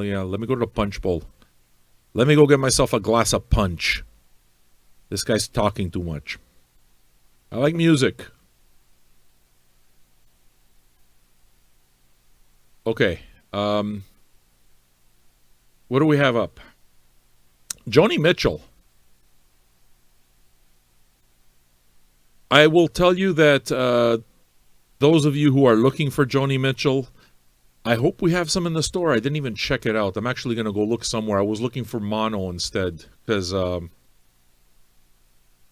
A: yeah, let me go to the punch bowl. Let me go get myself a glass of punch. This guy's talking too much. I like music. Okay. What do we have up? Joni Mitchell. I will tell you that those of you who are looking for Joni Mitchell, I hope we have some in the store. I didn't even check it out. I'm actually going to go look somewhere. I was looking for mono instead because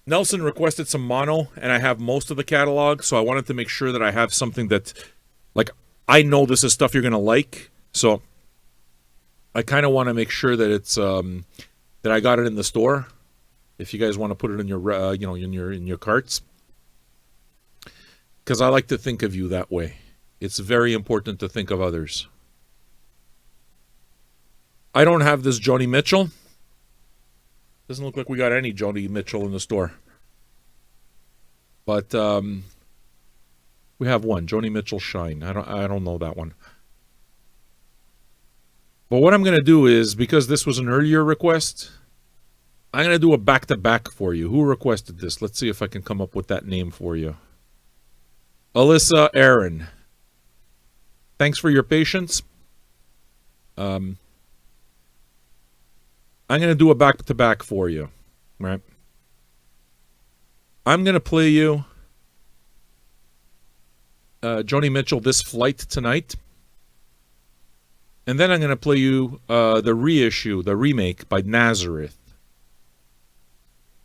A: Nelson requested some mono, and I have most of the catalog, so I wanted to make sure that I have something that, like, I know this is stuff you're going to like, so I kind of want to make sure that it's that I got it in the store. If you guys want to put it in your in your carts, because I like to think of you that way. It's very important to think of others. I don't have this Joni Mitchell. Doesn't look like we got any Joni Mitchell in the store. But we have one, Joni Mitchell Shine. I don't know that one. But what I'm going to do is, because this was an earlier request, I'm going to do a back-to-back for you. Who requested this? Let's see if I can come up with that name for you. Alyssa Aaron. Thanks for your patience. I'm going to do a back-to-back for you. Right? I'm going to play you Joni Mitchell, This Flight Tonight. And then I'm going to play you the reissue, the remake by Nazareth.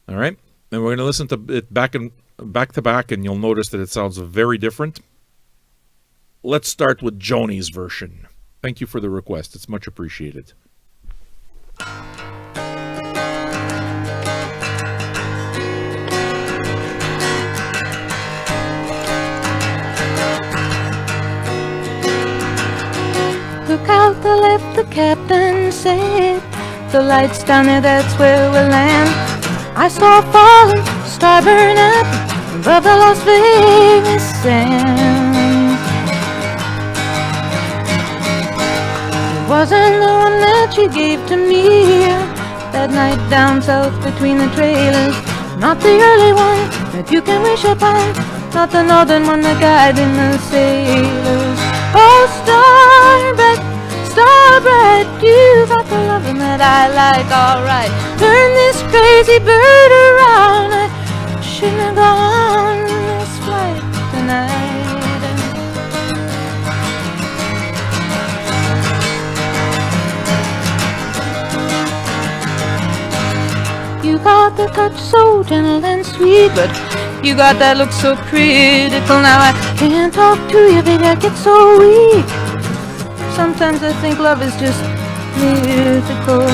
A: All right? And we're going to listen to it back to back, and you'll notice that it sounds very different. Let's start with Joni's version. Thank you for the request. It's much appreciated.
H: Look out the left, the captain said. The lights down there, that's where we'll land. I saw falling, star burn up above the Las Vegas sands. It wasn't the one that you gave to me that night down south between the trailers. not the early one that you can wish upon, not the northern one, the guiding the sailors. Oh, starbright, starbright, you got the loving that I like, alright. Turn this crazy bird around, I shouldn't have gone on this flight tonight. You got the touch so gentle and sweet, but you got that look so critical. Now I can't talk to you, baby, I get so weak. Sometimes I think love is just mythical.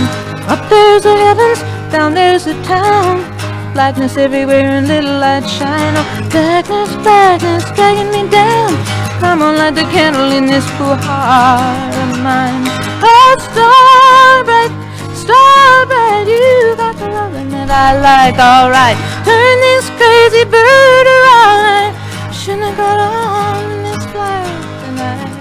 H: Up there's the heavens, down there's the town. Blackness everywhere and little light shine. Oh, blackness, blackness, dragging me down. Come on, light the candle in this poor heart of mine. Oh, starbright, starbright, you got the loving that I like, alright. Turn this crazy bird around, I shouldn't have got on this flight tonight.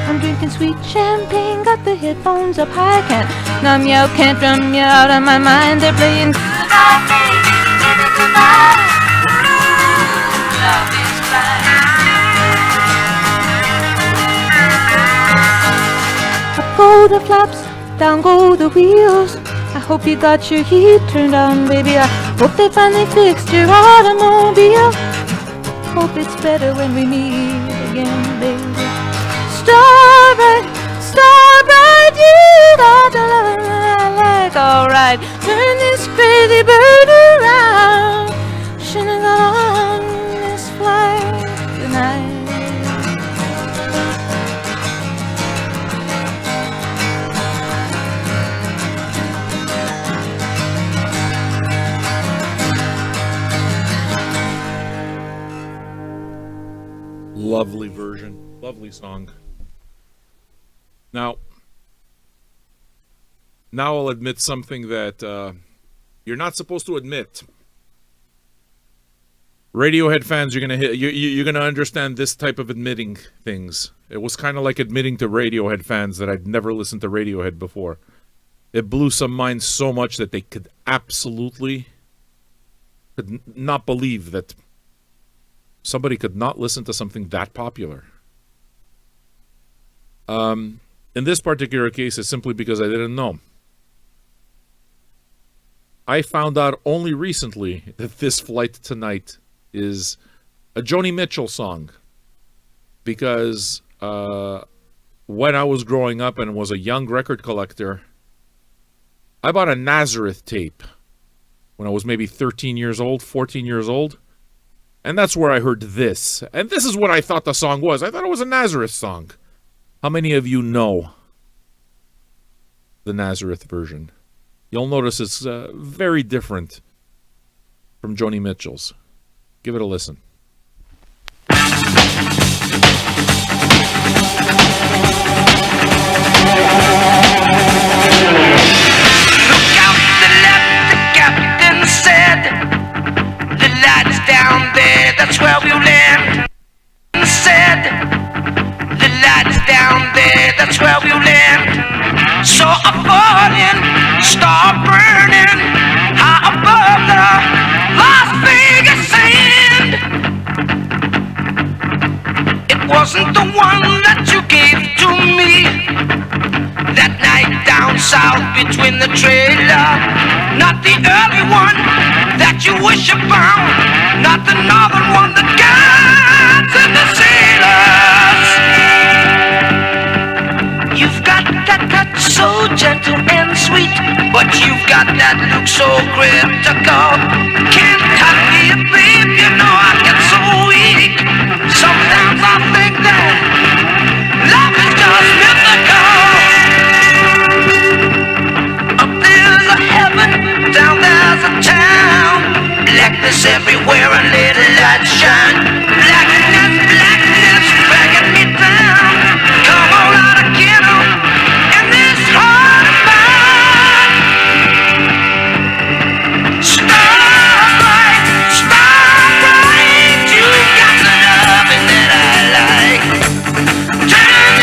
H: I'm drinking sweet champagne, got the headphones up high, can't numb you out, can't drum you out of my mind. They're playing goodbye, baby, baby, goodbye. Love is blind. Up go the flaps, down go the wheels. I hope you got your heat turned on, baby. I hope they finally fixed your automobile. Hope it's better when we meet again, baby. Starbright, starbright, you got the love that I like, alright. Turn this crazy bird around. Shouldn't have gone on this flight tonight.
A: Lovely version. Lovely song. Now I'll admit something that you're not supposed to admit. Radiohead fans, you're gonna understand this type of admitting things. It was kind of like admitting to Radiohead fans that I'd never listened to Radiohead before. It blew some minds so much that they could not believe that somebody could not listen to something that popular. In this particular case, it's simply because I didn't know. I found out only recently that This Flight Tonight is a Joni Mitchell song. Because when I was growing up and was a young record collector, I bought a Nazareth tape when I was maybe 13 years old, 14 years old. And that's where I heard this. And this is what I thought the song was. I thought it was a Nazareth song. How many of you know the Nazareth version? You'll notice it's very different from Joni Mitchell's. Give it a listen.
F: Look out to the left, the captain said. The light's down there, that's where we land. Said, the light's down there, that's where we land. So a falling, star burning, high above the Las Vegas sand. It wasn't the one that you gave to me that night down south between the trailer. Not the early one that you wish upon, not the northern one, the guides and the sailors. You've got that touch so gentle and sweet, but you've got that look so critical. Can't touch me, babe, you know I get so weak. Sometimes I think that love is just mythical. Up there's a heaven, down there's a town. Blackness everywhere and little light shine. Blackness, blackness, dragging me down. Come on out again, in this heart of mine. Starlight, starlight, you got the loving that I like. Turn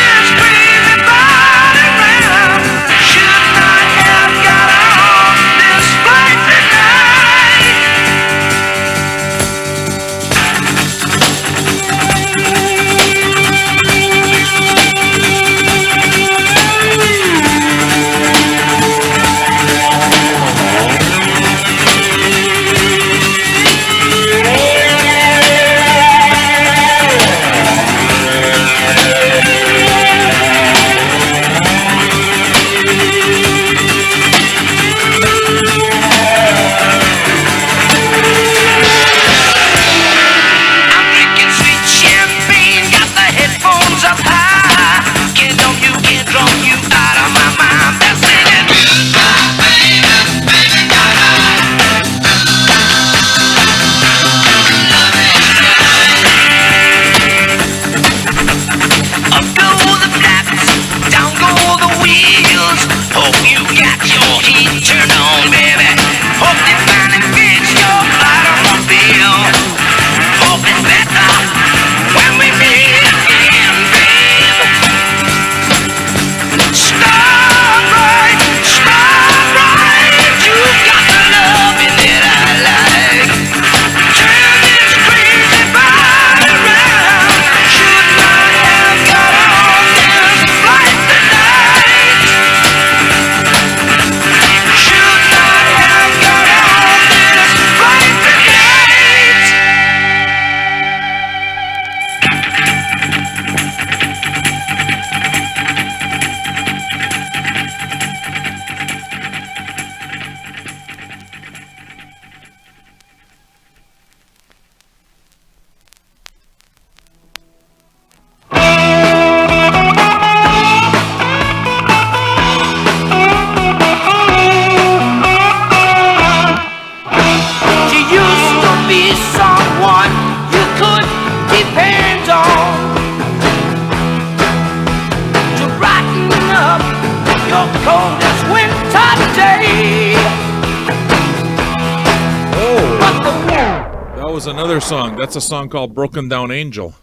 A: was another song. That's a song called Broken Down Angel.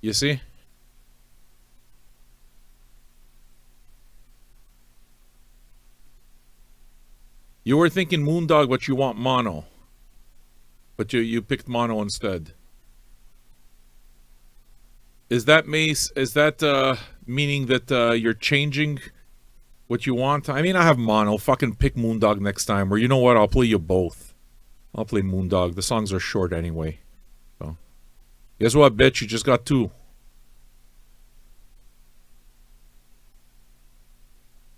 A: You see? You were thinking Moondog, but you want mono. But you picked mono instead. Is that meaning that you're changing what you want? I mean, I have mono. Fucking pick Moondog next time. Or you know what? I'll play you both. I'll play Moondog. The songs are short anyway. So, guess what, bitch? You just got two.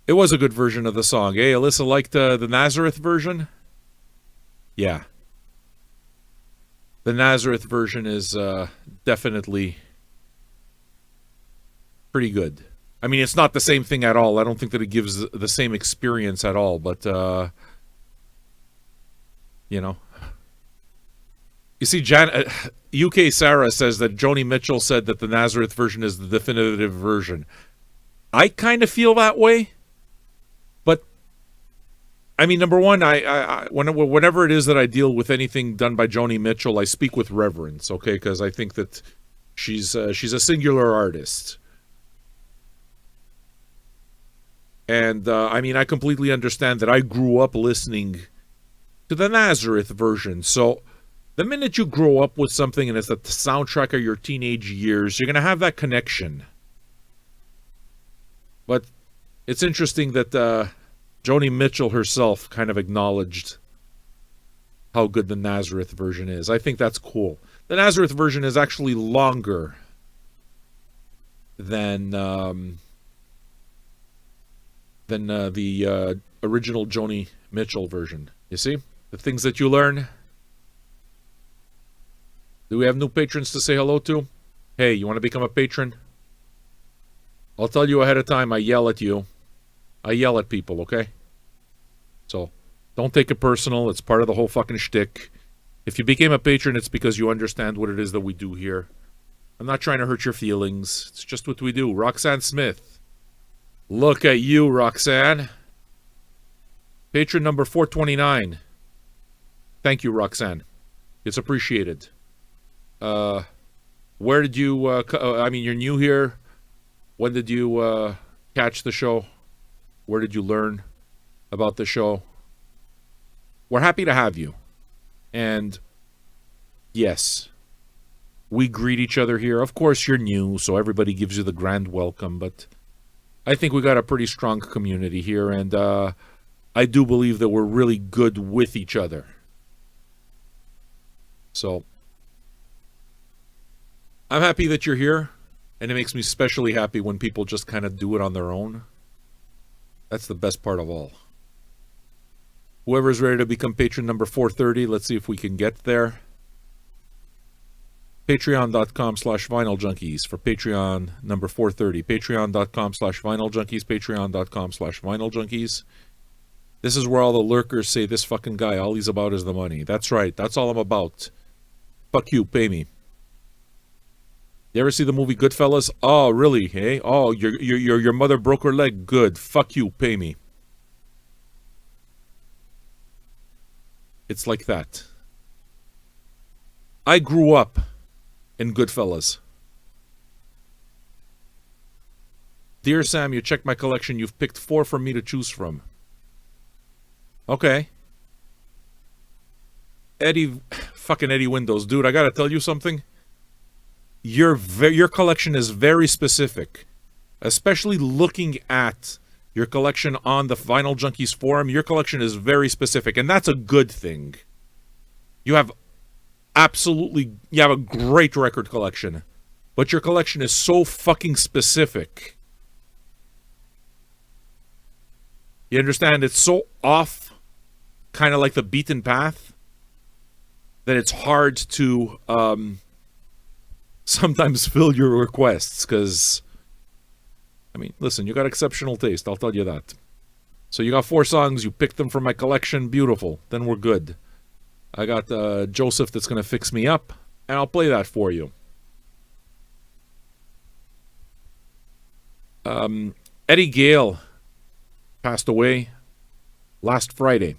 A: It was a good version of the song. Hey, Alyssa liked the Nazareth version? Yeah. The Nazareth version is definitely pretty good. I mean, it's not the same thing at all. I don't think that it gives the same experience at all, but, you know. You see, UK Sarah says that Joni Mitchell said that the Nazareth version is the definitive version. I kind of feel that way. But, I mean, number one, whenever it is that I deal with anything done by Joni Mitchell, I speak with reverence, okay? Because I think that she's a singular artist. And, I mean, I completely understand that I grew up listening to the Nazareth version. So, the minute you grow up with something and it's the soundtrack of your teenage years, you're going to have that connection. But it's interesting that Joni Mitchell herself kind of acknowledged how good the Nazareth version is. I think that's cool. The Nazareth version is actually longer than the original Joni Mitchell version. You see? The things that you learn. Do we have new patrons to say hello to? Hey, you want to become a patron? I'll tell you ahead of time, I yell at you. I yell at people, okay? So, don't take it personal. It's part of the whole fucking shtick. If you became a patron, it's because you understand what it is that we do here. I'm not trying to hurt your feelings. It's just what we do. Roxanne Smith. Look at you, Roxanne. Patron number 429. Thank you, Roxanne. It's appreciated. Where did you, I mean, you're new here. When did you catch the show? Where did you learn about the show? We're happy to have you. And yes, we greet each other here. Of course, you're new, so everybody gives you the grand welcome. But I think we got a pretty strong community here. And I do believe that we're really good with each other. So I'm happy that you're here. And it makes me especially happy when people just kind of do it on their own. That's the best part of all. Whoever's ready to become patron number 430, let's see if we can get there. Patreon.com/VinylJunkies for Patreon number 430. Patreon.com/VinylJunkies. Patreon.com/VinylJunkies. This is where all the lurkers say, this fucking guy, all he's about is the money. That's right. That's all I'm about. Fuck you, pay me. You ever see the movie Goodfellas? Oh, really? Hey? Oh, your mother broke her leg? Good. Fuck you. Pay me. It's like that. I grew up in Goodfellas. Dear Sam, you checked my collection. You've picked 4 for me to choose from. Okay. Fucking Eddie Windows. Dude, I gotta tell you something. Your collection is very specific, especially looking at your collection on the Vinyl Junkies forum. Your collection is very specific, and that's a good thing. You have a great record collection, but your collection is so fucking specific. You understand? It's so off, kind of like the beaten path, that it's hard to sometimes fill your requests, because, I mean, listen, you got exceptional taste, I'll tell you that. So you got 4 songs, you picked them from my collection, beautiful, then we're good. I got Joseph that's going to fix me up, and I'll play that for you. Eddie Gale passed away last Friday.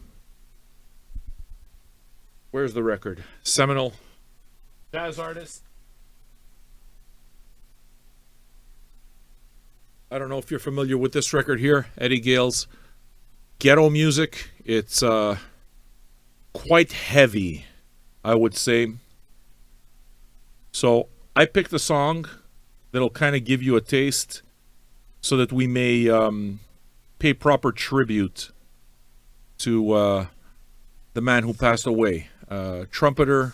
A: Where's the record? Seminal jazz artist. I don't know if you're familiar with this record here, Eddie Gale's Ghetto Music. It's quite heavy, I would say. So I picked a song that'll kind of give you a taste so that we may pay proper tribute to the man who passed away. Trumpeter.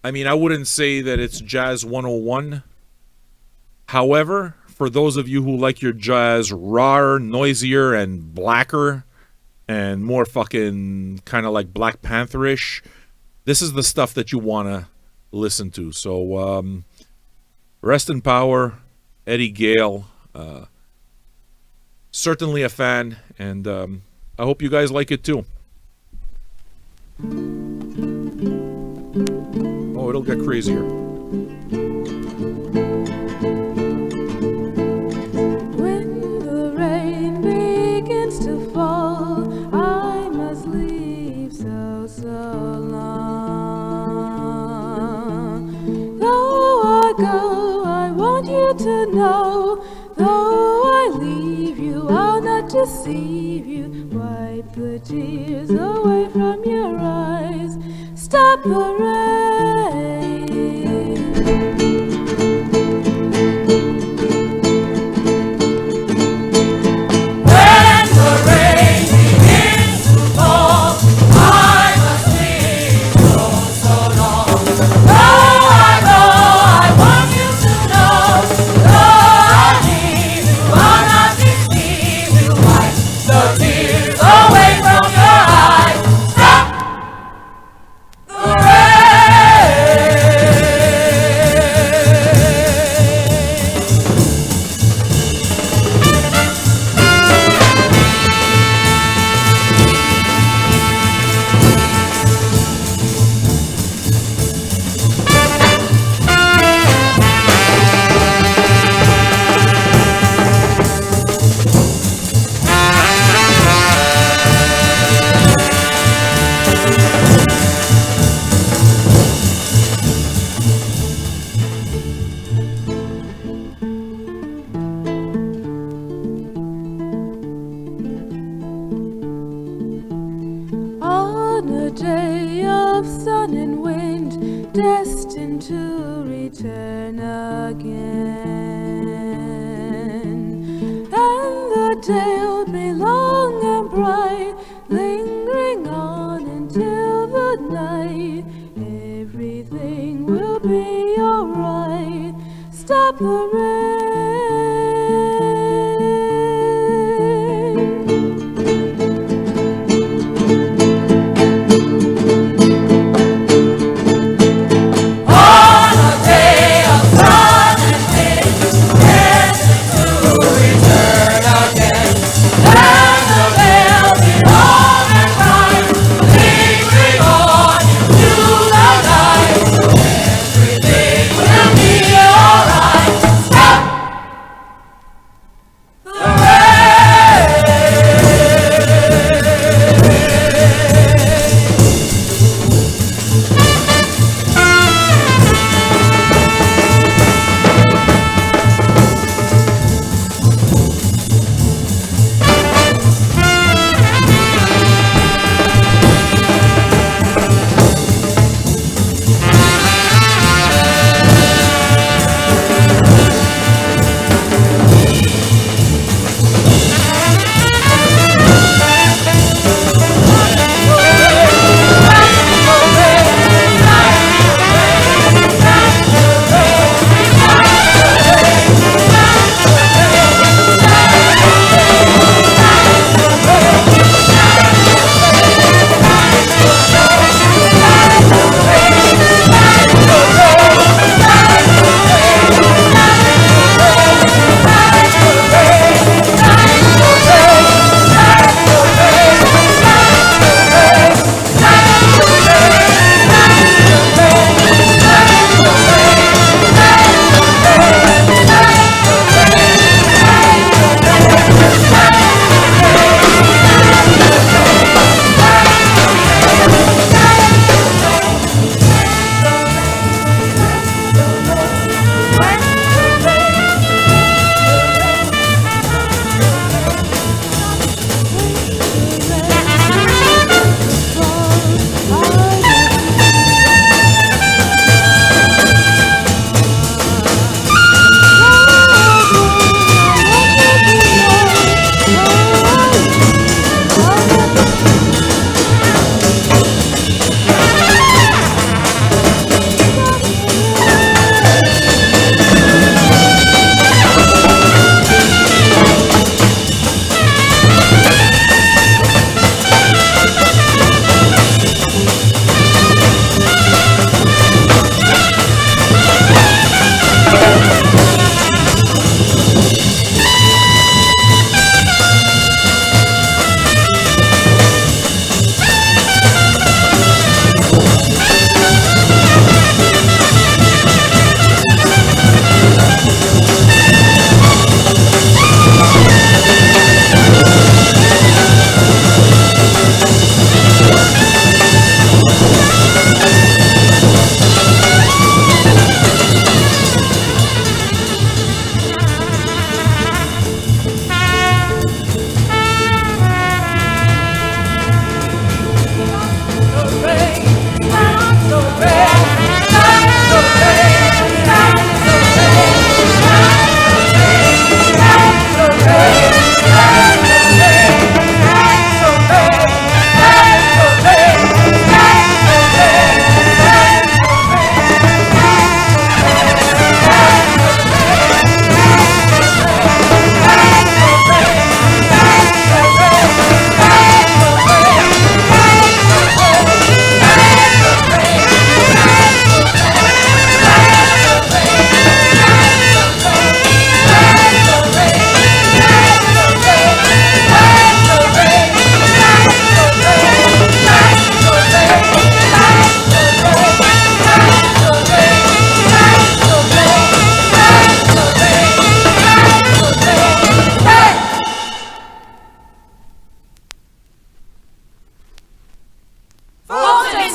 A: I mean, I wouldn't say that it's Jazz 101. However, for those of you who like your jazz rawer, noisier, and blacker, and more fucking kind of like Black Panther-ish, this is the stuff that you want to listen to. So, rest in power, Eddie Gale. Certainly a fan, and I hope you guys like it too. Oh, it'll get crazier.
H: When the rain begins to fall, I must leave so long. Though I go, I want you to know, though I leave you, I'll not deceive you. Wipe the tears away from your eyes. Stop the rain. When the rain begins to fall, I must leave you so long. Though I go, I want you to know, though I leave you, I'll not deceive you. Wipe the tears away from your eyes. Stop the rain. On a day of sun and wind, destined to return again, and the day'll be long and bright, lingering on until the night. Everything will be alright. Stop the rain. Everything will be alright. Stop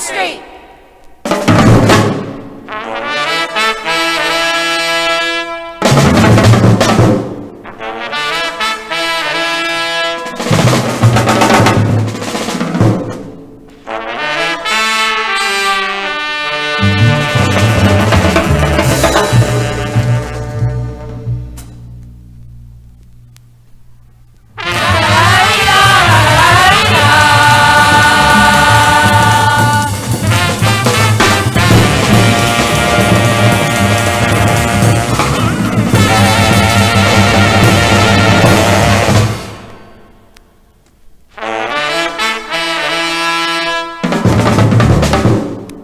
F: Street.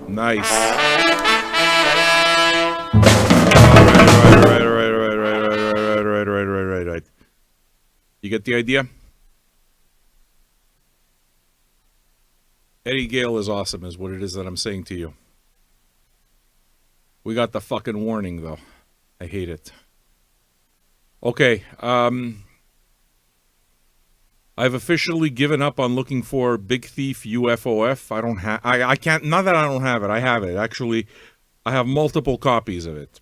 A: Nice. Right. You get the idea? Eddie Gale is awesome, is what it is that I'm saying to you. We got the fucking warning, though. I hate it. Okay, I've officially given up on looking for Big Thief UFOF. I don't have. I can't. Not that I don't have it. I have it. Actually, I have multiple copies of it.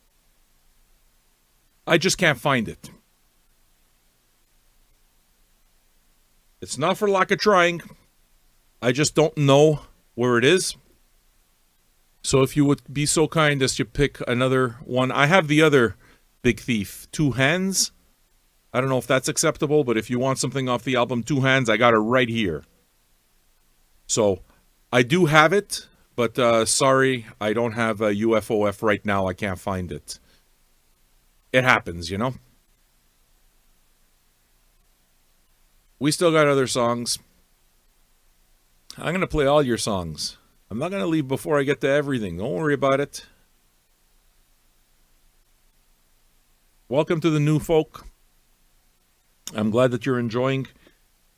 A: I just can't find it. It's not for lack of trying. I just don't know where it is. So if you would be so kind as to pick another one. I have the other Big Thief, Two Hands. I don't know if that's acceptable, but if you want something off the album Two Hands, I got it right here. So I do have it, but sorry, I don't have a UFOF right now. I can't find it. It happens, you know? We still got other songs. I'm going to play all your songs. I'm not going to leave before I get to everything. Don't worry about it. Welcome to the new folk. I'm glad that you're enjoying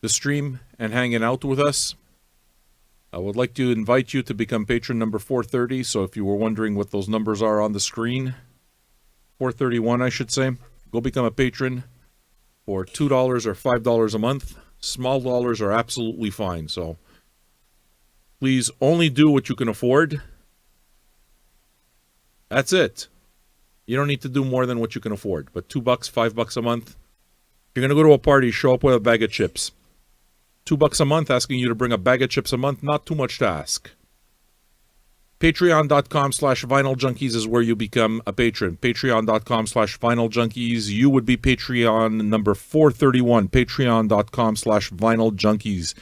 A: the stream and hanging out with us. I would like to invite you to become patron number 430. So if you were wondering what those numbers are on the screen, 431, I should say, go become a patron for $2 or $5 a month. Small dollars are absolutely fine. So please only do what you can afford. That's it. You don't need to do more than what you can afford. But $2, $5 a month. If you're going to go to a party, show up with a bag of chips. $2 a month, asking you to bring a bag of chips a month, not too much to ask. Patreon.com/VinylJunkies is where you become a patron. Patreon.com/VinylJunkies. You would be Patreon number 431. Patreon.com/VinylJunkies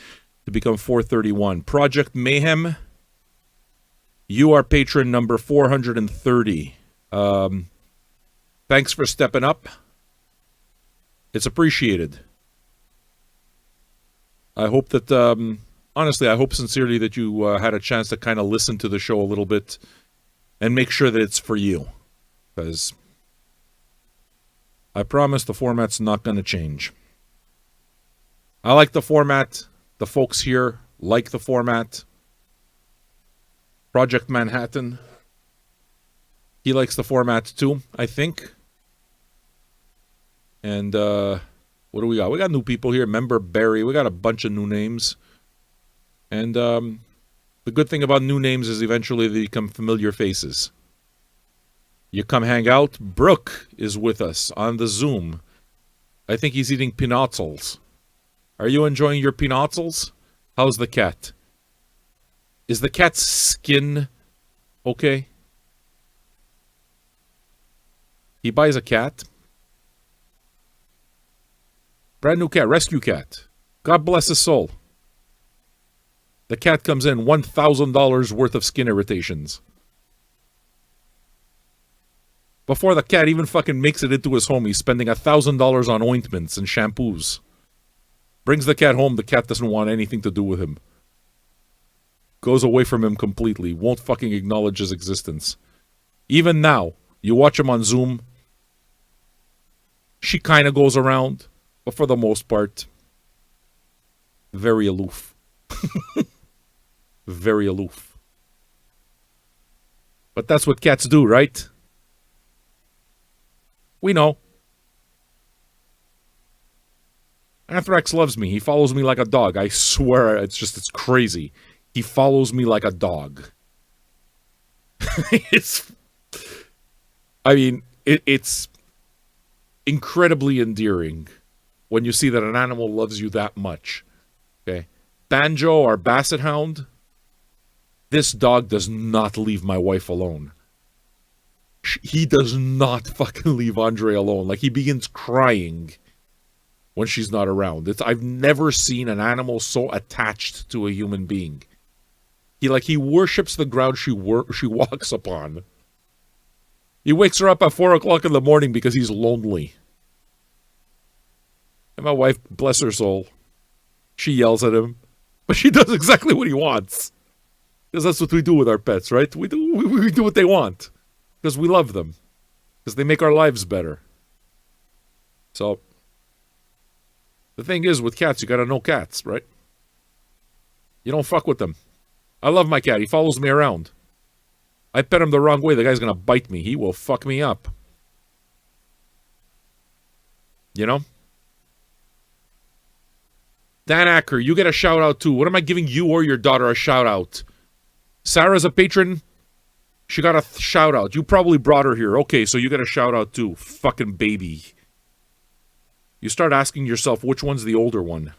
A: to become 431. Project Mayhem, you are patron number 430. Thanks for stepping up. It's appreciated. I hope that, honestly, I hope sincerely that you had a chance to kind of listen to the show a little bit and make sure that it's for you. Because I promise the format's not going to change. I like the format. The folks here like the format. Project Manhattan, he likes the format too, I think. And what do we got? We got new people here. Member Barry. We got a bunch of new names. And the good thing about new names is eventually they become familiar faces. You come hang out. Brooke is with us on the Zoom. I think he's eating pinotzels. Are you enjoying your pinotzels? How's the cat? Is the cat's skin okay? He buys a cat. Brand new cat, rescue cat. God bless his soul. The cat comes in $1,000 worth of skin irritations. Before the cat even fucking makes it into his home, he's spending $1,000 on ointments and shampoos. Brings the cat home, the cat doesn't want anything to do with him. Goes away from him completely. Won't fucking acknowledge his existence. Even now, you watch him on Zoom. She kind of goes around, but for the most part, very aloof. Very aloof. But that's what cats do, right? We know. Anthrax loves me. He follows me like a dog. I swear, it's crazy. He follows me like a dog. It's incredibly endearing when you see that an animal loves you that much. Okay. Banjo, our basset hound, this dog does not leave my wife alone. He does not fucking leave Andre alone. Like, he begins crying when she's not around. I've never seen an animal so attached to a human being. He worships the ground she walks upon. He wakes her up at 4 o'clock in the morning because he's lonely. And my wife, bless her soul, she yells at him, but she does exactly what he wants. Because that's what we do with our pets, right? We do what they want. Because we love them. Because they make our lives better. So, the thing is, with cats, you gotta know cats, right? You don't fuck with them. I love my cat. He follows me around. I pet him the wrong way, the guy's gonna bite me. He will fuck me up. You know? Dan Acker, you get a shout out too. What am I giving you or your daughter a shout out? Sarah's a patron. She got a shout out. You probably brought her here. Okay, so you get a shout out too. Fucking baby. You start asking yourself, which one's the older one?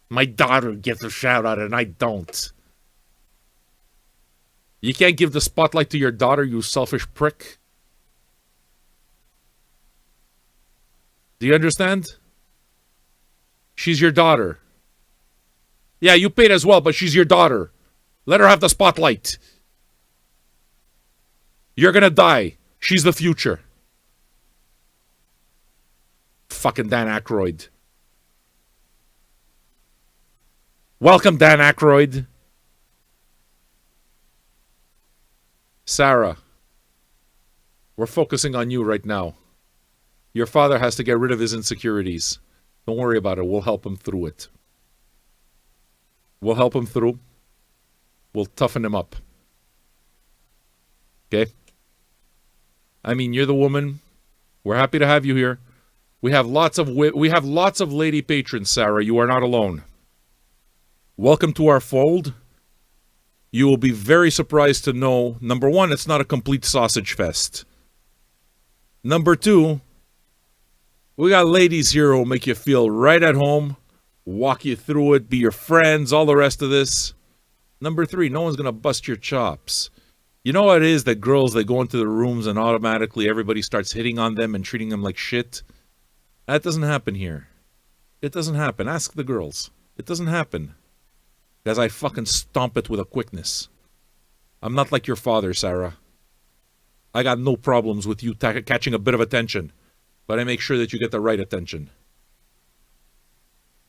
A: My daughter gets a shout out and I don't. You can't give the spotlight to your daughter, you selfish prick. Do you understand? She's your daughter. Yeah, you paid as well, but she's your daughter. Let her have the spotlight. You're gonna die. She's the future. Fucking Dan Aykroyd. Welcome, Dan Aykroyd. Sarah, we're focusing on you right now. Your father has to get rid of his insecurities. Don't worry about it. We'll help him through it. We'll help him through. We'll toughen him up. Okay? I mean, you're the woman. We're happy to have you here. We have lots of lady patrons, Sarah. You are not alone. Welcome to our fold. You will be very surprised to know, number one, it's not a complete sausage fest. Number two, we got ladies here who will make you feel right at home, walk you through it, be your friends, all the rest of this. Number three, no one's going to bust your chops. You know what it is that girls, they go into the rooms and automatically everybody starts hitting on them and treating them like shit? That doesn't happen here. It doesn't happen. Ask the girls. It doesn't happen. Because I fucking stomp it with a quickness. I'm not like your father, Sarah. I got no problems with you catching a bit of attention. But I make sure that you get the right attention.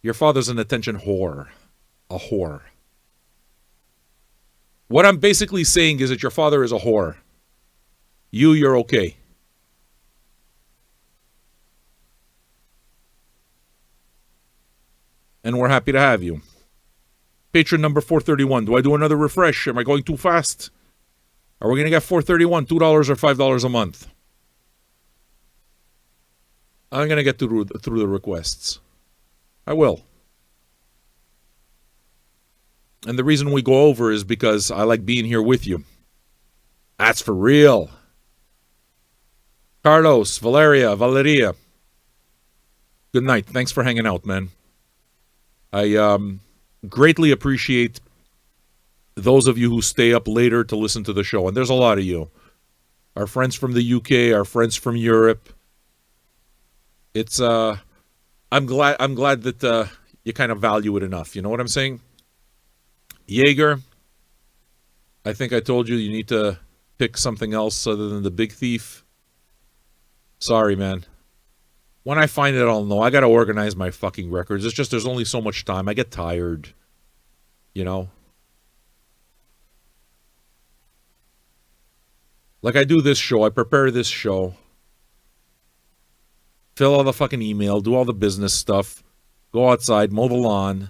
A: Your father's an attention whore. A whore. What I'm basically saying is that your father is a whore. You're okay. And we're happy to have you. Patron number 431. Do I do another refresh? Am I going too fast? Are we going to get 431, $2 or $5 a month? I'm going to get through the requests. I will. And the reason we go over is because I like being here with you. That's for real. Carlos, Valeria. Good night. Thanks for hanging out, man. I greatly appreciate those of you who stay up later to listen to the show. And there's a lot of you. Our friends from the UK, our friends from Europe. It's I'm glad that you kind of value it enough. You know what I'm saying? Jaeger, I think I told you need to pick something else other than the Big Thief. Sorry, man. When I find it, I'll know. I got to organize my fucking records. It's just there's only so much time. I get tired. You know? Like I do this show. I prepare this show. Fill all the fucking email. Do all the business stuff. Go outside. Mow the lawn.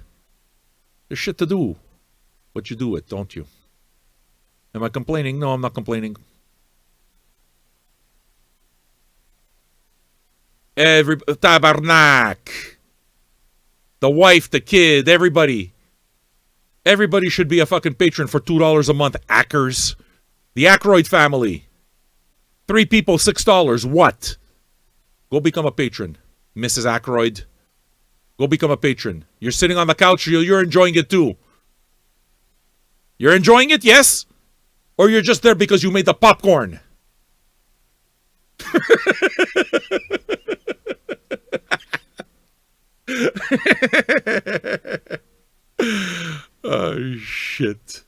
A: There's shit to do. But you do it, don't you? Am I complaining? No, I'm not complaining. Tabarnak. The wife, the kid, everybody. Everybody should be a fucking patron for $2 a month, Ackers. The Ackroyd family. 3 people, $6. What? Go become a patron, Mrs. Ackroyd. Go become a patron. You're sitting on the couch, you're enjoying it too. You're enjoying it, yes? Or you're just there because you made the popcorn? Oh, shit.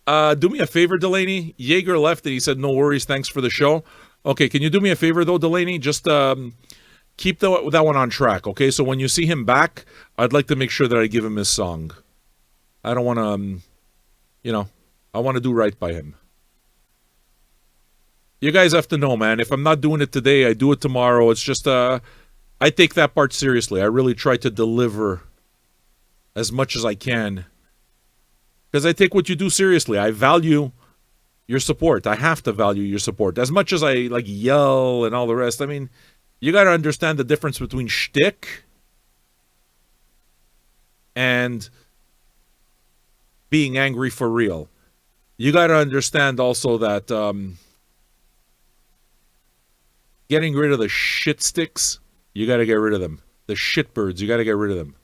A: Do me a favor, Delaney. Jaeger left and he said, no worries, thanks for the show. Okay, can you do me a favor, though, Delaney? Just keep that one on track, okay? So when you see him back, I'd like to make sure that I give him his song. I don't want to, I want to do right by him. You guys have to know, man, if I'm not doing it today, I do it tomorrow. It's just, I take that part seriously. I really try to deliver as much as I can. Because I take what you do seriously. I value your support. I have to value your support. As much as I, yell and all the rest, I mean, you got to understand the difference between shtick and being angry for real. You got to understand also that getting rid of the shit sticks, you got to get rid of them. The shitbirds, you got to get rid of them.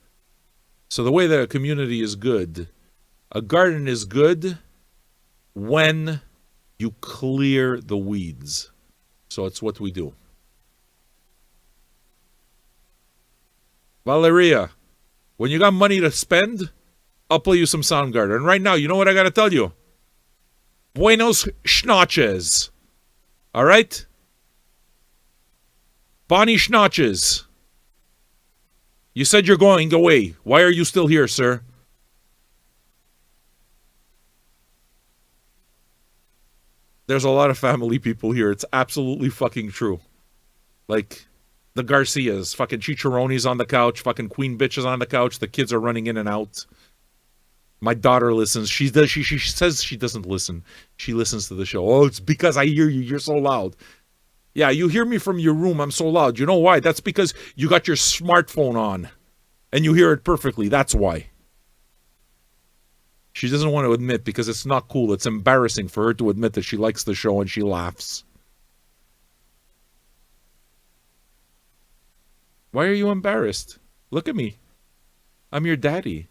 A: So the way that a community is good, a garden is good when you clear the weeds. So it's what we do. Valeria, when you got money to spend, I'll play you some Soundgarden. And right now, you know what I got to tell you? Buenos schnotches. All right? Bonnie schnotches. You said you're going away. Why are you still here, sir? There's a lot of family people here. It's absolutely fucking true. Like, the Garcias, fucking Chicharrone's on the couch, fucking Queen Bitches on the couch. The kids are running in and out. My daughter listens. She says she doesn't listen. She listens to the show. Oh, it's because I hear you. You're so loud. Yeah, you hear me from your room. I'm so loud. You know why? That's because you got your smartphone on. And you hear it perfectly. That's why. She doesn't want to admit because it's not cool. It's embarrassing for her to admit that she likes the show and she laughs. Why are you embarrassed? Look at me. I'm your daddy.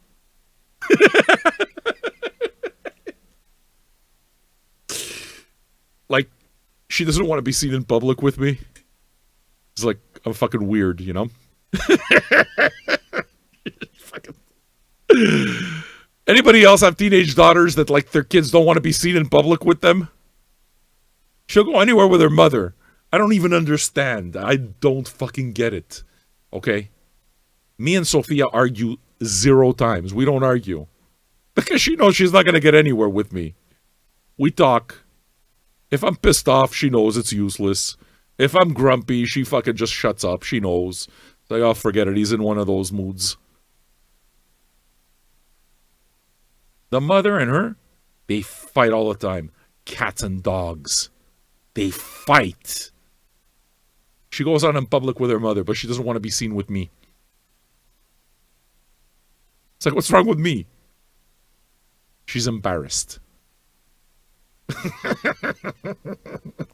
A: Like, she doesn't want to be seen in public with me. It's like, I'm fucking weird, you know? Anybody else have teenage daughters that, like, their kids don't want to be seen in public with them? She'll go anywhere with her mother. I don't even understand. I don't fucking get it. Okay? Me and Sophia argue 0 times. We don't argue. Because she knows she's not going to get anywhere with me. We talk. If I'm pissed off, she knows it's useless. If I'm grumpy, she fucking just shuts up. She knows. It's like, oh, forget it. He's in one of those moods. The mother and her, they fight all the time. Cats and dogs. They fight. She goes out in public with her mother, but she doesn't want to be seen with me. It's like, what's wrong with me? She's embarrassed.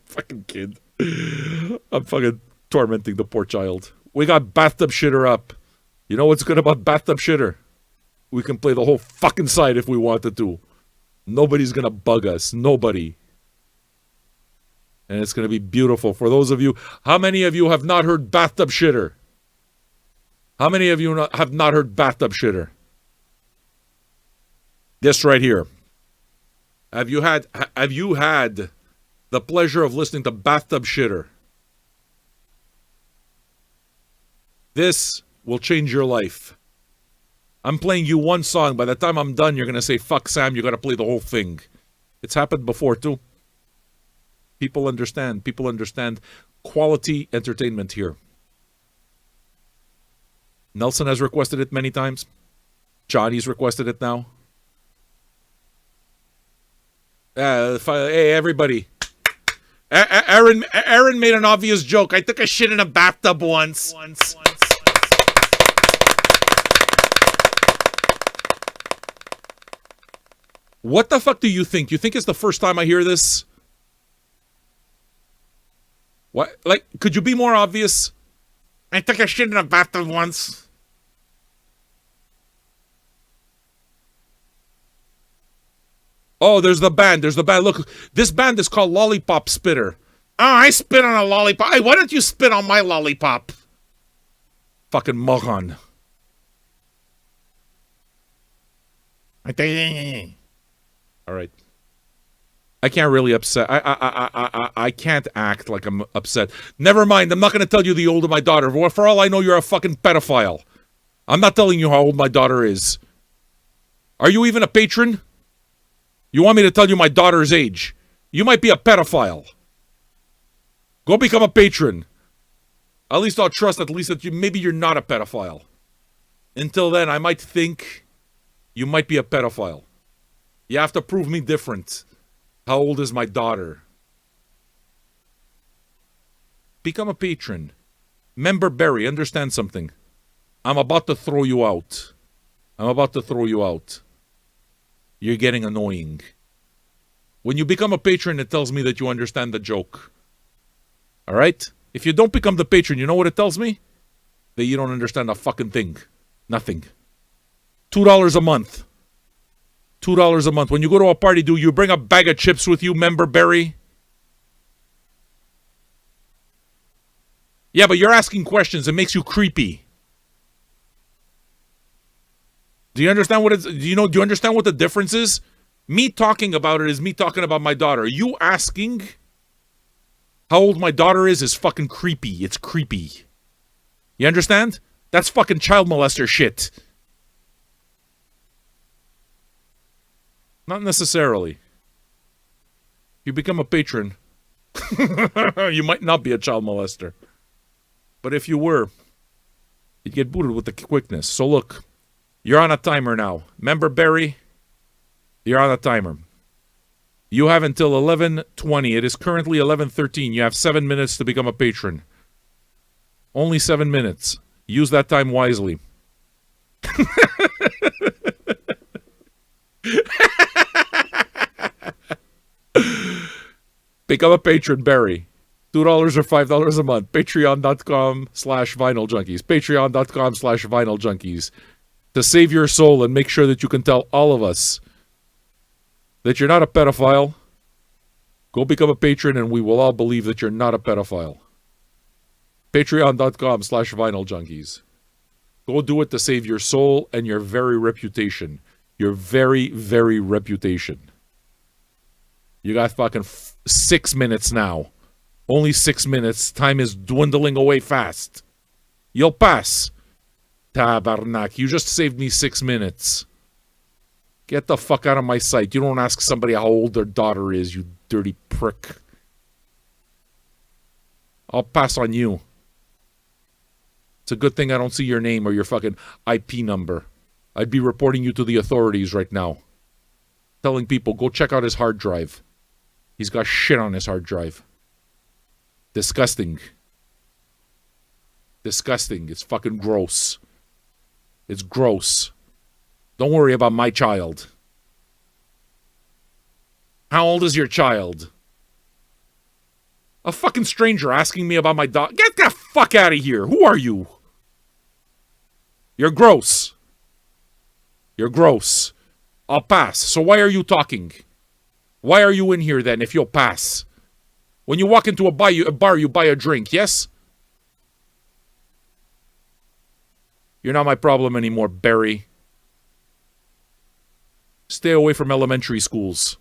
A: Fucking kid. I'm fucking tormenting the poor child. We got bathtub shitter up. You know what's good about bathtub shitter? We can play the whole fucking side if we wanted to. Nobody's gonna bug us. Nobody. And it's gonna be beautiful. For those of you, how many of you have not heard bathtub shitter? How many of you have not heard bathtub shitter? This right here. Have you had the pleasure of listening to bathtub shitter? This will change your life. I'm playing you one song. By the time I'm done, you're going to say, fuck Sam, you got to play the whole thing. It's happened before too. People understand. People understand quality entertainment here. Nelson has requested it many times. Johnny's requested it now. Hey, everybody. Aaron made an obvious joke. I took a shit in a bathtub once. What the fuck do you think? You think it's the first time I hear this? What? Like, could you be more obvious? I took a shit in a bathtub once. Oh, there's the band. Look, this band is called Lollipop Spitter. Oh, I spit on a lollipop. Hey, why don't you spit on my lollipop? Fucking moron. All right. I can't really upset. I can't act like I'm upset. Never mind. I'm not going to tell you the old of my daughter. For all I know, you're a fucking pedophile. I'm not telling you how old my daughter is. Are you even a patron? You want me to tell you my daughter's age? You might be a pedophile. Go become a patron. At least I'll trust that maybe you're not a pedophile. Until then, I might think you might be a pedophile. You have to prove me different. How old is my daughter? Become a patron. Member Barry, understand something. I'm about to throw you out. You're getting annoying. When you become a patron, it tells me that you understand the joke. All right? If you don't become the patron, you know what it tells me? That you don't understand a fucking thing. Nothing. $2 a month. $2 a month. When you go to a party, do you bring a bag of chips with you, member Barry? Yeah, but you're asking questions. It makes you creepy. Do you understand what it's... Do you understand what the difference is? Me talking about it is me talking about my daughter. You asking how old my daughter is fucking creepy. It's creepy. You understand? That's fucking child molester shit. Not necessarily. If you become a patron, you might not be a child molester. But if you were, you'd get booted with the quickness. So look, you're on a timer now. Remember, Barry? You're on a timer. You have until 11:20. It is currently 11:13. You have 7 minutes to become a patron. Only 7 minutes. Use that time wisely. Become a patron, Barry. $2 or $5 a month. Patreon.com/Vinyl Junkies. Patreon.com/Vinyl Junkies. To save your soul and make sure that you can tell all of us that you're not a pedophile, go become a patron and we will all believe that you're not a pedophile. Patreon.com/Vinyl Junkies. Go do it to save your soul and your very reputation. Your very, very reputation. You got fucking 6 minutes now. Only 6 minutes. Time is dwindling away fast. You'll pass. Tabarnak. You just saved me 6 minutes. Get the fuck out of my sight. You don't ask somebody how old their daughter is, you dirty prick. I'll pass on you. It's a good thing I don't see your name or your fucking IP number. I'd be reporting you to the authorities right now. Telling people, go check out his hard drive. He's got shit on his hard drive. Disgusting. Disgusting. It's fucking gross. It's gross. Don't worry about my child. How old is your child? A fucking stranger asking me about my dog. Get the fuck out of here. Who are you? You're gross. You're gross. I'll pass. So why are you talking? Why are you in here then if you'll pass? When you walk into a bar, you buy a drink, yes? You're not my problem anymore, Barry. Stay away from elementary schools.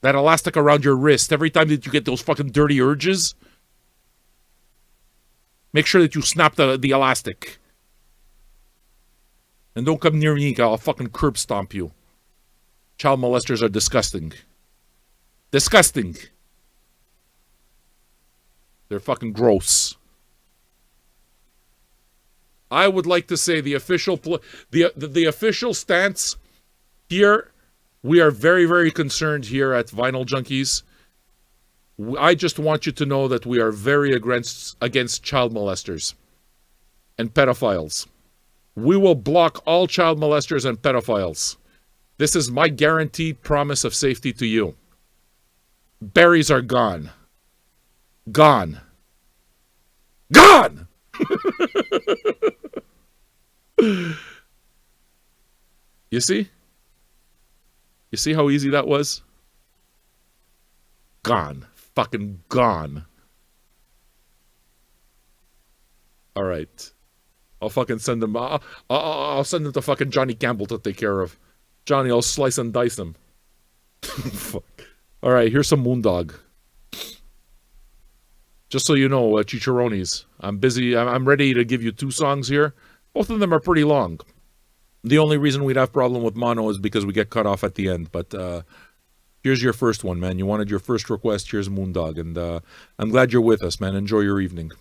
A: That elastic around your wrist, every time that you get those fucking dirty urges, make sure that you snap the elastic. And don't come near me, I'll fucking curb stomp you. Child molesters are disgusting. Disgusting. They're fucking gross. I would like to say the official the official stance here, we are very, very concerned here at Vinyl Junkies. I just want you to know that we are very against child molesters and pedophiles. We will block all child molesters and pedophiles. This is my guaranteed promise of safety to you. Berries are gone. Gone. Gone! You see? You see how easy that was? Gone. Fucking gone. All right. I'll fucking send them. I'll send them to fucking Johnny Campbell to take care of. Johnny, I'll slice and dice them. Fuck. All right, here's some Moondog. Just so you know, Chicharrones, I'm busy. I'm ready to give you 2 songs here. Both of them are pretty long. The only reason we'd have problem with mono is because we get cut off at the end. But here's your first one, man. You wanted your first request. Here's Moondog. And I'm glad you're with us, man. Enjoy your evening.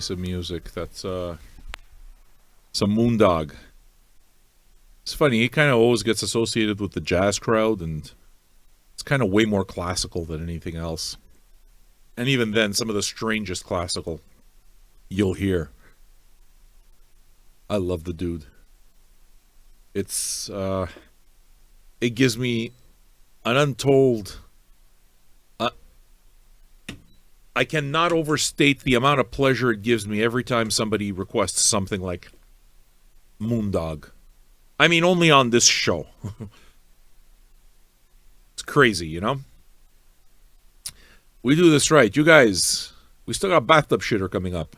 A: piece of music. That's some Moondog. It's funny, he kind of always gets associated with the jazz crowd, and it's kind of way more classical than anything else. And even then, some of the strangest classical you'll hear. I love the dude. It's it gives me an untold. I cannot overstate the amount of pleasure it gives me every time somebody requests something like Moondog. I mean, only on this show. It's crazy, you know? We do this right. You guys, we still got Bathtub Shitter coming up.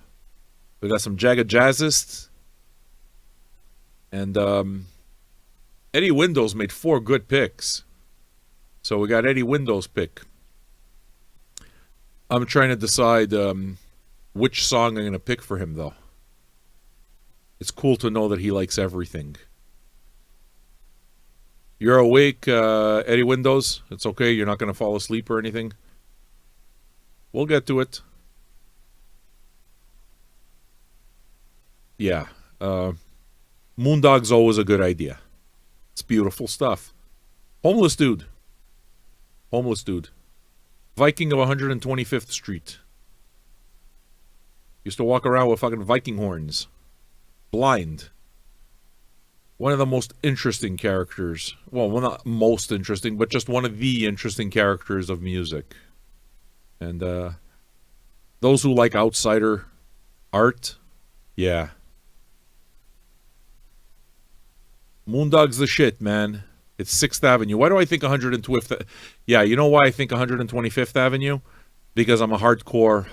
A: We got some Jagged Jazzists. And Eddie Windows made 4 good picks. So we got Eddie Windows' pick. I'm trying to decide which song I'm going to pick for him, though. It's cool to know that he likes everything. You're awake, Eddie Windows? It's okay, you're not going to fall asleep or anything? We'll get to it. Yeah. Moondog's always a good idea. It's beautiful stuff. Homeless dude. Homeless dude. Viking of 125th Street. Used to walk around with fucking Viking horns. Blind. One of the most interesting characters. Well, not most interesting, but just one of the interesting characters of music. And those who like outsider art, yeah. Moondog's the shit, man. It's 6th Avenue. Why do I think 125th? Yeah, you know why I think 125th Avenue? Because I'm a hardcore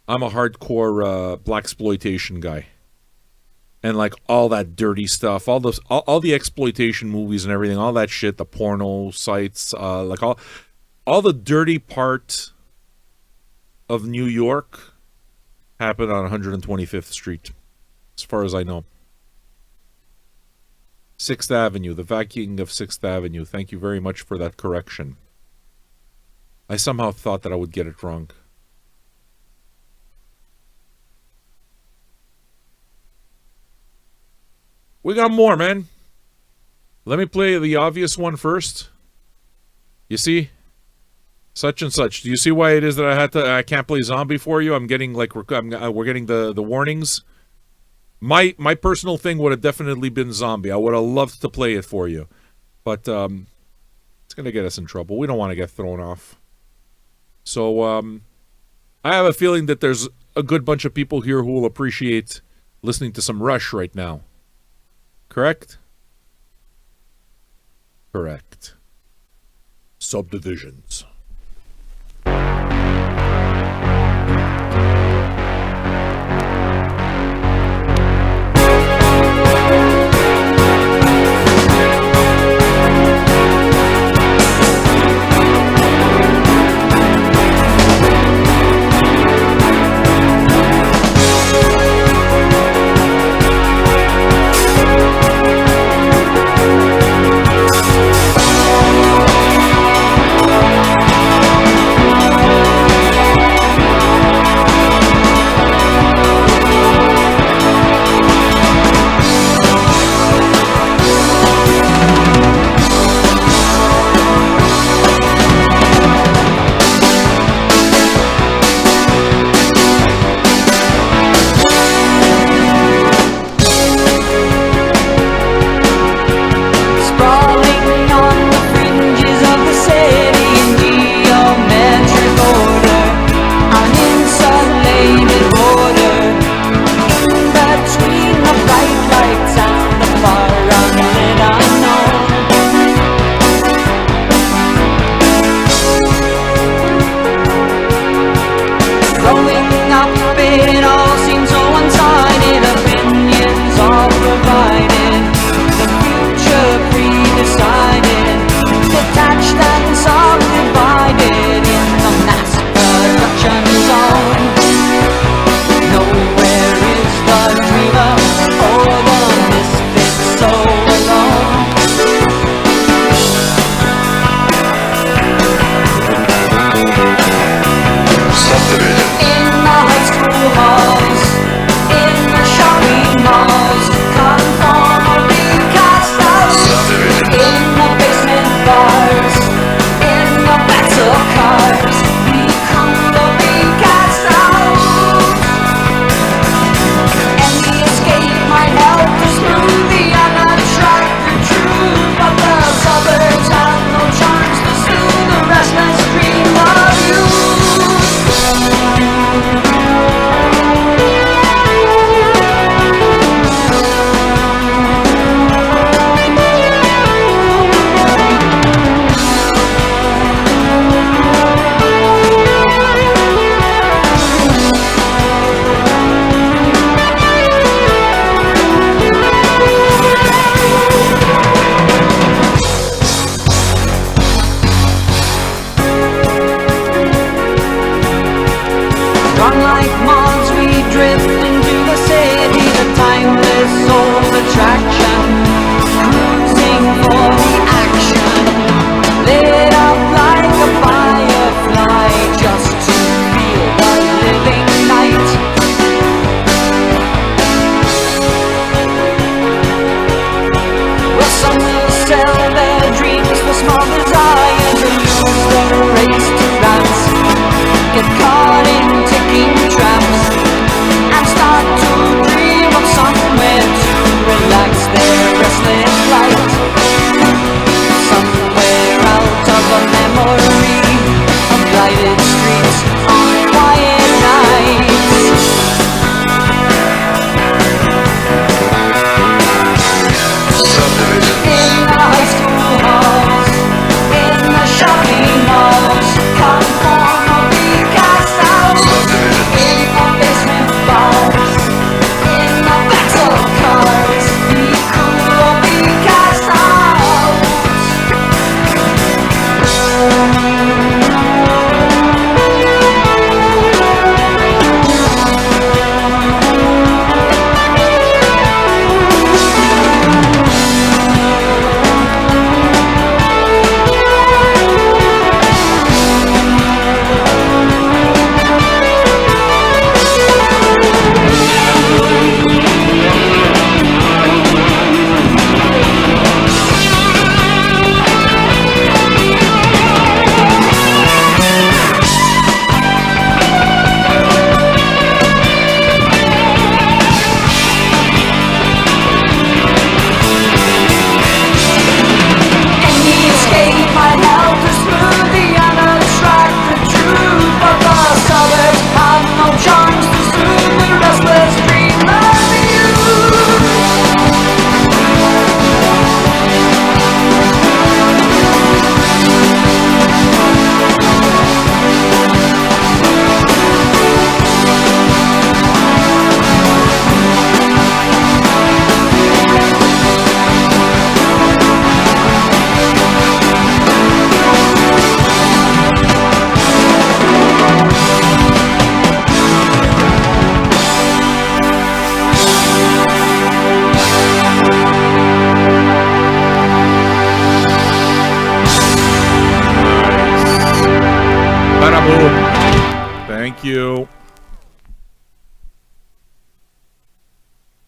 A: blaxploitation guy. And like all that dirty stuff, all the exploitation movies and everything, all that shit, the porno sites, like all the dirty part of New York happened on 125th Street, as far as I know. 6th Avenue, the Viking of 6th Avenue. Thank you very much for that correction. I somehow thought that I would get it wrong. We got more, man. Let me play the obvious one first. You see? Such and such. Do you see why it is that I can't play zombie for you? I'm getting like we're getting the warnings. My personal thing would have definitely been zombie. I would have loved to play it for you. But it's going to get us in trouble. We don't want to get thrown off. So I have a feeling that there's a good bunch of people here who will appreciate listening to some Rush right now. Correct? Correct. Subdivisions.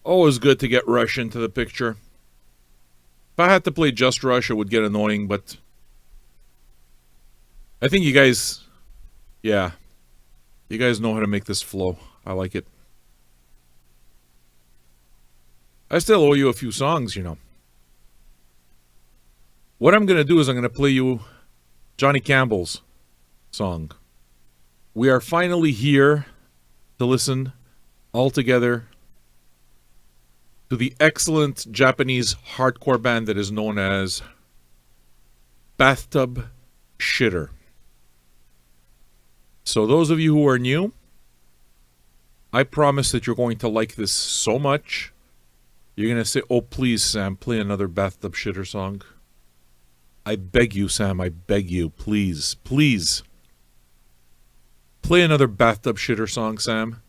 A: Always good to get Rush into the picture. If I had to play just Rush, it would get annoying, but I think you guys, yeah, you guys know how to make this flow. I like it. I still owe you a few songs, you know. What I'm going to do is I'm going to play you Johnny Campbell's song. We are finally here to listen all together to the excellent Japanese hardcore band that is known as Bathtub Shitter. So those of you who are new, I promise that you're going to like this so much. You're going to say, oh, please, Sam, play another Bathtub Shitter song. I beg you, Sam, I beg you, please, please. Play another Bathtub Shitter song, Sam.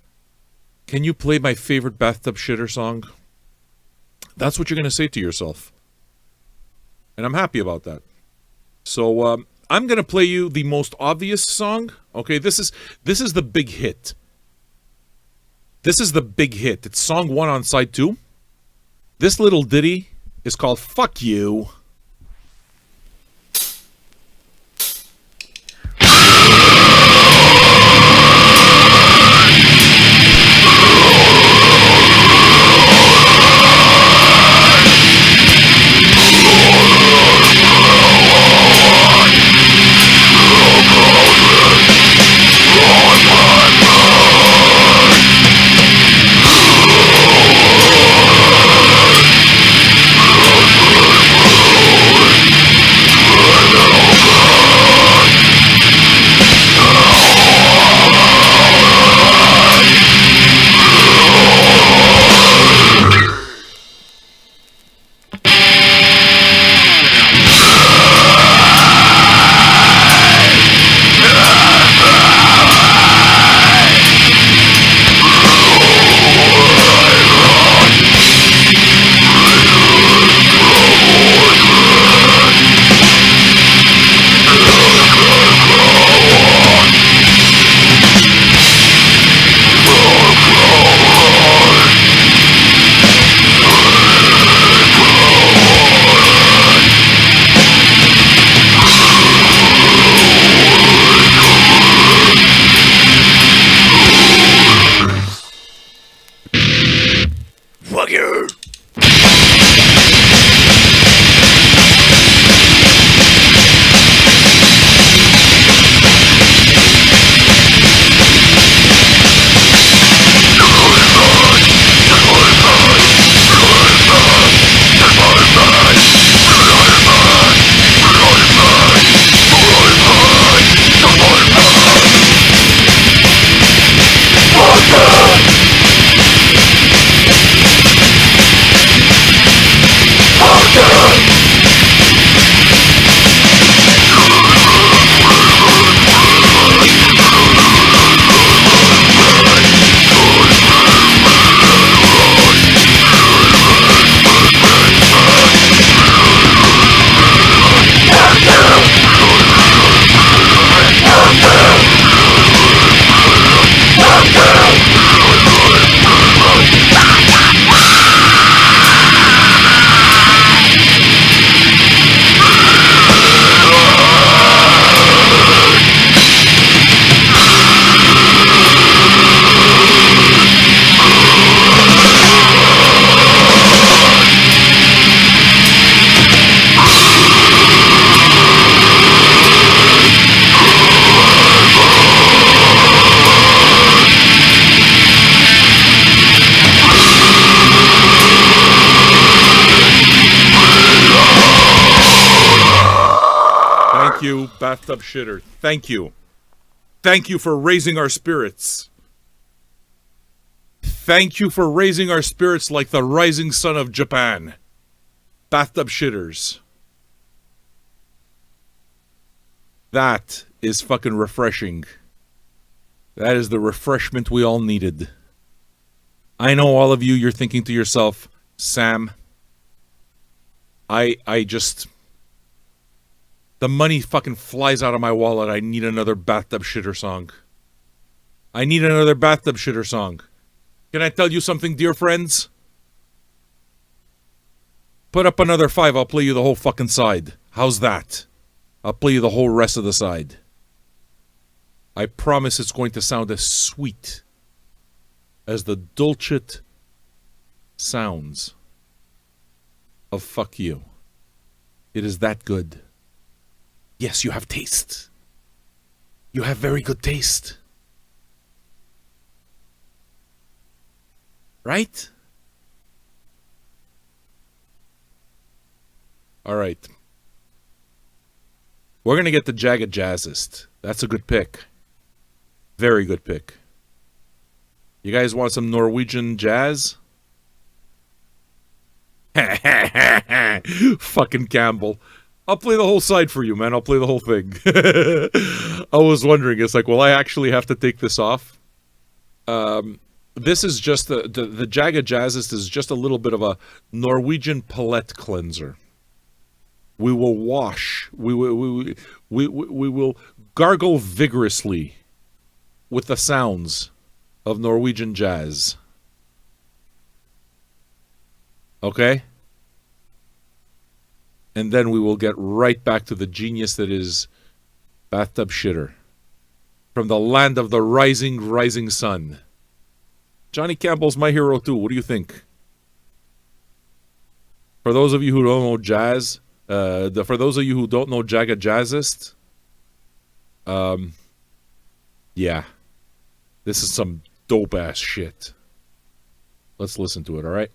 A: Can you play my favorite Bathtub Shitter song? That's what you're going to say to yourself. And I'm happy about that. So I'm going to play you the most obvious song. Okay, this is the big hit. This is the big hit. It's song 1 on side 2. This little ditty is called Fuck You. Bathtub Shitter. Thank you. Thank you for raising our spirits. Thank you for raising our spirits like the rising sun of Japan. Bathtub Shitters. That is fucking refreshing. That is the refreshment we all needed. I know all of you, you're thinking to yourself, Sam, I just... The money fucking flies out of my wallet. I need another Bathtub Shitter song. I need another Bathtub Shitter song. Can I tell you something, dear friends? Put up another 5, I'll play you the whole fucking side. How's that? I'll play you the whole rest of the side. I promise it's going to sound as sweet as the dulcet sounds of fuck you. It is that good. Yes, you have taste. You have very good taste. Right? All right. We're going to get the Jagged Jazzist. That's a good pick. Very good pick. You guys want some Norwegian jazz? Fucking Campbell. I'll play the whole side for you, man. I'll play the whole thing. I was wondering, it's like, will I actually have to take this off? This is just the Jagged Jazzist is just a little bit of a Norwegian palette cleanser. We will wash. We will gargle vigorously with the sounds of Norwegian jazz. Okay? And then we will get right back to the genius that is Bathtub Shitter. From the land of the rising sun. Johnny Campbell's my hero too. What do you think? For those of you who don't know jazz, for those of you who don't know Jagged Jazzist, yeah. This is some dope-ass shit. Let's listen to it, all right?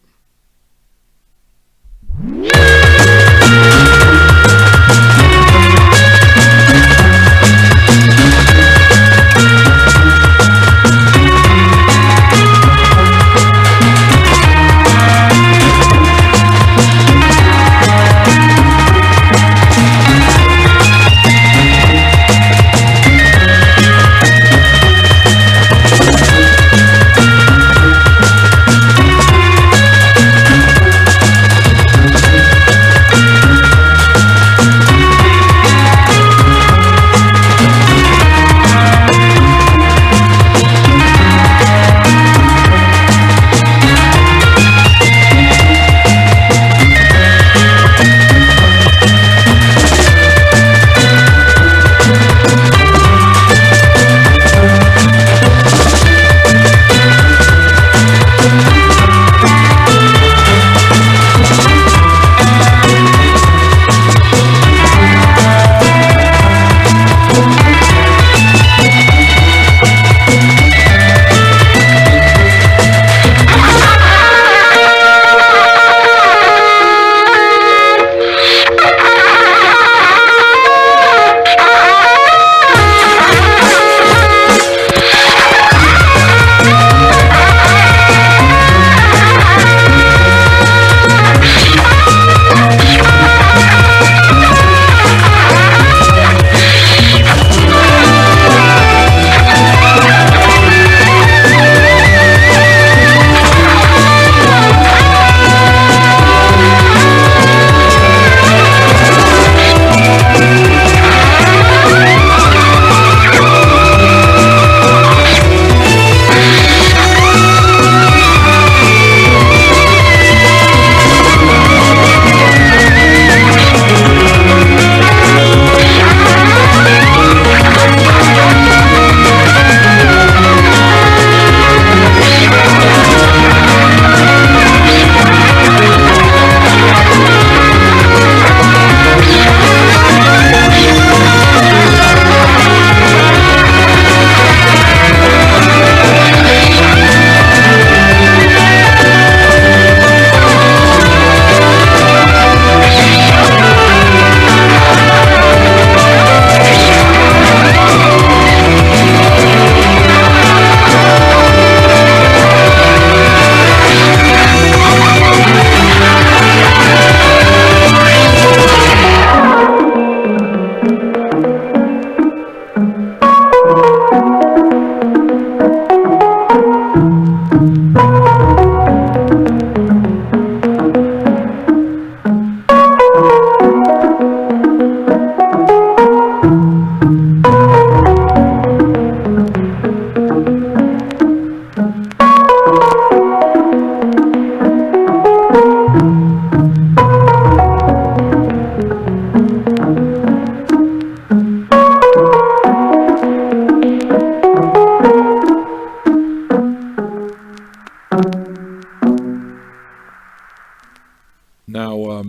A: Now,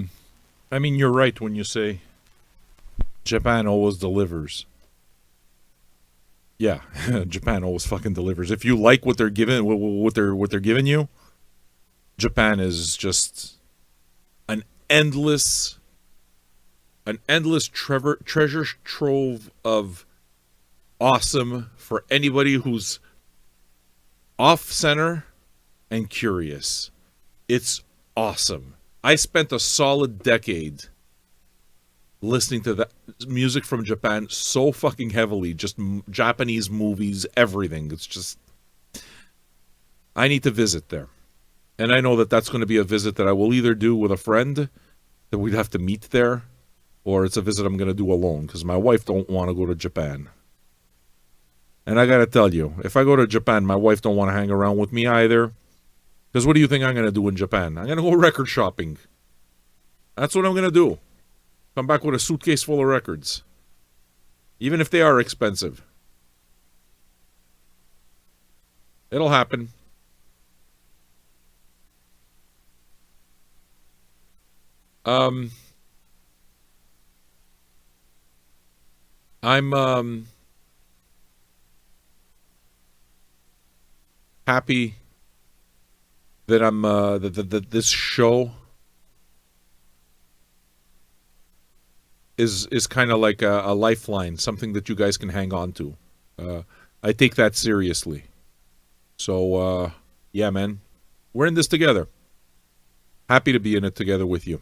A: I mean, you're right when you say Japan always delivers. Yeah, Japan always fucking delivers. If you like what they're giving, what they're giving you, Japan is just an endless treasure trove of awesome for anybody who's off center and curious. It's awesome. I spent a solid decade listening to the music from Japan so fucking heavily, just Japanese movies, everything. It's just, I need to visit there. And I know that that's going to be a visit that I will either do with a friend that we'd have to meet there, or it's a visit I'm going to do alone because my wife don't want to go to Japan. And I got to tell you, if I go to Japan, my wife don't want to hang around with me either. Because what do you think I'm going to do in Japan? I'm going to go record shopping. That's what I'm going to do. Come back with a suitcase full of records. Even if they are expensive. It'll happen. I'm happy that I'm that this show is kind of like a lifeline, something that you guys can hang on to. I take that seriously. So yeah, man, we're in this together. Happy to be in it together with you.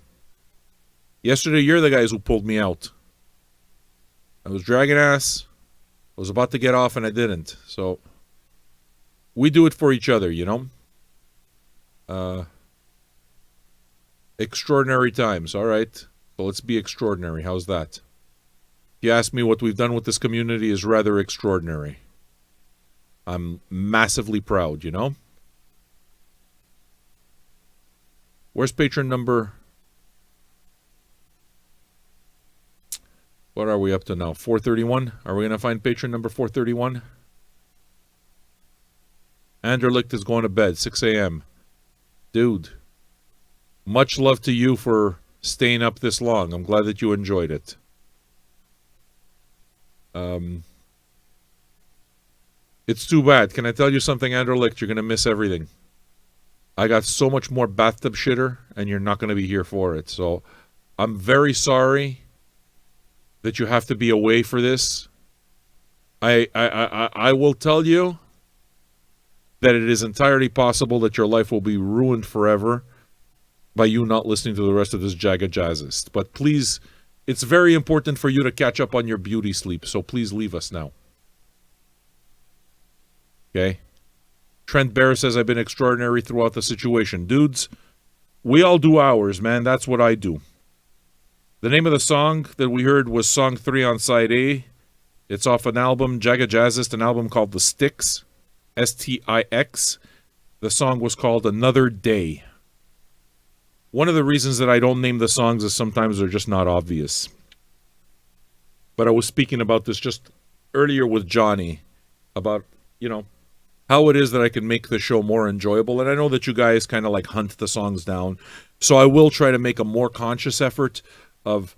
A: Yesterday, you're the guys who pulled me out. I was dragging ass. I was about to get off and I didn't. So we do it for each other, you know? Extraordinary times, all right? So let's be extraordinary. How's that? If you ask me, what we've done with this community is rather extraordinary. I'm massively proud, you know? Where's patron number? What are we up to now? 431? Are we going to find patron number 431? Anderlicht is going to bed, 6 a.m. Dude, much love to you for staying up this long. I'm glad that you enjoyed it. It's too bad. Can I tell you something, Anderlicht? You're going to miss everything. I got so much more bathtub shitter, and you're not going to be here for it. So I'm very sorry that you have to be away for this. I will tell you that it is entirely possible that your life will be ruined forever by you not listening to the rest of this Jaga Jazzist. But please, it's very important for you to catch up on your beauty sleep, so please leave us now. Okay? Trent Bear says, I've been extraordinary throughout the situation. Dudes, we all do ours, man. That's what I do. The name of the song that we heard was Song 3 on Side A. It's off an album, Jaga Jazzist, an album called The Sticks, S-T-I-X. The song was called Another Day. One of the reasons that I don't name the songs is sometimes they're just not obvious. But I was speaking about this just earlier with Johnny, about, you know, how it is that I can make the show more enjoyable. And I know that you guys kind of like hunt the songs down. So I will try to make a more conscious effort of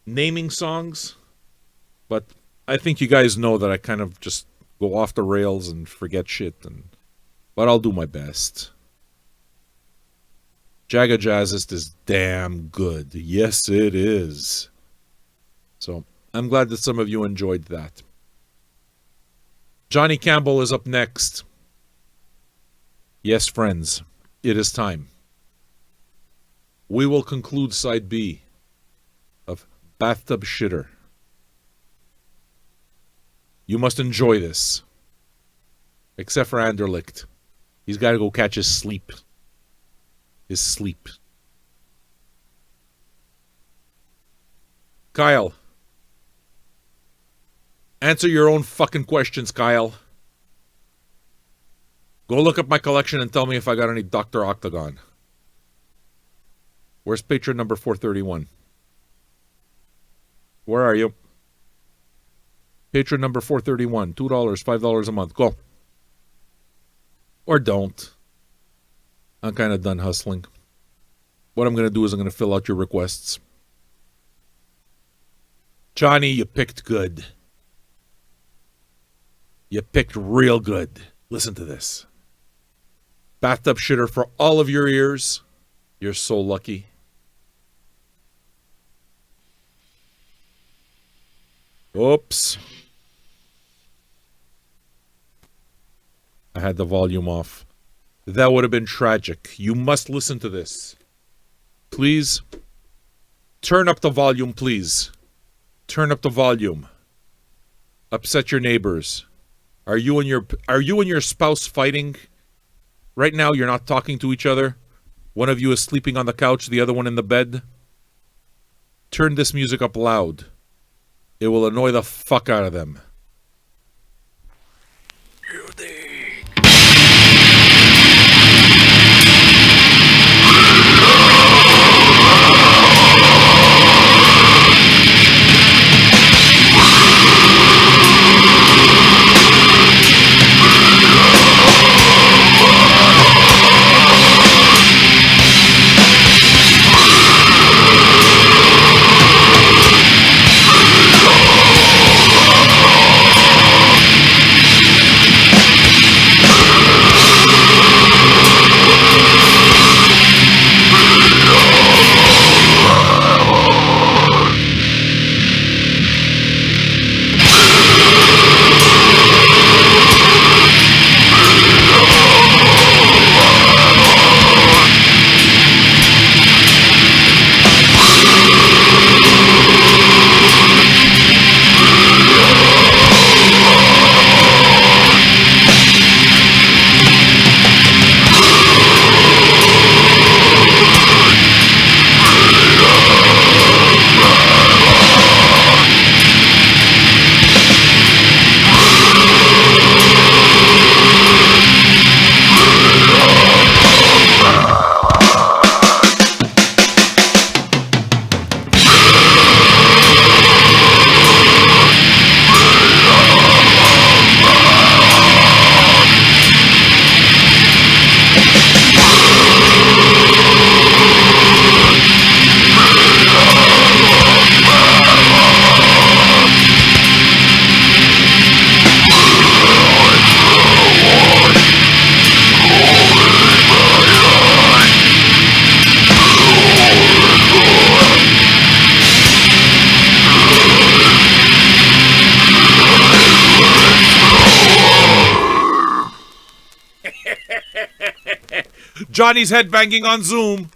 A: naming songs. But I think you guys know that I kind of just go off the rails and forget shit. But I'll do my best. Jaga Jazzist is damn good. Yes, it is. So I'm glad that some of you enjoyed that. Johnny Campbell is up next. Yes, friends, it is time. We will conclude side B of Bathtub Shitter. You must enjoy this. Except for Anderlicht. He's got to go catch his sleep. His sleep. Kyle. Answer your own fucking questions, Kyle. Go look up my collection and tell me if I got any Dr. Octagon. Where's patron number 431? Where are you? Patron number 431. $2, $5 a month. Go. Or don't. I'm kind of done hustling. what I'm going to do is I'm going to fill out your requests. Johnny, you picked good. You picked real good. Listen to this. Bathtub shitter for all of your ears. You're so lucky. Oops. I had the volume off. That would have been tragic. You must listen to this. Please. Turn up the volume, please. Turn up the volume. Upset your neighbors. Are you and your spouse fighting? Right now you're not talking to each other. One of you is sleeping on the couch, the other one in the bed. Turn this music up loud. It will annoy the fuck out of them. Johnny's headbanging on Zoom.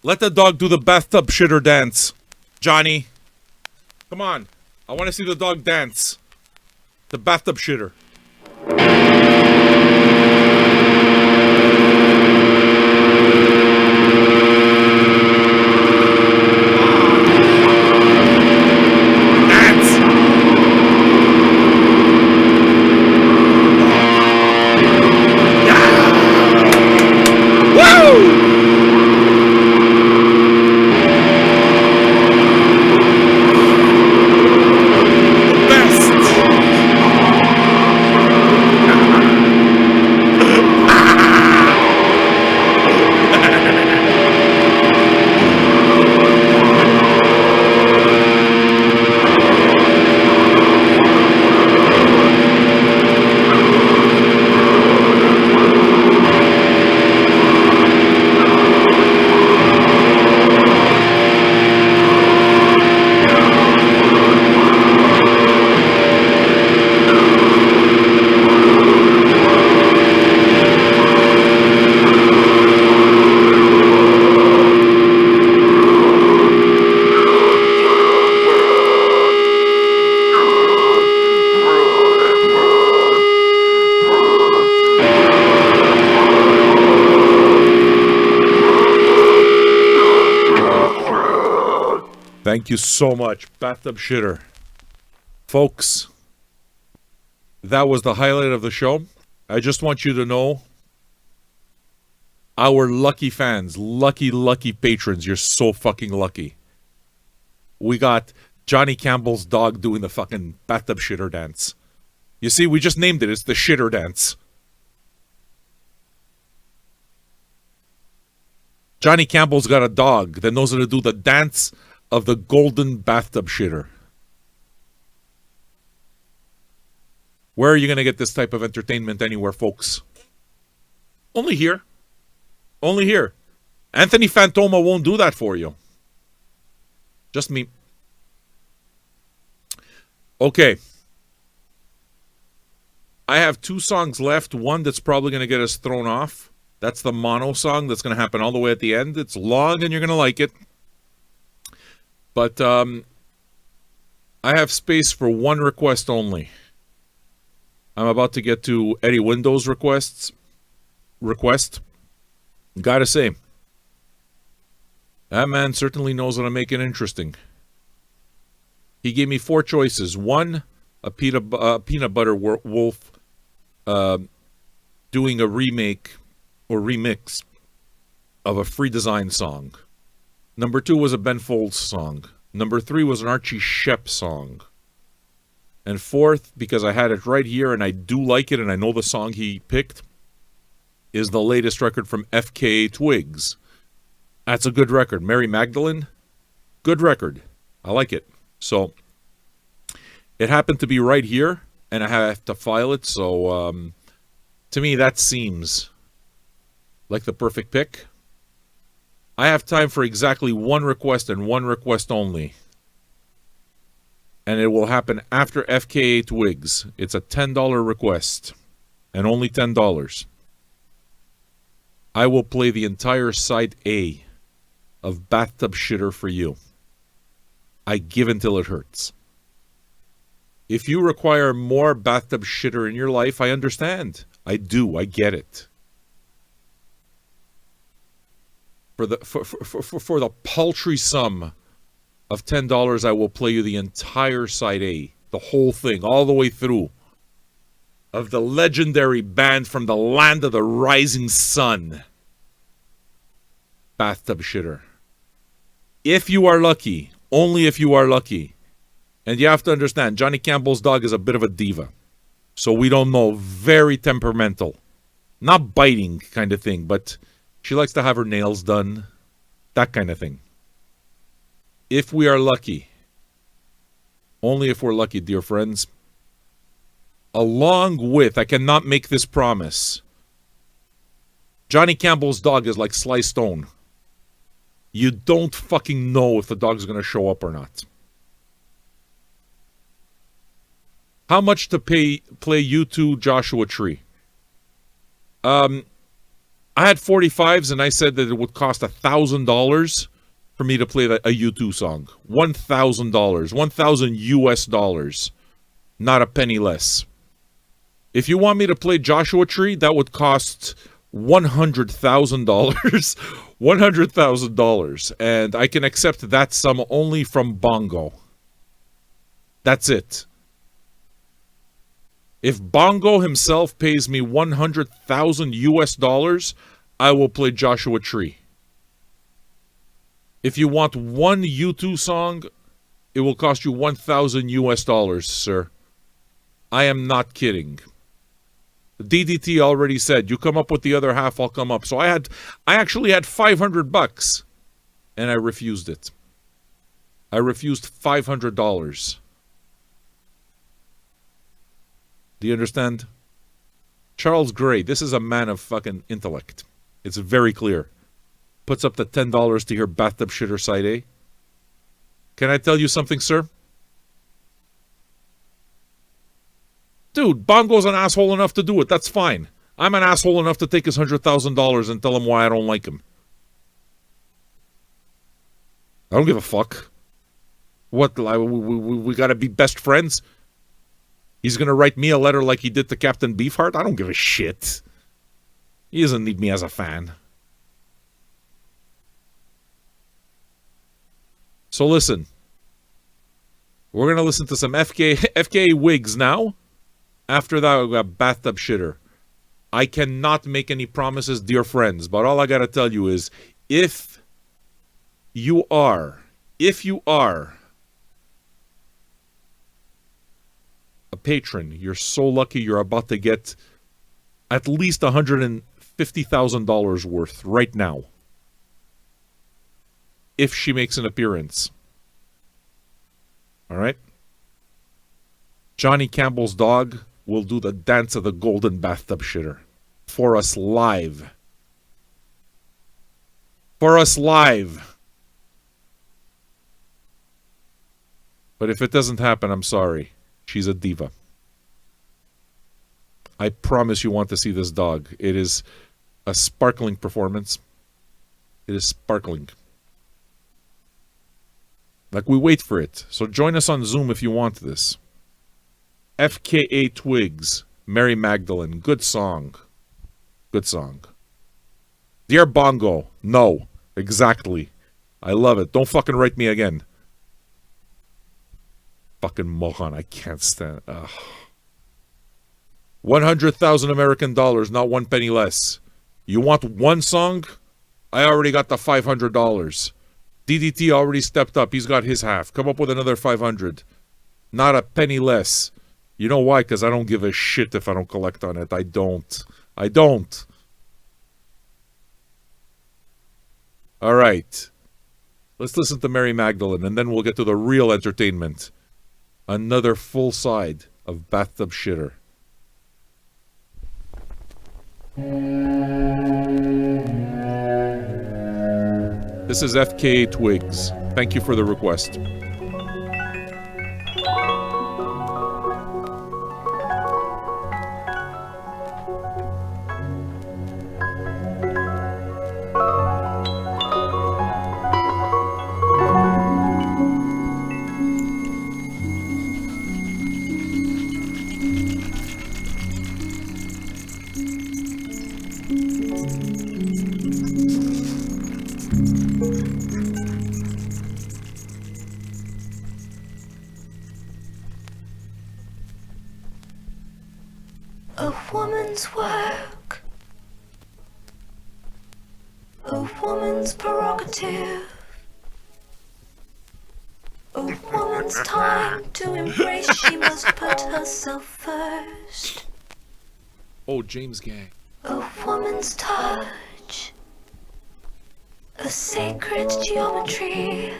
A: Let the dog do the bathtub shitter dance. Johnny. Come on. I want to see the dog dance. The bathtub shitter. Thank you so much, bathtub shitter. Folks, that was the highlight of the show. I just want you to know, our lucky fans, lucky patrons, you're so fucking lucky. We got Johnny Campbell's dog doing the fucking bathtub shitter dance. You see, we just named it. It's the shitter dance. Johnny Campbell's got a dog that knows how to do the dance of the golden bathtub shitter. Where are you going to get this type of entertainment anywhere, folks? Only here. Only here. Anthony Fantoma won't do that for you. Just me. Okay. I have 2 songs left. One that's probably going to get us thrown off. That's the mono song that's going to happen all the way at the end. It's long and you're going to like it. But I have space for one request only. I'm about to get to Eddie Window's request. Gotta say, that man certainly knows how to make it interesting. He gave me 4 choices. 1, a peanut butter wolf doing a remake or remix of a Free Design song. Number 2 was a Ben Folds song. Number 3 was an Archie Shepp song. And 4th, because I had it right here and I do like it and I know the song he picked, is the latest record from FKA Twigs. That's a good record. Mary Magdalene, good record. I like it. So, it happened to be right here and I have to file it. So, to me, that seems like the perfect pick. I have time for exactly one request and one request only. And it will happen after FKA Twigs. It's a $10 request. And only $10. I will play the entire side A of Bathtub Shitter for you. I give until it hurts. If you require more Bathtub Shitter in your life, I understand. I do. I get it. For the paltry sum of $10, I will play you the entire side A, the whole thing, all the way through, of the legendary band from the land of the rising sun, Bathtub Shitter. If you are lucky, only if you are lucky, and you have to understand, Johnny Campbell's dog is a bit of a diva, so we don't know, very temperamental, not biting kind of thing, but she likes to have her nails done. That kind of thing. If we are lucky, only if we're lucky, dear friends, along with, I cannot make this promise, Johnny Campbell's dog is like Sly Stone. You don't fucking know if the dog's going to show up or not. How much to play U2 Joshua Tree? I had 45s, and I said that it would cost $1,000 for me to play a U2 song. $1,000. 1,000 US dollars. Not a penny less. If you want me to play Joshua Tree, that would cost $100,000. $100,000. And I can accept that sum only from Bongo. That's it. If Bongo himself pays me 100,000 US dollars, I will play Joshua Tree. If you want one U2 song, it will cost you 1,000 US dollars, sir. I am not kidding. DDT already said, you come up with the other half, I'll come up. So I actually had $500, and I refused it. I refused $500. Do you understand? Charles Gray, this is a man of fucking intellect. It's very clear. Puts up the $10 to hear Bathtub Shitter Side A. Can I tell you something, sir? Dude, Bongo's an asshole enough to do it. That's fine. I'm an asshole enough to take his $100,000 and tell him why I don't like him. I don't give a fuck. What, we gotta be best friends? He's gonna write me a letter like he did to Captain Beefheart? I don't give a shit. He doesn't need me as a fan. So listen. We're gonna listen to some FKA Wigs now. After that, we got Bathtub Shitter. I cannot make any promises, dear friends, but all I gotta tell you is, if you are a patron, you're so lucky you're about to get at least $150,000 worth right now. If she makes an appearance. All right? Johnny Campbell's dog will do the dance of the golden bathtub shitter for us live. For us live. But if it doesn't happen, I'm sorry. She's a diva. I promise you want to see this dog. It is a sparkling performance. It is sparkling. Like, we wait for it. So join us on Zoom if you want this. FKA Twigs, Mary Magdalene. Good song. Good song. Dear Bongo. No. Exactly. I love it. Don't fucking write me again. Fucking moron. I can't stand. 100,000 American dollars, not one penny less. You want one song? I already got the $500. DDT already stepped up. He's got his half. Come up with another 500. Not a penny less. You know why? Because I don't give a shit if I don't collect on it. I don't. All right. Let's listen to Mary Magdalene, and then we'll get to the real entertainment. Another full side of Bathtub Shitter. This is FKA Twigs. Thank you for the request.
B: A woman's work, a woman's prerogative, a woman's time to embrace. She must put herself first.
A: Oh, James Gang.
B: A woman's touch, a sacred geometry.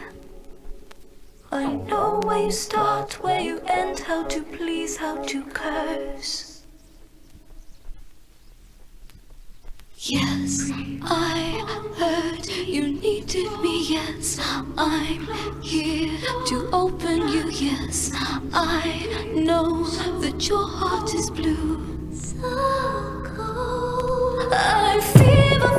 B: I know where you start, where you end, how to please, how to curse. Yes, I heard you needed me. Yes, I'm here to open you. Yes, I know that your heart is blue. So cold. I fever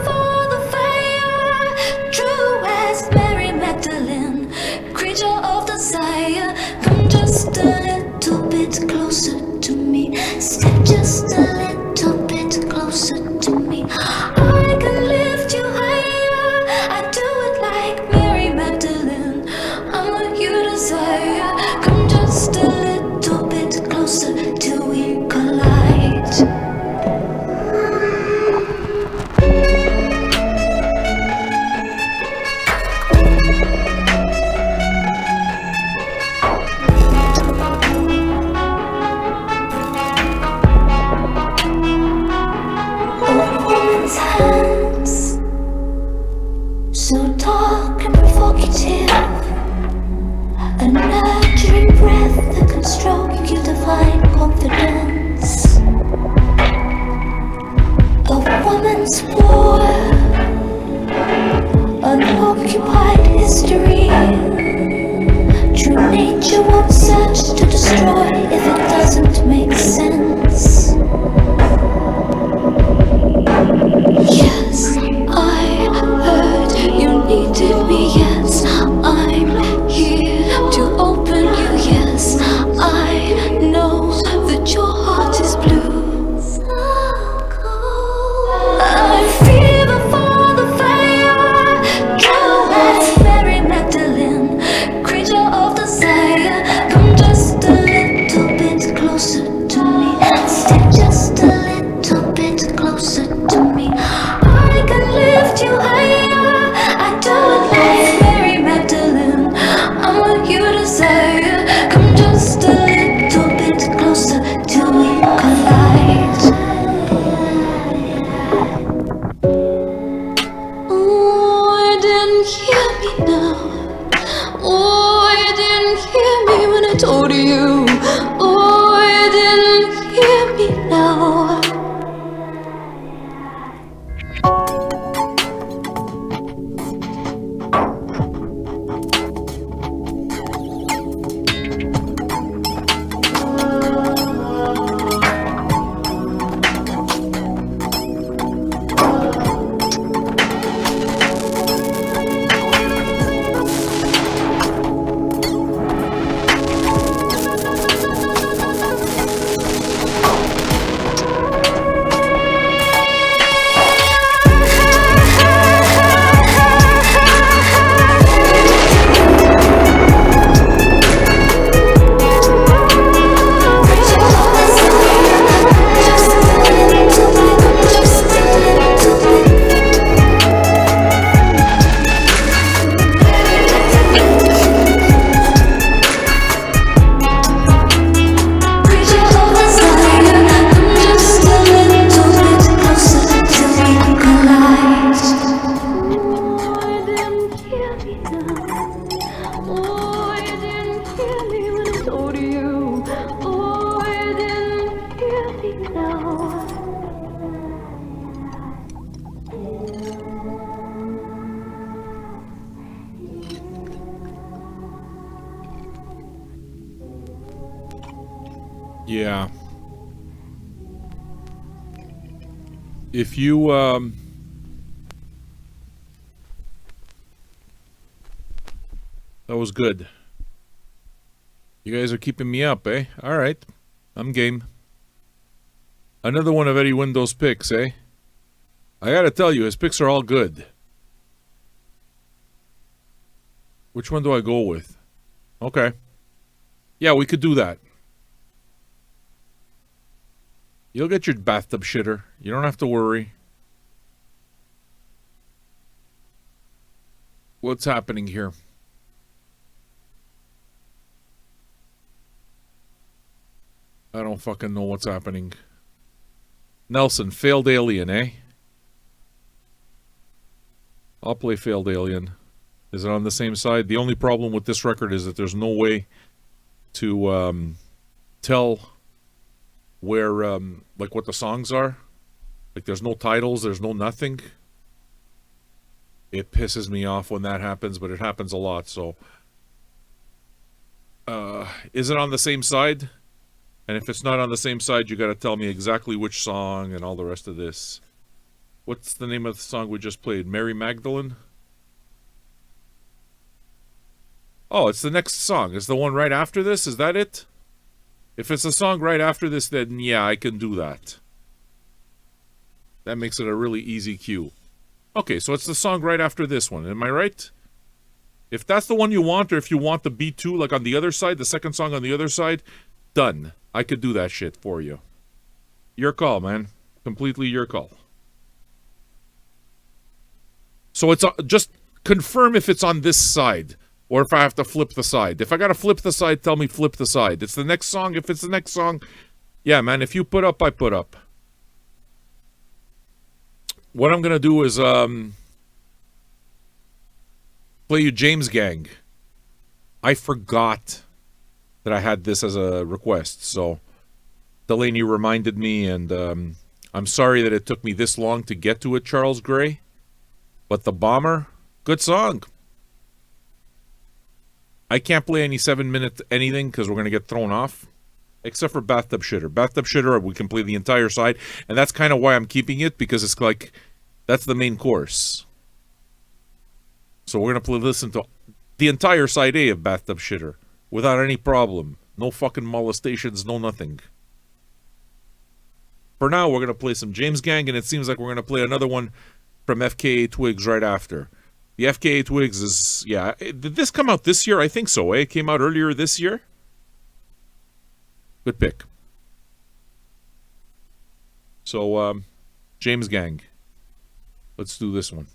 I: evocative, a nurturing breath that can stroke your divine confidence. A woman's war, unoccupied history. True nature won't search to destroy if it doesn't make sense. Yes, I heard you needed me. Yes, I'm here to open you. Yes, I know that your heart is blue. I fever for the fire. True as Mary Magdalene, creature of desire. Come just a little bit closer to me. Stay just a little bit closer to me. I can lift you higher. I do it like Mary Magdalene. I'm what you desire. Come just a little bit closer till we collide. Oh, you didn't hear me now. Oh, you didn't hear me when I told you. Oh, you didn't hear me now.
A: Yeah. If you, that was good. You guys are keeping me up, eh? Alright. I'm game. Another one of Eddie Window's picks, eh? I gotta tell you, his picks are all good. Which one do I go with? Okay. Yeah, we could do that. You'll get your bathtub shitter. You don't have to worry. What's happening here? I don't fucking know what's happening. Nelson, failed alien, eh? I'll play failed alien. Is it on the same side? The only problem with this record is that there's no way to tell where, like, what the songs are. Like, there's no titles, there's no nothing. It pisses me off when that happens, but it happens a lot, so. Is it on the same side? And if it's not on the same side, you gotta tell me exactly which song and all the rest of this. What's the name of the song we just played? Mary Magdalene? Oh, it's the next song. Is the one right after this? Is that it? If it's a song right after this, then yeah, I can do that. That makes it a really easy cue. Okay, so it's the song right after this one. Am I right? If that's the one you want, or if you want the B2, like on the other side, the second song on the other side, done. I could do that shit for you. Your call, man. Completely your call. So it's just confirm if it's on this side. Or if I have to flip the side. If I gotta flip the side, tell me flip the side. It's the next song. If it's the next song, yeah, man, if you put up, I put up. What I'm gonna do is, Play you James Gang. I forgot that I had this as a request, so Delaney reminded me, and I'm sorry that it took me this long to get to it, Charles Gray. But The Bomber, good song. I can't play any 7-minute anything because we're going to get thrown off. Except for Bathtub Shitter. Bathtub Shitter, we can play the entire side. And that's kind of why I'm keeping it, because it's like, that's the main course. So we're going to listen to the entire side A of Bathtub Shitter. Without any problem. No fucking molestations, no nothing. For now, we're going to play some James Gang, and it seems like we're going to play another one from FKA Twigs right after. The FKA Twigs is, yeah, did this come out this year? I think so, eh? It came out earlier this year? Good pick. So, James Gang. Let's do this one.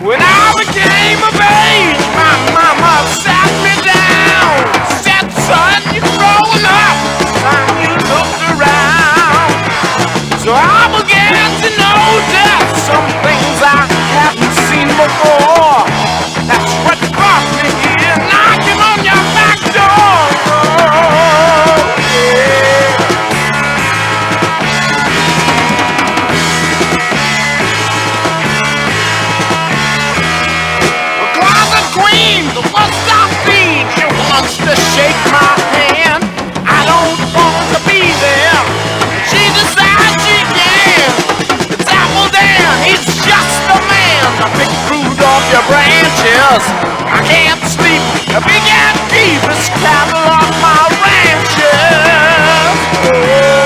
F: When I became of age, my mama sat me down. Said, son, you're growing up. Time you looked around. So I began to notice some things I hadn't seen before. That's what brought me here, knocking on your back door. Oh, yeah. The closet queen, the one-stop feed, she wants to shake my hand. I don't want to be there. She decides she can. It's Apple Dan, he's just the man to pick fruit off your branches. I can't sleep, a big and Beavis cattle on my ranches. Oh, yeah.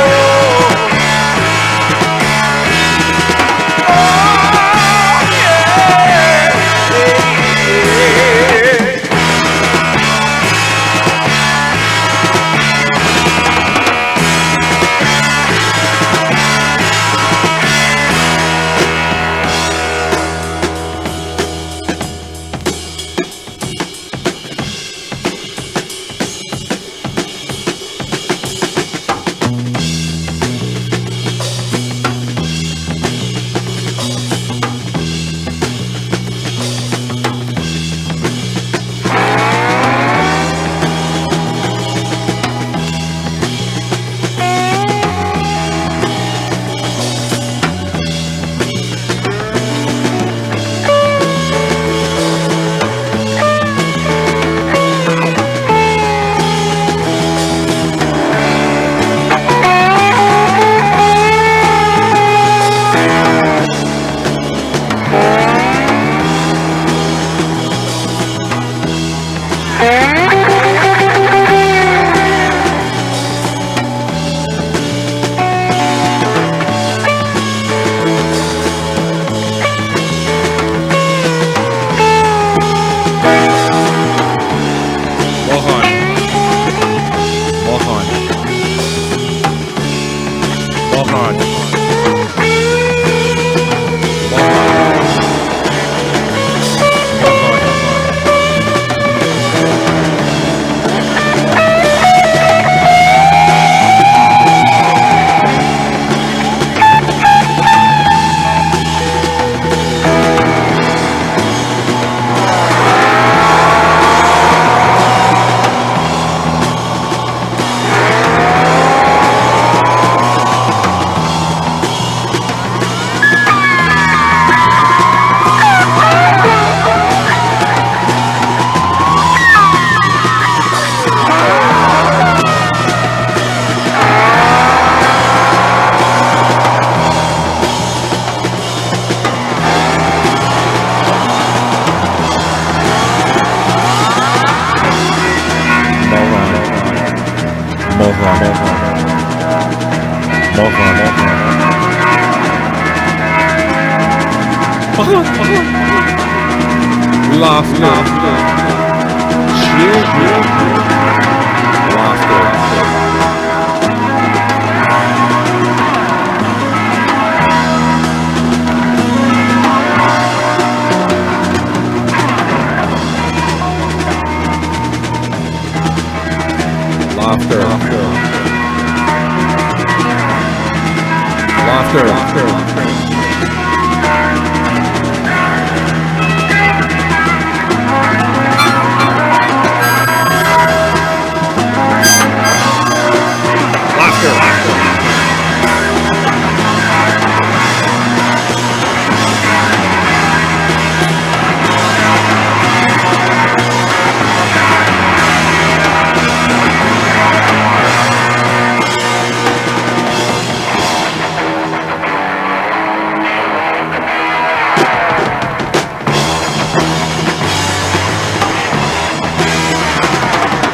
A: Laughter.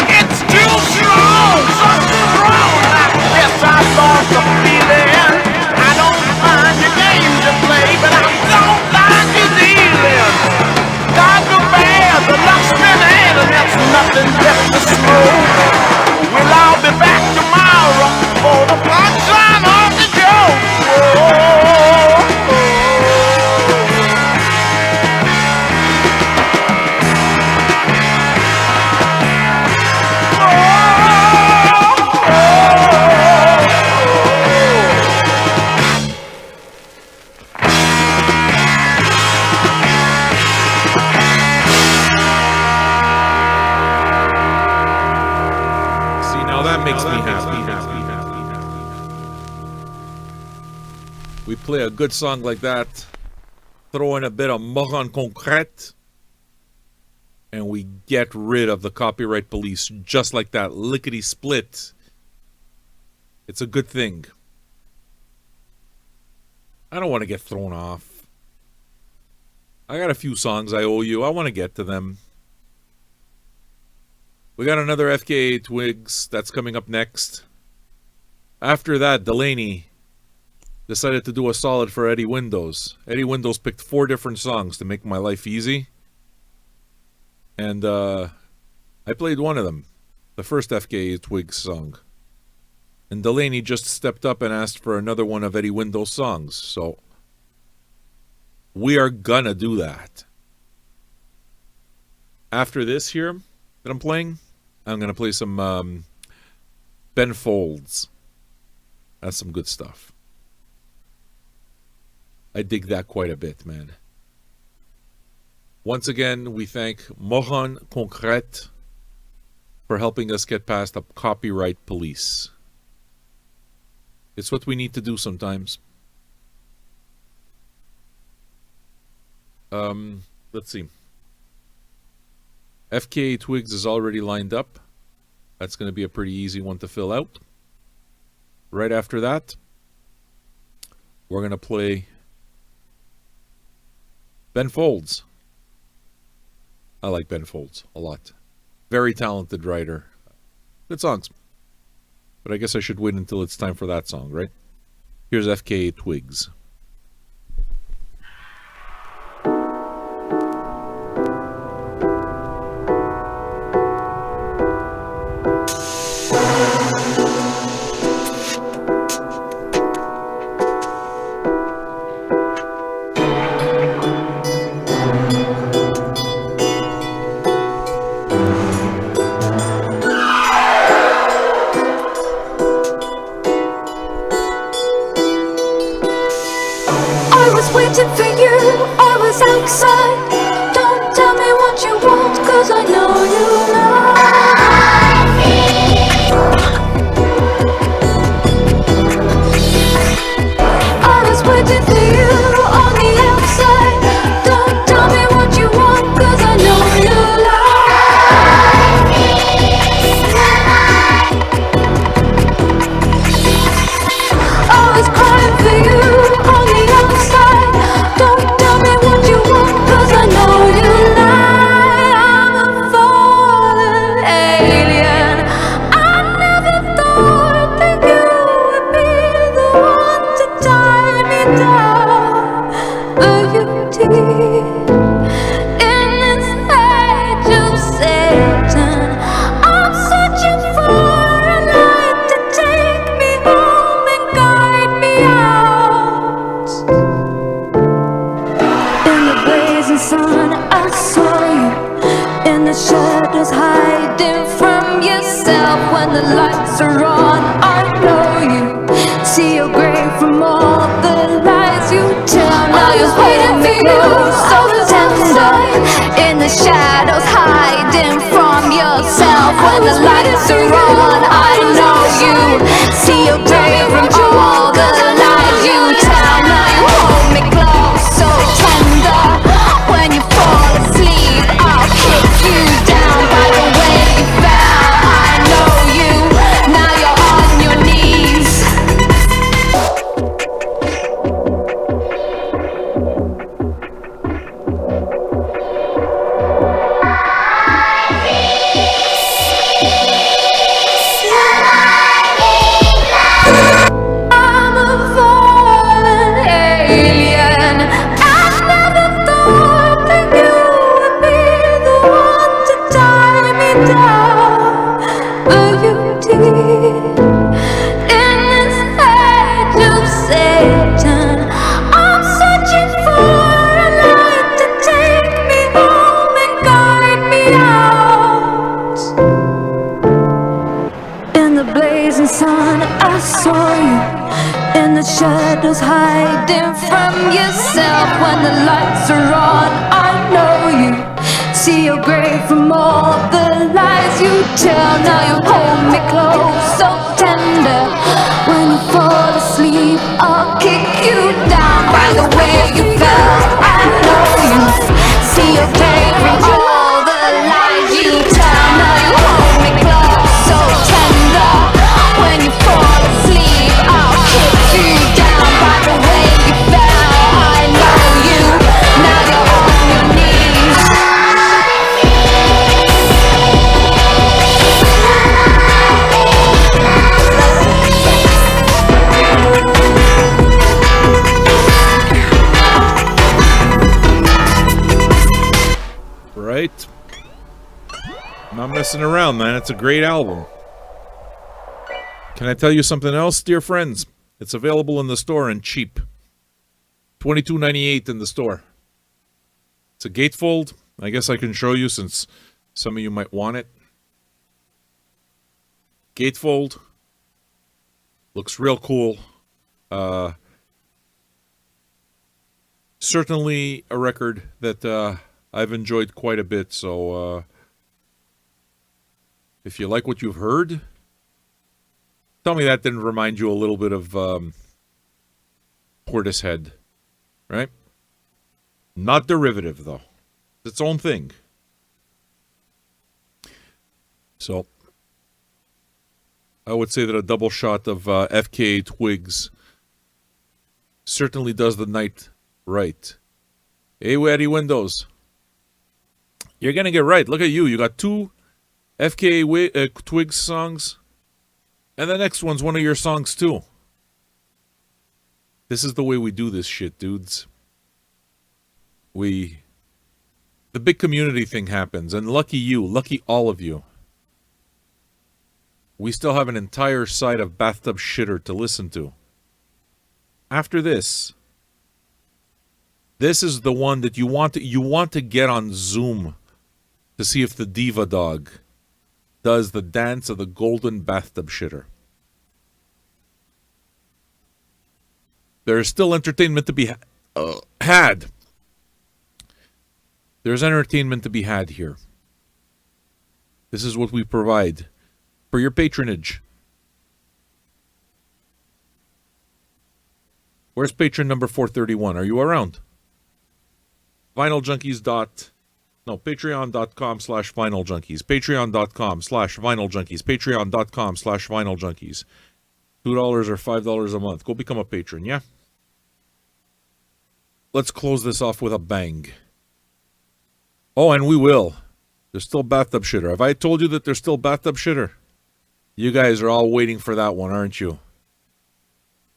F: It's too strong, something's wrong. I guess I lost the feeling. I don't mind your game to play, but I don't like your dealing. Got the bad, the luck's been had, and that's nothing left to smoke. We'll all be back tomorrow for the punchline of the joke.
A: See, now that makes me happy. We play a good song like that, throw in a bit of moron concrète, and we get rid of the copyright police just like that, lickety split. It's a good thing. I don't want to get thrown off. I got a few songs I owe you. I want to get to them. We got another FKA Twigs that's coming up next. After that, Delaney decided to do a solid for Eddie Windows. Eddie Windows picked 4 different songs to make my life easy. And I played one of them, the first FKA Twigs song. And Delaney just stepped up and asked for another one of Eddie Windows' songs. So we are gonna do that. After this here that I'm playing, I'm gonna play some Ben Folds. That's some good stuff. I dig that quite a bit, man. Once again, we thank Mohan Concrète for helping us get past the copyright police. It's what we need to do sometimes. Let's see. FKA Twigs is already lined up. That's going to be a pretty easy one to fill out. Right after that, we're going to play Ben Folds. I like Ben Folds a lot. Very talented writer. Good songs. But I guess I should wait until it's time for that song, right? Here's FKA Twigs.
I: Waiting for you, I was outside. Don't tell me what you want, cause I know you like me. I was waiting for you on the outside. Don't tell me what you want, cause I know you like me. I was crying for you on the outside. Don't tell me what you want, 'cause yourself when the lights are on. I know you see your grave from all the lies you tell. Now you're waiting for you, so tender, in the shadows, hiding from yourself when the lights are on. I know you see your grave from all the lies you tell. Now you hold me close, so tender. When you fall asleep, I'll kick you down by the way you fell. I know you, now you're on your knees. I'm a fallen alien. I never thought that you would be the one to tie me down, but you did. In this age of Satan, I'm searching for a light to take me home and guide me out. In the blazing sun, I saw you. In the shadows, hiding from yourself when the lights are on. I know you see your grave from all the lies you tell. Now you hold me close, so tender. When you fall asleep, I'll kick you down by the way you fell. I know you see your grave from all the lies you tell. Now you hold me close, so tender. When you fall asleep, I'll kick you down by the way you fell. I know you, now you're on your knees.
A: Right? I'm not messing around, man. It's a great album. Can I tell you something else, dear friends? It's available in the store and cheap. $22.98 in the store. It's a gatefold. I guess I can show you since some of you might want it. Gatefold. Looks real cool. Certainly a record that I've enjoyed quite a bit. So if you like what you've heard, tell me that didn't remind you a little bit of Portishead, right? Not derivative, though. It's its own thing. So I would say that a double shot of FKA Twigs certainly does the night right. Hey, Waddy Windows. You're going to get right. Look at you. You got two FKA Twigs songs. And the next one's one of your songs, too. This is the way we do this shit, dudes. The big community thing happens, and lucky you, lucky all of you. We still have an entire side of Bathtub Shitter to listen to. After this is the one that you want to get on Zoom to see if the diva dog does the dance of the golden bathtub shitter. There is still entertainment to be had. There's entertainment to be had here. This is what we provide for your patronage. Where's patron number 431? Are you around? Patreon.com/vinyljunkies. Patreon.com/vinyljunkies. Patreon.com/vinyljunkies. $2 or $5 a month. Go become a patron, yeah? Let's close this off with a bang. Oh, and we will. There's still bathtub shitter. Have I told you that there's still bathtub shitter? You guys are all waiting for that one, aren't you?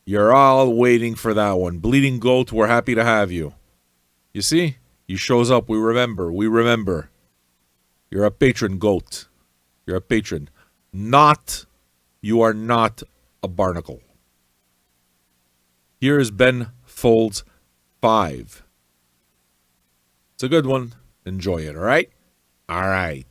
A: You're all waiting for that one. Bleeding Goat, we're happy to have you. You see? He shows up. We remember. We remember. You're a patron, Goat. You're a patron. You are not a barnacle. Here is Ben Folds 5. It's a good one. Enjoy it, all right? All right.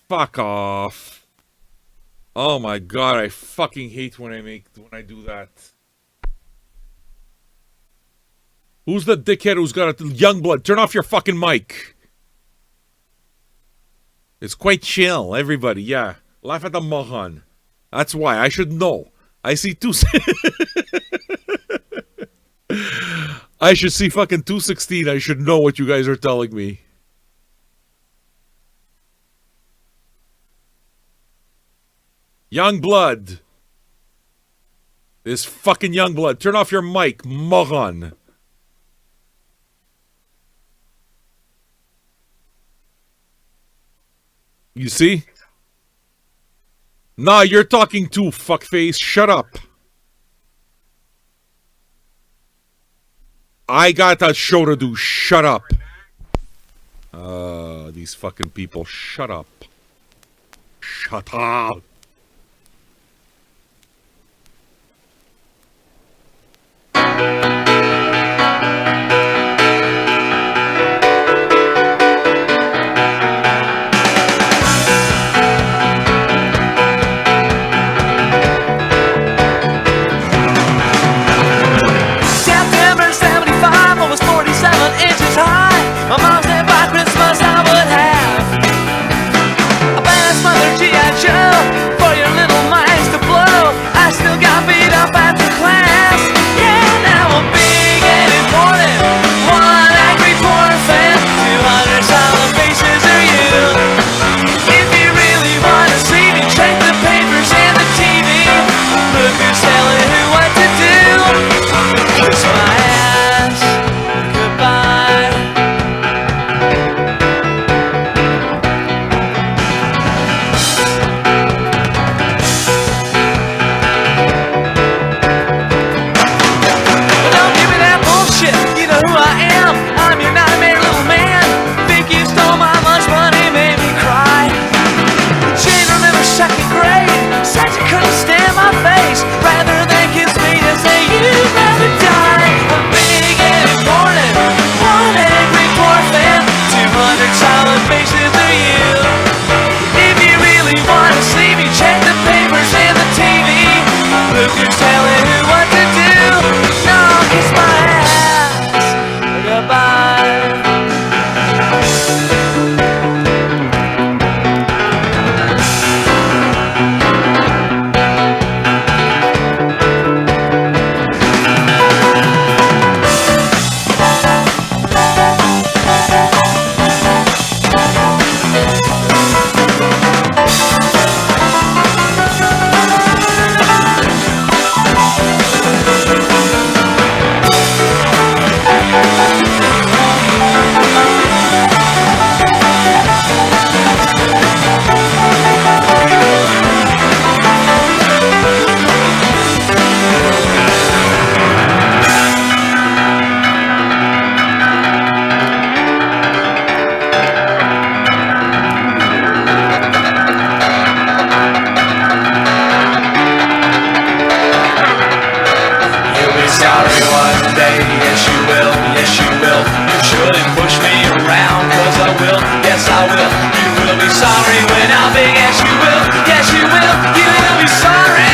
A: Fuck off. Oh my god, I fucking hate when I do that. Who's the dickhead who's got a young blood? Turn off your fucking mic. It's quite chill, everybody, yeah. Laugh at the moron. That's why. I should know. I see two... I should see fucking 216. I should know what you guys are telling me. Young blood. This fucking young blood. Turn off your mic, moron. You see? Nah, you're talking too, fuckface. Shut up. I got a show to do. Shut up. These fucking people. Shut up. Shut up.
F: September 75, I was 47 inches high. My mom said by Christmas I would have a badass mother G.I. Joe for your little minds to blow. I still got beat up after class. Yeah, now I'm big and important. One angry poor fan, 200 silent faces are you. If you really wanna see me, check the papers and the TV. Look who's telling who what to do. Kiss my ass goodbye. Don't give me that bullshit. You know who I am. I'm your nightmare little man. Think you stole my lunch money, made me cry. Jane remembers second grade. Said you couldn't stand my face. Rather than kiss me to say you'd rather die. I'm big and important. One angry poor fan. 200 silent faces are you. If you really wanna see me, check the papers and the TV. Look who's telling who what to do. No, kiss my ass goodbye. You'll be sorry one day, yes you will, yes you will. You shouldn't push me around, cause I will, yes I will. You will be sorry when I'm big, yes you will, yes you will. You will be sorry.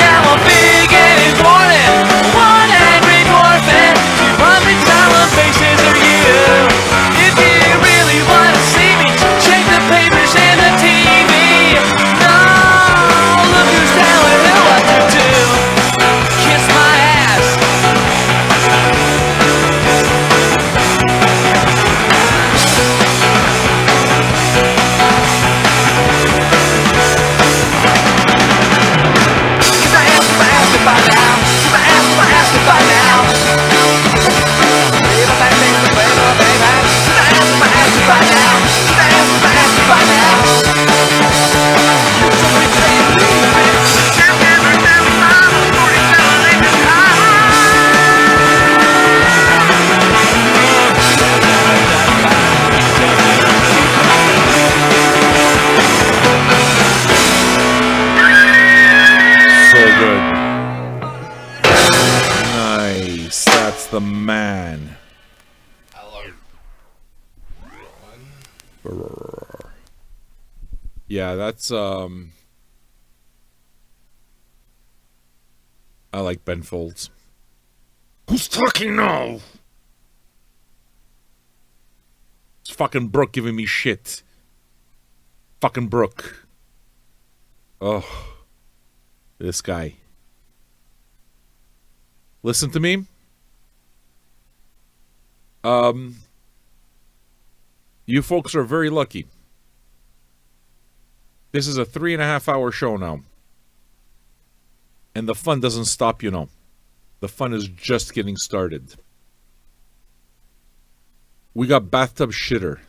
F: Now I'm big and important. One angry orphan, 200 silent faces are you. If you really wanna see me, check the papers and the TV. No, look who's telling who what to do. Kiss my ass.
A: the man. Yeah, that's I like Ben Folds. Who's talking now? It's fucking Brooke giving me shit. Fucking Brooke. Oh, this guy. Listen to me. You folks are very lucky. This is a 3.5-hour show now. And the fun doesn't stop, you know. The fun is just getting started. We got bathtub shitter.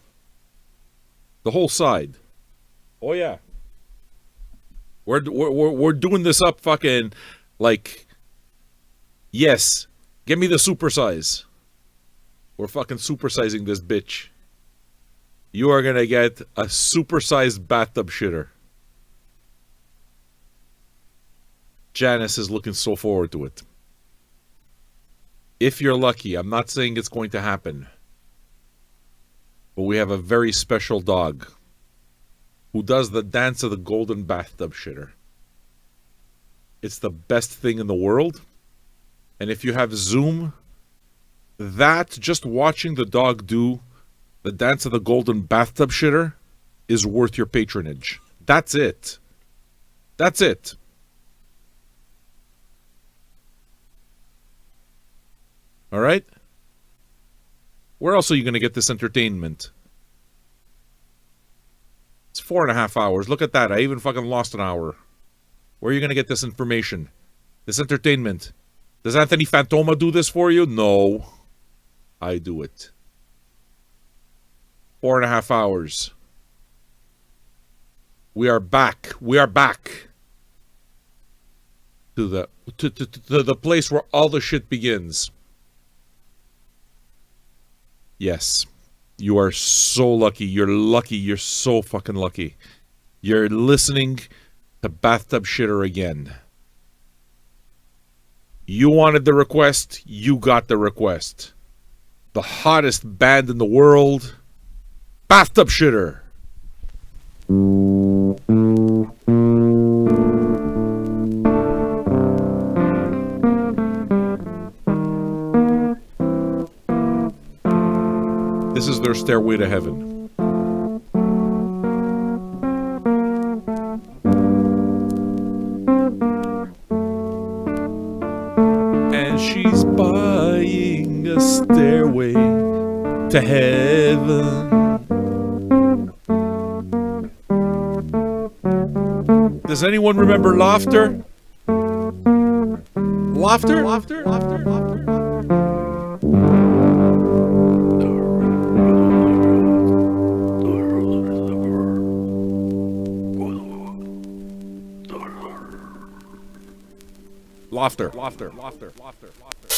A: The whole side. Oh yeah. We're doing this up fucking like, yes, give me the supersize. We're fucking supersizing this bitch. You are gonna get a supersized bathtub shitter. Janice is looking so forward to it. If you're lucky, I'm not saying it's going to happen, but we have a very special dog who does the dance of the golden bathtub shitter. It's the best thing in the world. And if you have Zoom, that, just watching the dog do the dance of the golden bathtub shitter is worth your patronage. That's it. That's it. All right? Where else are you going to get this entertainment? It's 4.5 hours. Look at that. I even fucking lost an hour. Where are you going to get this information? This entertainment? Does Anthony Fantoma do this for you? No. I do it. 4.5 hours. We are back. We are back to the place where all the shit begins. Yes. You are so lucky. You're lucky. You're so fucking lucky. You're listening to Bathtub Shitter again. You wanted the request. You got the request. The hottest band in the world. Bathtub Shitter. This is their Stairway to Heaven. And she's buying a stairway to heaven. Does anyone remember Laughter? Laughter? Laughter? Laughter? Laughter? Laughter, laughter, laughter, laughter, laughter.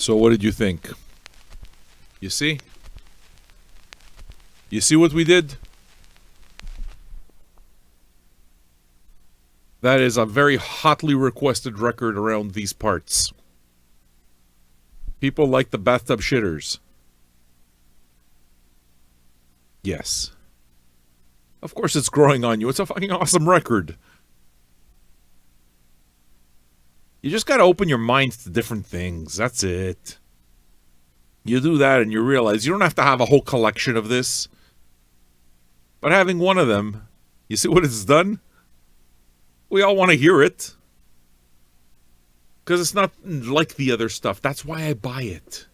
A: So what did you think? You see? You see what we did? That is a very hotly requested record around these parts. People like the bathtub shitters. Yes. Of course it's growing on you. It's a fucking awesome record. You just gotta open your mind to different things. That's it. You do that and you realize you don't have to have a whole collection of this. But having one of them, you see what it's done? We all want to hear it. Because it's not like the other stuff. That's why I buy it.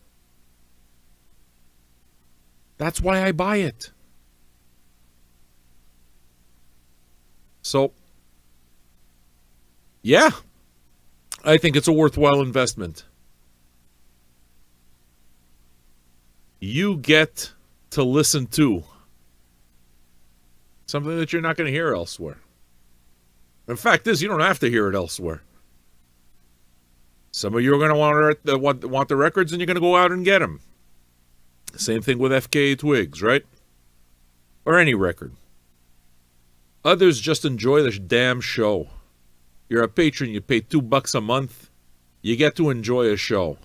A: That's why I buy it. So, yeah. I think it's a worthwhile investment. You get to listen to something that you're not going to hear elsewhere. In fact, you don't have to hear it elsewhere. Some of you are going to want the records, and you're going to go out and get them. Same thing with FKA Twigs, right? Or any record. Others just enjoy the damn show. You're a patron, you pay $2 a month, you get to enjoy a show.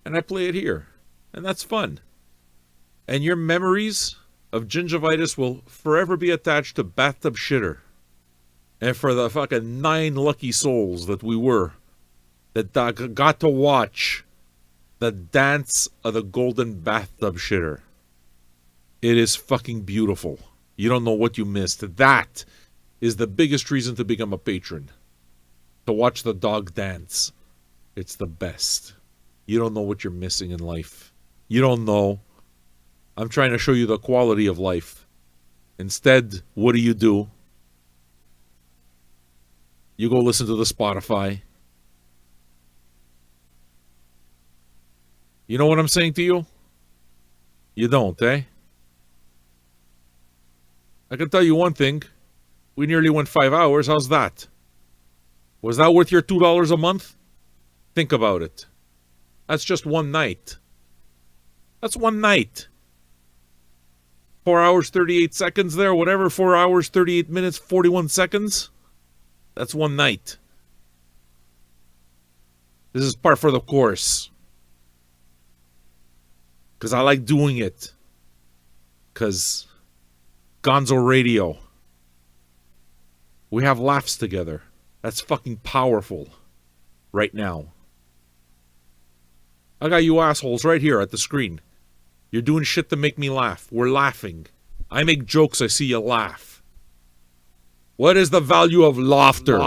A: And I play it here. And that's fun. And your memories of gingivitis will forever be attached to Bathtub Shitter. And for the fucking 9 lucky souls that we were, that got to watch the dance of the golden bathtub shitter. It is fucking beautiful. You don't know what you missed. That is the biggest reason to become a patron. To watch the dog dance. It's the best. You don't know what you're missing in life. You don't know. I'm trying to show you the quality of life. Instead, what do? You go listen to the Spotify. You know what I'm saying to you? You don't, eh? I can tell you one thing. We nearly went 5 hours. How's that? Was that worth your $2 a month? Think about it. That's just one night. That's one night. 4 hours, 38 seconds there, whatever. 4 hours, 38 minutes, 41 seconds. That's one night. This is par for the course. Because I like doing it. Because Gonzo Radio. We have laughs together. That's fucking powerful. Right now. I got you assholes right here at the screen. You're doing shit to make me laugh. We're laughing. I make jokes, I see you laugh. What is the value of laughter?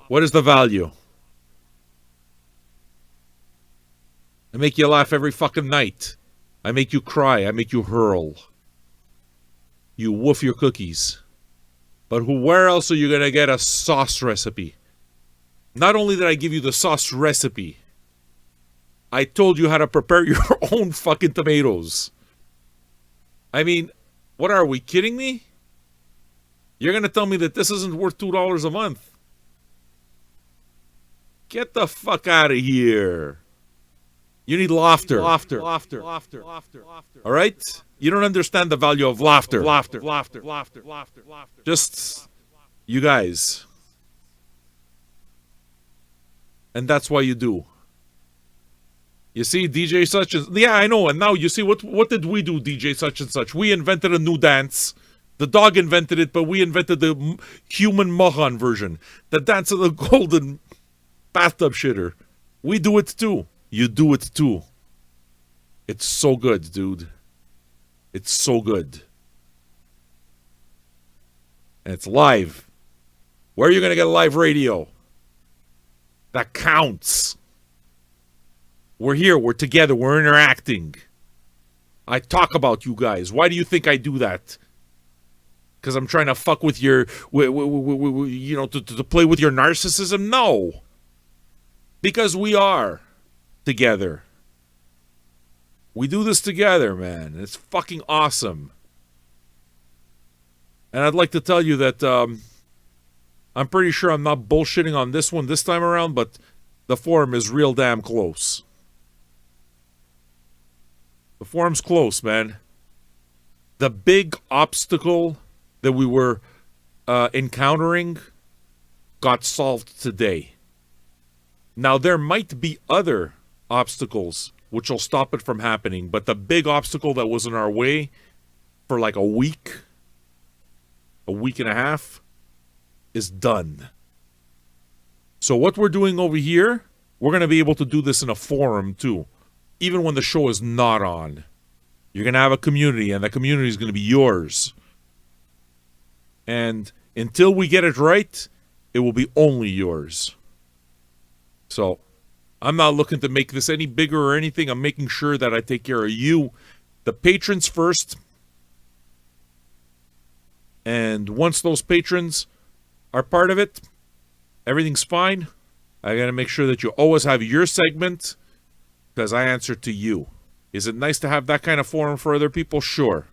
A: What is the value? I make you laugh every fucking night. I make you cry. I make you hurl. You woof your cookies. But where else are you going to get a sauce recipe? Not only did I give you the sauce recipe, I told you how to prepare your own fucking tomatoes. I mean, what are we, kidding me? You're going to tell me that this isn't worth $2 a month? Get the fuck out of here. You need laughter. Laughter. All right? You don't understand the value of laughter. Just, you guys. And that's why you do. You see, DJ such and... Yeah, I know. And now you see, what did we do, DJ such and such? We invented a new dance. The dog invented it, but we invented the human Mohan version. The dance of the golden bathtub shitter. We do it too. You do it too. It's so good, dude. It's so good. And it's live. Where are you going to get live radio? That counts. We're here. We're together. We're interacting. I talk about you guys. Why do you think I do that? Because I'm trying to fuck with your, you know, to play with your narcissism? No. Because we are together. We do this together, man. It's fucking awesome. And I'd like to tell you that I'm pretty sure I'm not bullshitting on this one this time around, but the forum is real damn close. The forum's close, man. The big obstacle that we were encountering got solved today. Now, there might be other obstacles which will stop it from happening, but the big obstacle that was in our way for like a week and a half, is done. So what we're doing over here, we're going to be able to do this in a forum too, even when the show is not on. You're going to have a community, and that community is going to be yours. And until we get it right, it will be only yours. So, I'm not looking to make this any bigger or anything. I'm making sure that I take care of you, the patrons first. And once those patrons are part of it, everything's fine. I got to make sure that you always have your segment, because I answer to you. Is it nice to have that kind of forum for other people? Sure.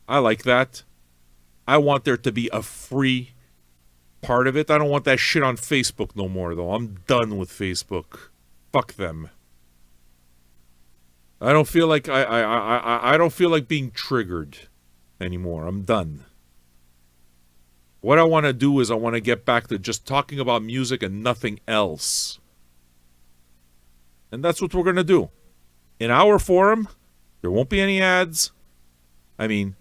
A: I like that. I want there to be a free part of it. I don't want that shit on Facebook no more, though. I'm done with Facebook. Fuck them. I don't feel like I don't feel like being triggered anymore. I'm done. What I want to do is I want to get back to just talking about music and nothing else. And that's what we're going to do. In our forum, there won't be any ads. I mean,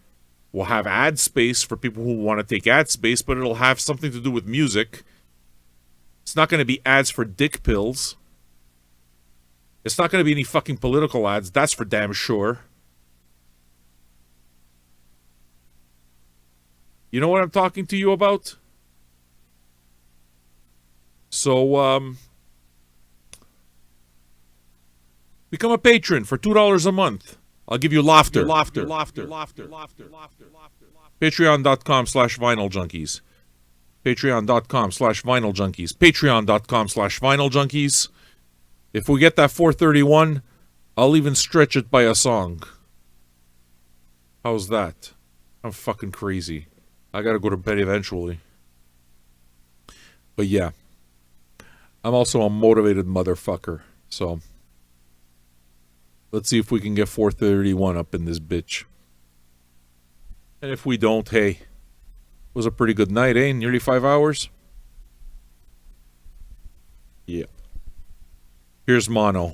A: we'll have ad space for people who want to take ad space, but it'll have something to do with music. It's not going to be ads for dick pills. It's not going to be any fucking political ads, that's for damn sure. You know what I'm talking to you about? So, become a patron for $2 a month. I'll give you laughter. Patreon.com/vinyljunkies. Patreon.com/vinyljunkies. Patreon.com/vinyljunkies. If we get that 431, I'll even stretch it by a song. How's that? I'm fucking crazy. I gotta go to bed eventually. But yeah. I'm also a motivated motherfucker. So let's see if we can get 431 up in this bitch. And if we don't, hey, it was a pretty good night, eh? Nearly 5 hours? Yeah. Here's Mono.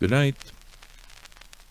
A: Good night.